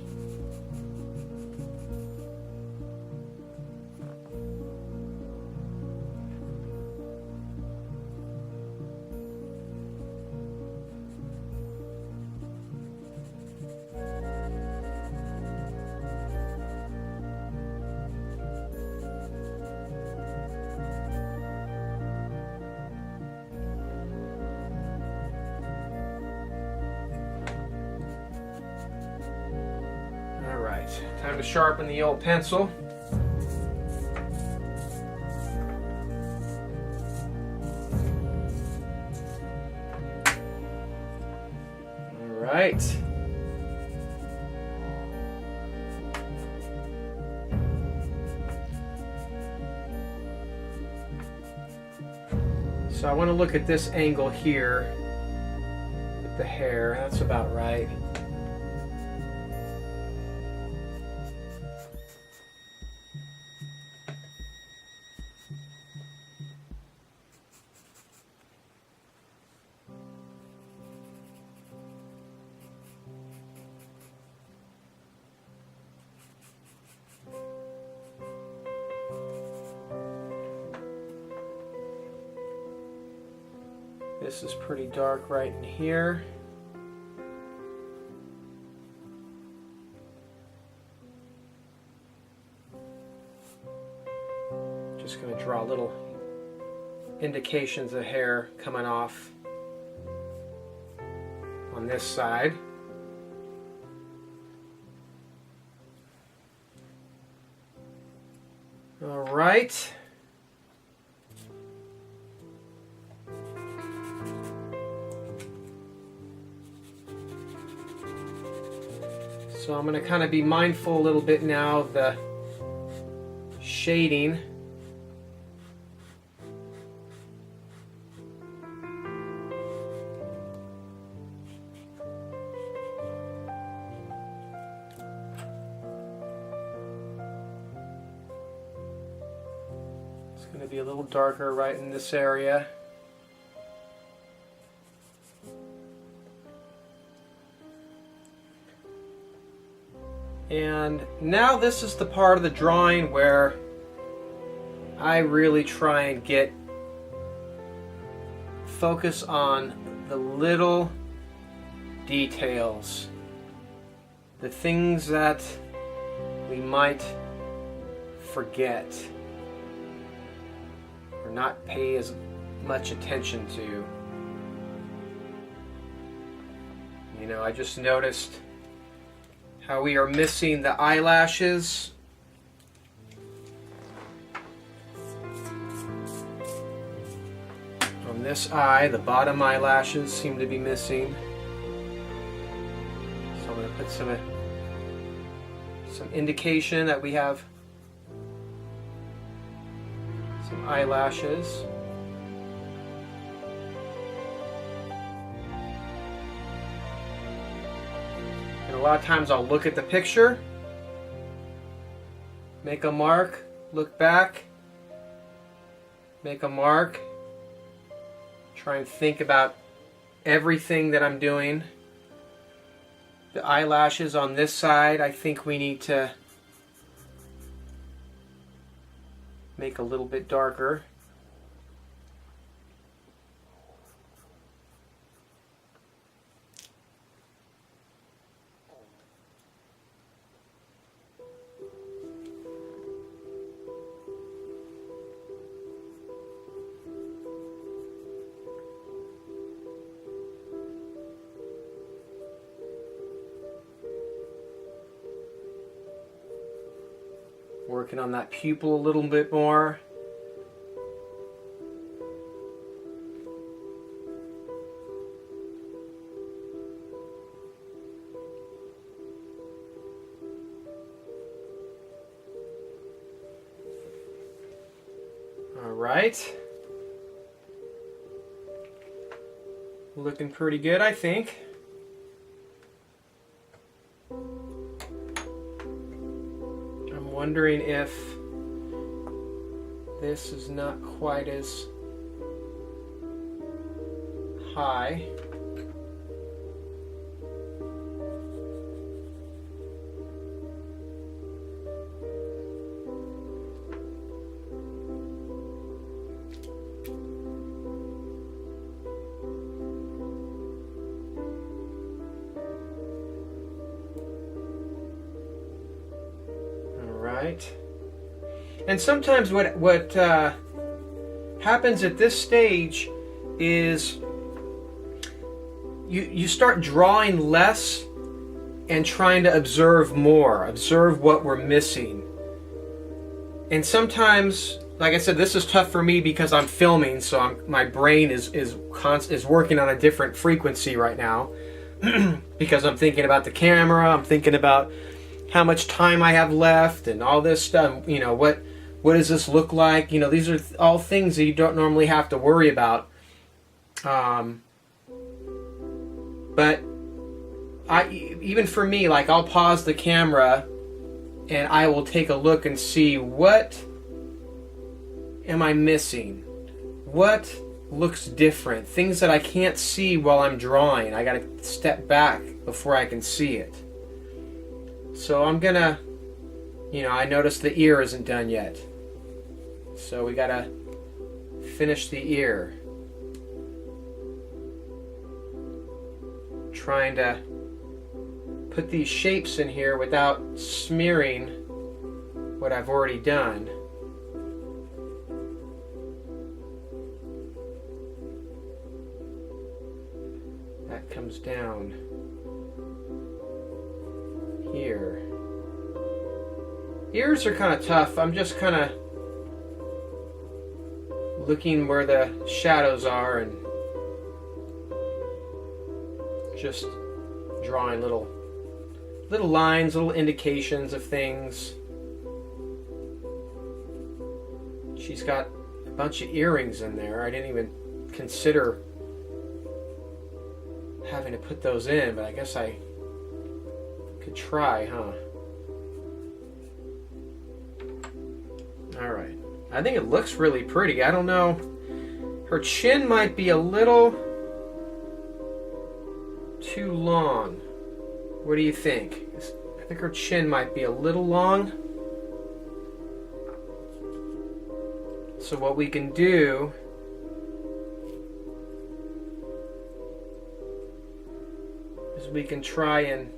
Speaker 1: Time to sharpen the old pencil. All right. So I want to look at this angle here with the hair. That's about right. This is pretty dark right in here. Just going to draw little indications of hair coming off on this side. All right. So I'm going to kind of be mindful a little bit now of the shading. It's going to be a little darker right in this area. And now this is the part of the drawing where I really try and get focus on the little details, the things that we might forget or not pay as much attention to. You know, I just noticed how we are missing the eyelashes. On this eye, the bottom eyelashes seem to be missing. So I'm going to put some indication that we have some eyelashes. A lot of times I'll look at the picture, make a mark, look back, make a mark, try and think about everything that I'm doing. The eyelashes on this side, I think we need to make a little bit darker. Working on that pupil a little bit more. All right. Looking pretty good, I think. Wondering if this is not quite as high. right. And sometimes what happens at this stage is you start drawing less and trying to observe more, observe what we're missing. And sometimes, like I said, this is tough for me because I'm filming, so my brain is working on a different frequency right now because I'm thinking about the camera, I'm thinking about how much time I have left and all this stuff. You know, what does this look like? You know, these are all things that you don't normally have to worry about. But even for me, like, I'll pause the camera and I will take a look and see, what am I missing? What looks different? Things that I can't see while I'm drawing. I gotta step back before I can see it. So I'm gonna, you know, I noticed the ear isn't done yet. So we gotta finish the ear. Trying to put these shapes in here without smearing what I've already done. That comes down here. Ears are kind of tough. I'm just kind of looking where the shadows are and just drawing little lines, little indications of things. She's got a bunch of earrings in there. I didn't even consider having to put those in, but I guess I could try, huh? Alright. I think it looks really pretty. I don't know. Her chin might be a little too long. What do you think? I think her chin might be a little long. So what we can do is we can try and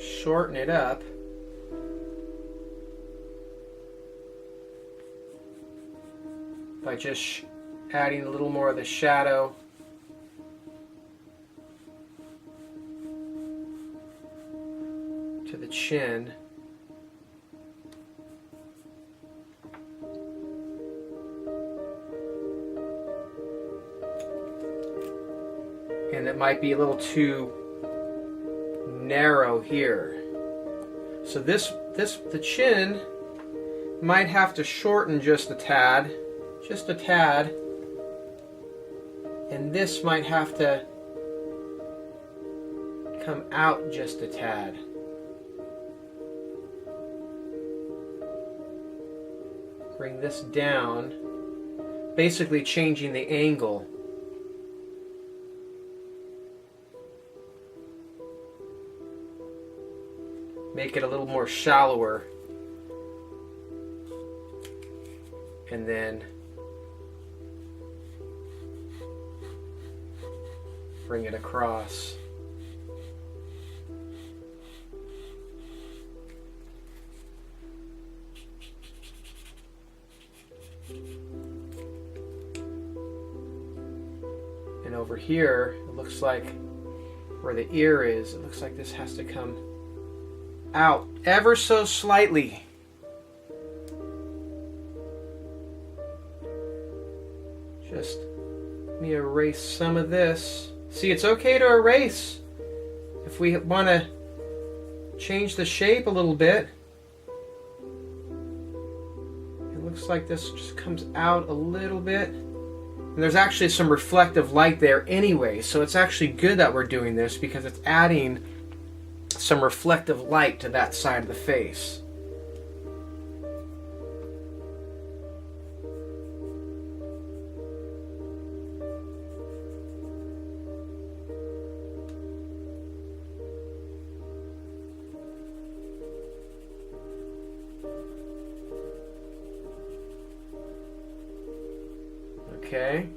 Speaker 1: shorten it up. By just adding a little more of the shadow to the chin. And it might be a little too narrow here. So the chin might have to shorten just a tad. Just a tad. And this might have to come out just a tad. Bring this down, basically changing the angle. Make it a little more shallower. And then bring it across. And over here, it looks like where the ear is, it looks like this has to come out ever so slightly. Just let me erase some of this. See, it's okay to erase if we want to change the shape a little bit. It looks like this just comes out a little bit. And there's actually some reflective light there anyway, so it's actually good that we're doing this because it's adding some reflective light to that side of the face. Okay.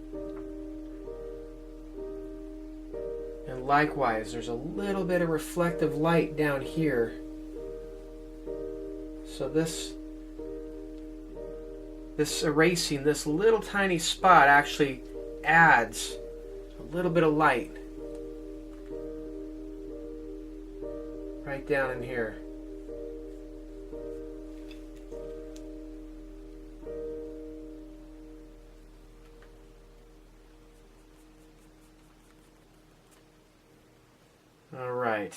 Speaker 1: And likewise, there's a little bit of reflective light down here. So this erasing this little tiny spot actually adds a little bit of light right down in here. All right.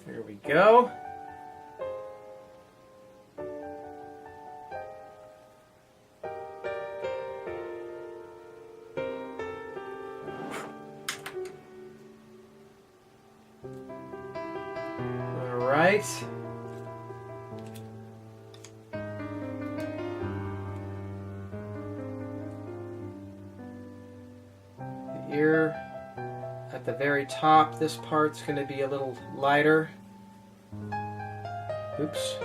Speaker 1: There we go. All right. The ear at the very top, this part's going to be a little lighter. Oops.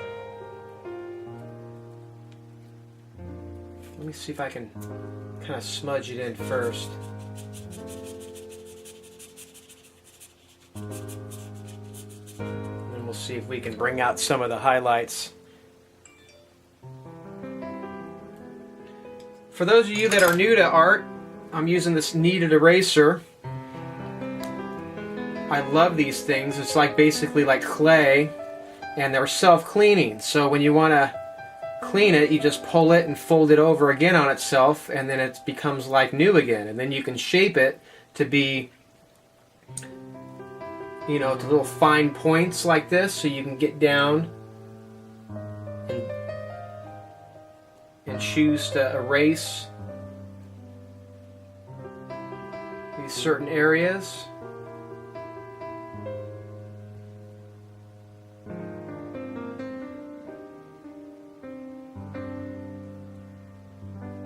Speaker 1: Let me see if I can kind of smudge it in first. And we'll see if we can bring out some of the highlights. For those of you that are new to art, I'm using this kneaded eraser. I love these things. It's like basically like clay, and they're self-cleaning. So when you want to clean it, you just pull it and fold it over again on itself, and then it becomes like new again. And then you can shape it to be, you know, to little fine points like this, so you can get down and choose to erase these certain areas.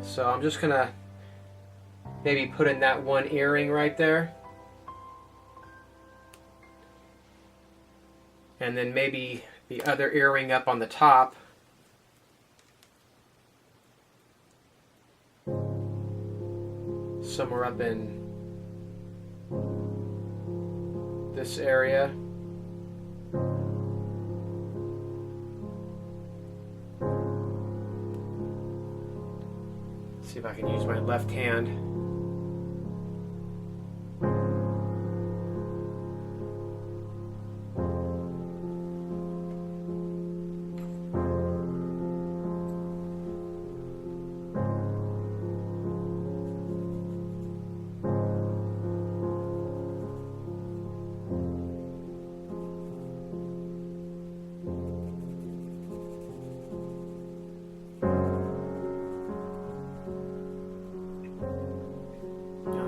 Speaker 1: So I'm just gonna maybe put in that one earring right there. And then maybe the other earring up on the top. Somewhere up in this area. See if I can use my left hand.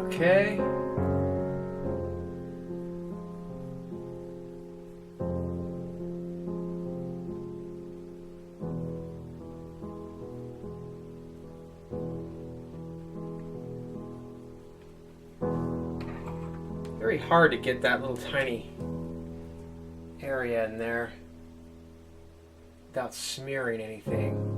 Speaker 1: Okay. Very hard to get that little tiny area in there without smearing anything.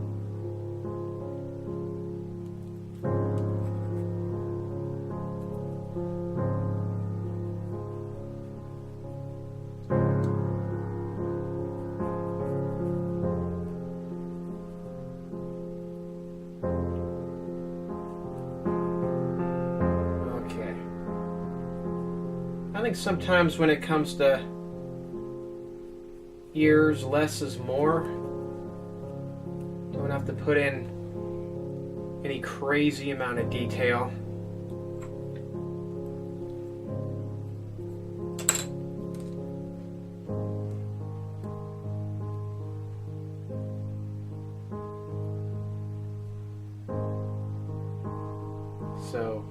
Speaker 1: I think sometimes when it comes to ears, less is more. Don't have to put in any crazy amount of detail. So,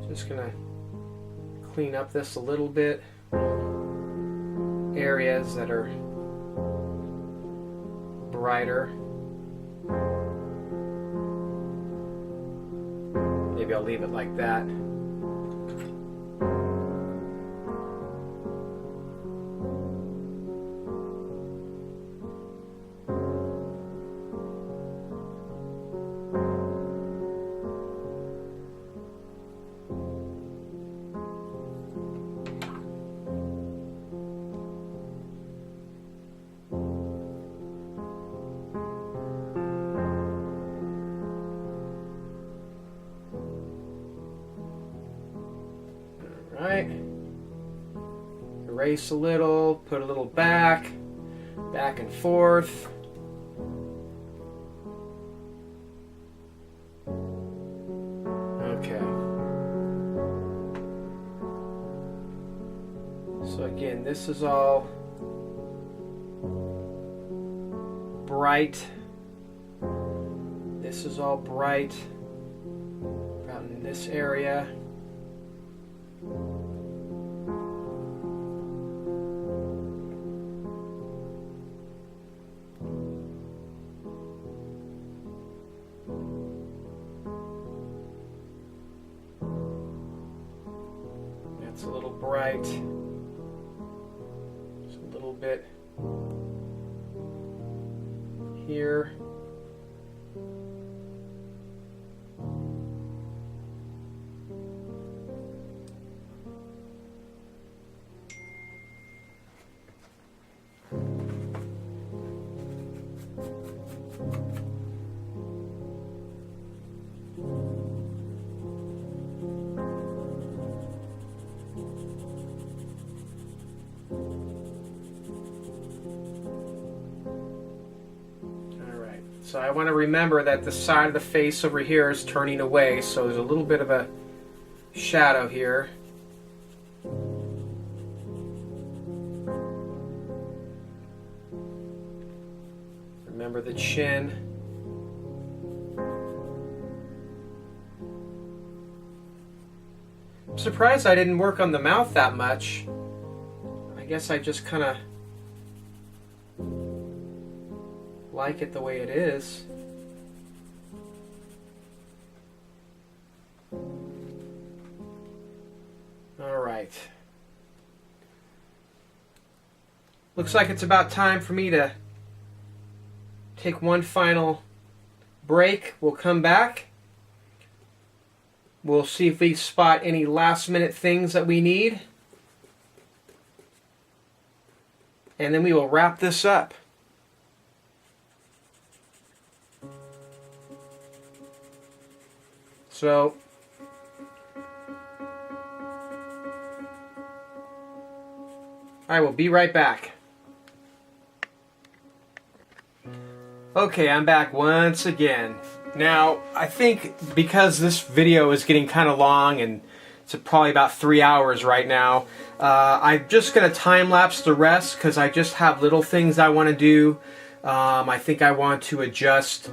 Speaker 1: just gonna clean up this a little bit. Areas that are brighter. Maybe I'll leave it like that. Right, erase a little, put a little back and forth. Okay. So again, this is all bright. This is all bright around in this area. That's a little bright. Just a little bit here. So I want to remember that the side of the face over here is turning away, so there's a little bit of a shadow here. Remember the chin. I'm surprised I didn't work on the mouth that much. I guess I just kind of like it the way it is. All right. Looks like it's about time for me to take one final break. We'll come back. We'll see if we spot any last minute things that we need. And then we will wrap this up. So, I will be right back. Okay, I'm back once again. Now, I think because this video is getting kind of long and it's probably about 3 hours right now, I'm just going to time-lapse the rest because I just have little things I want to do. I think I want to adjust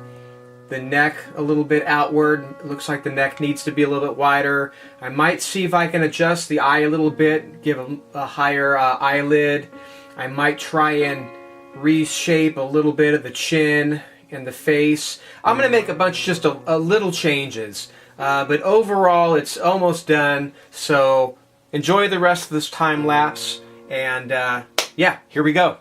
Speaker 1: the neck a little bit outward. It looks like the neck needs to be a little bit wider. I might see if I can adjust the eye a little bit, give a higher eyelid. I might try and reshape a little bit of the chin and the face. I'm going to make a bunch, just a little changes. But overall, it's almost done. So enjoy the rest of this time lapse. And yeah, here we go.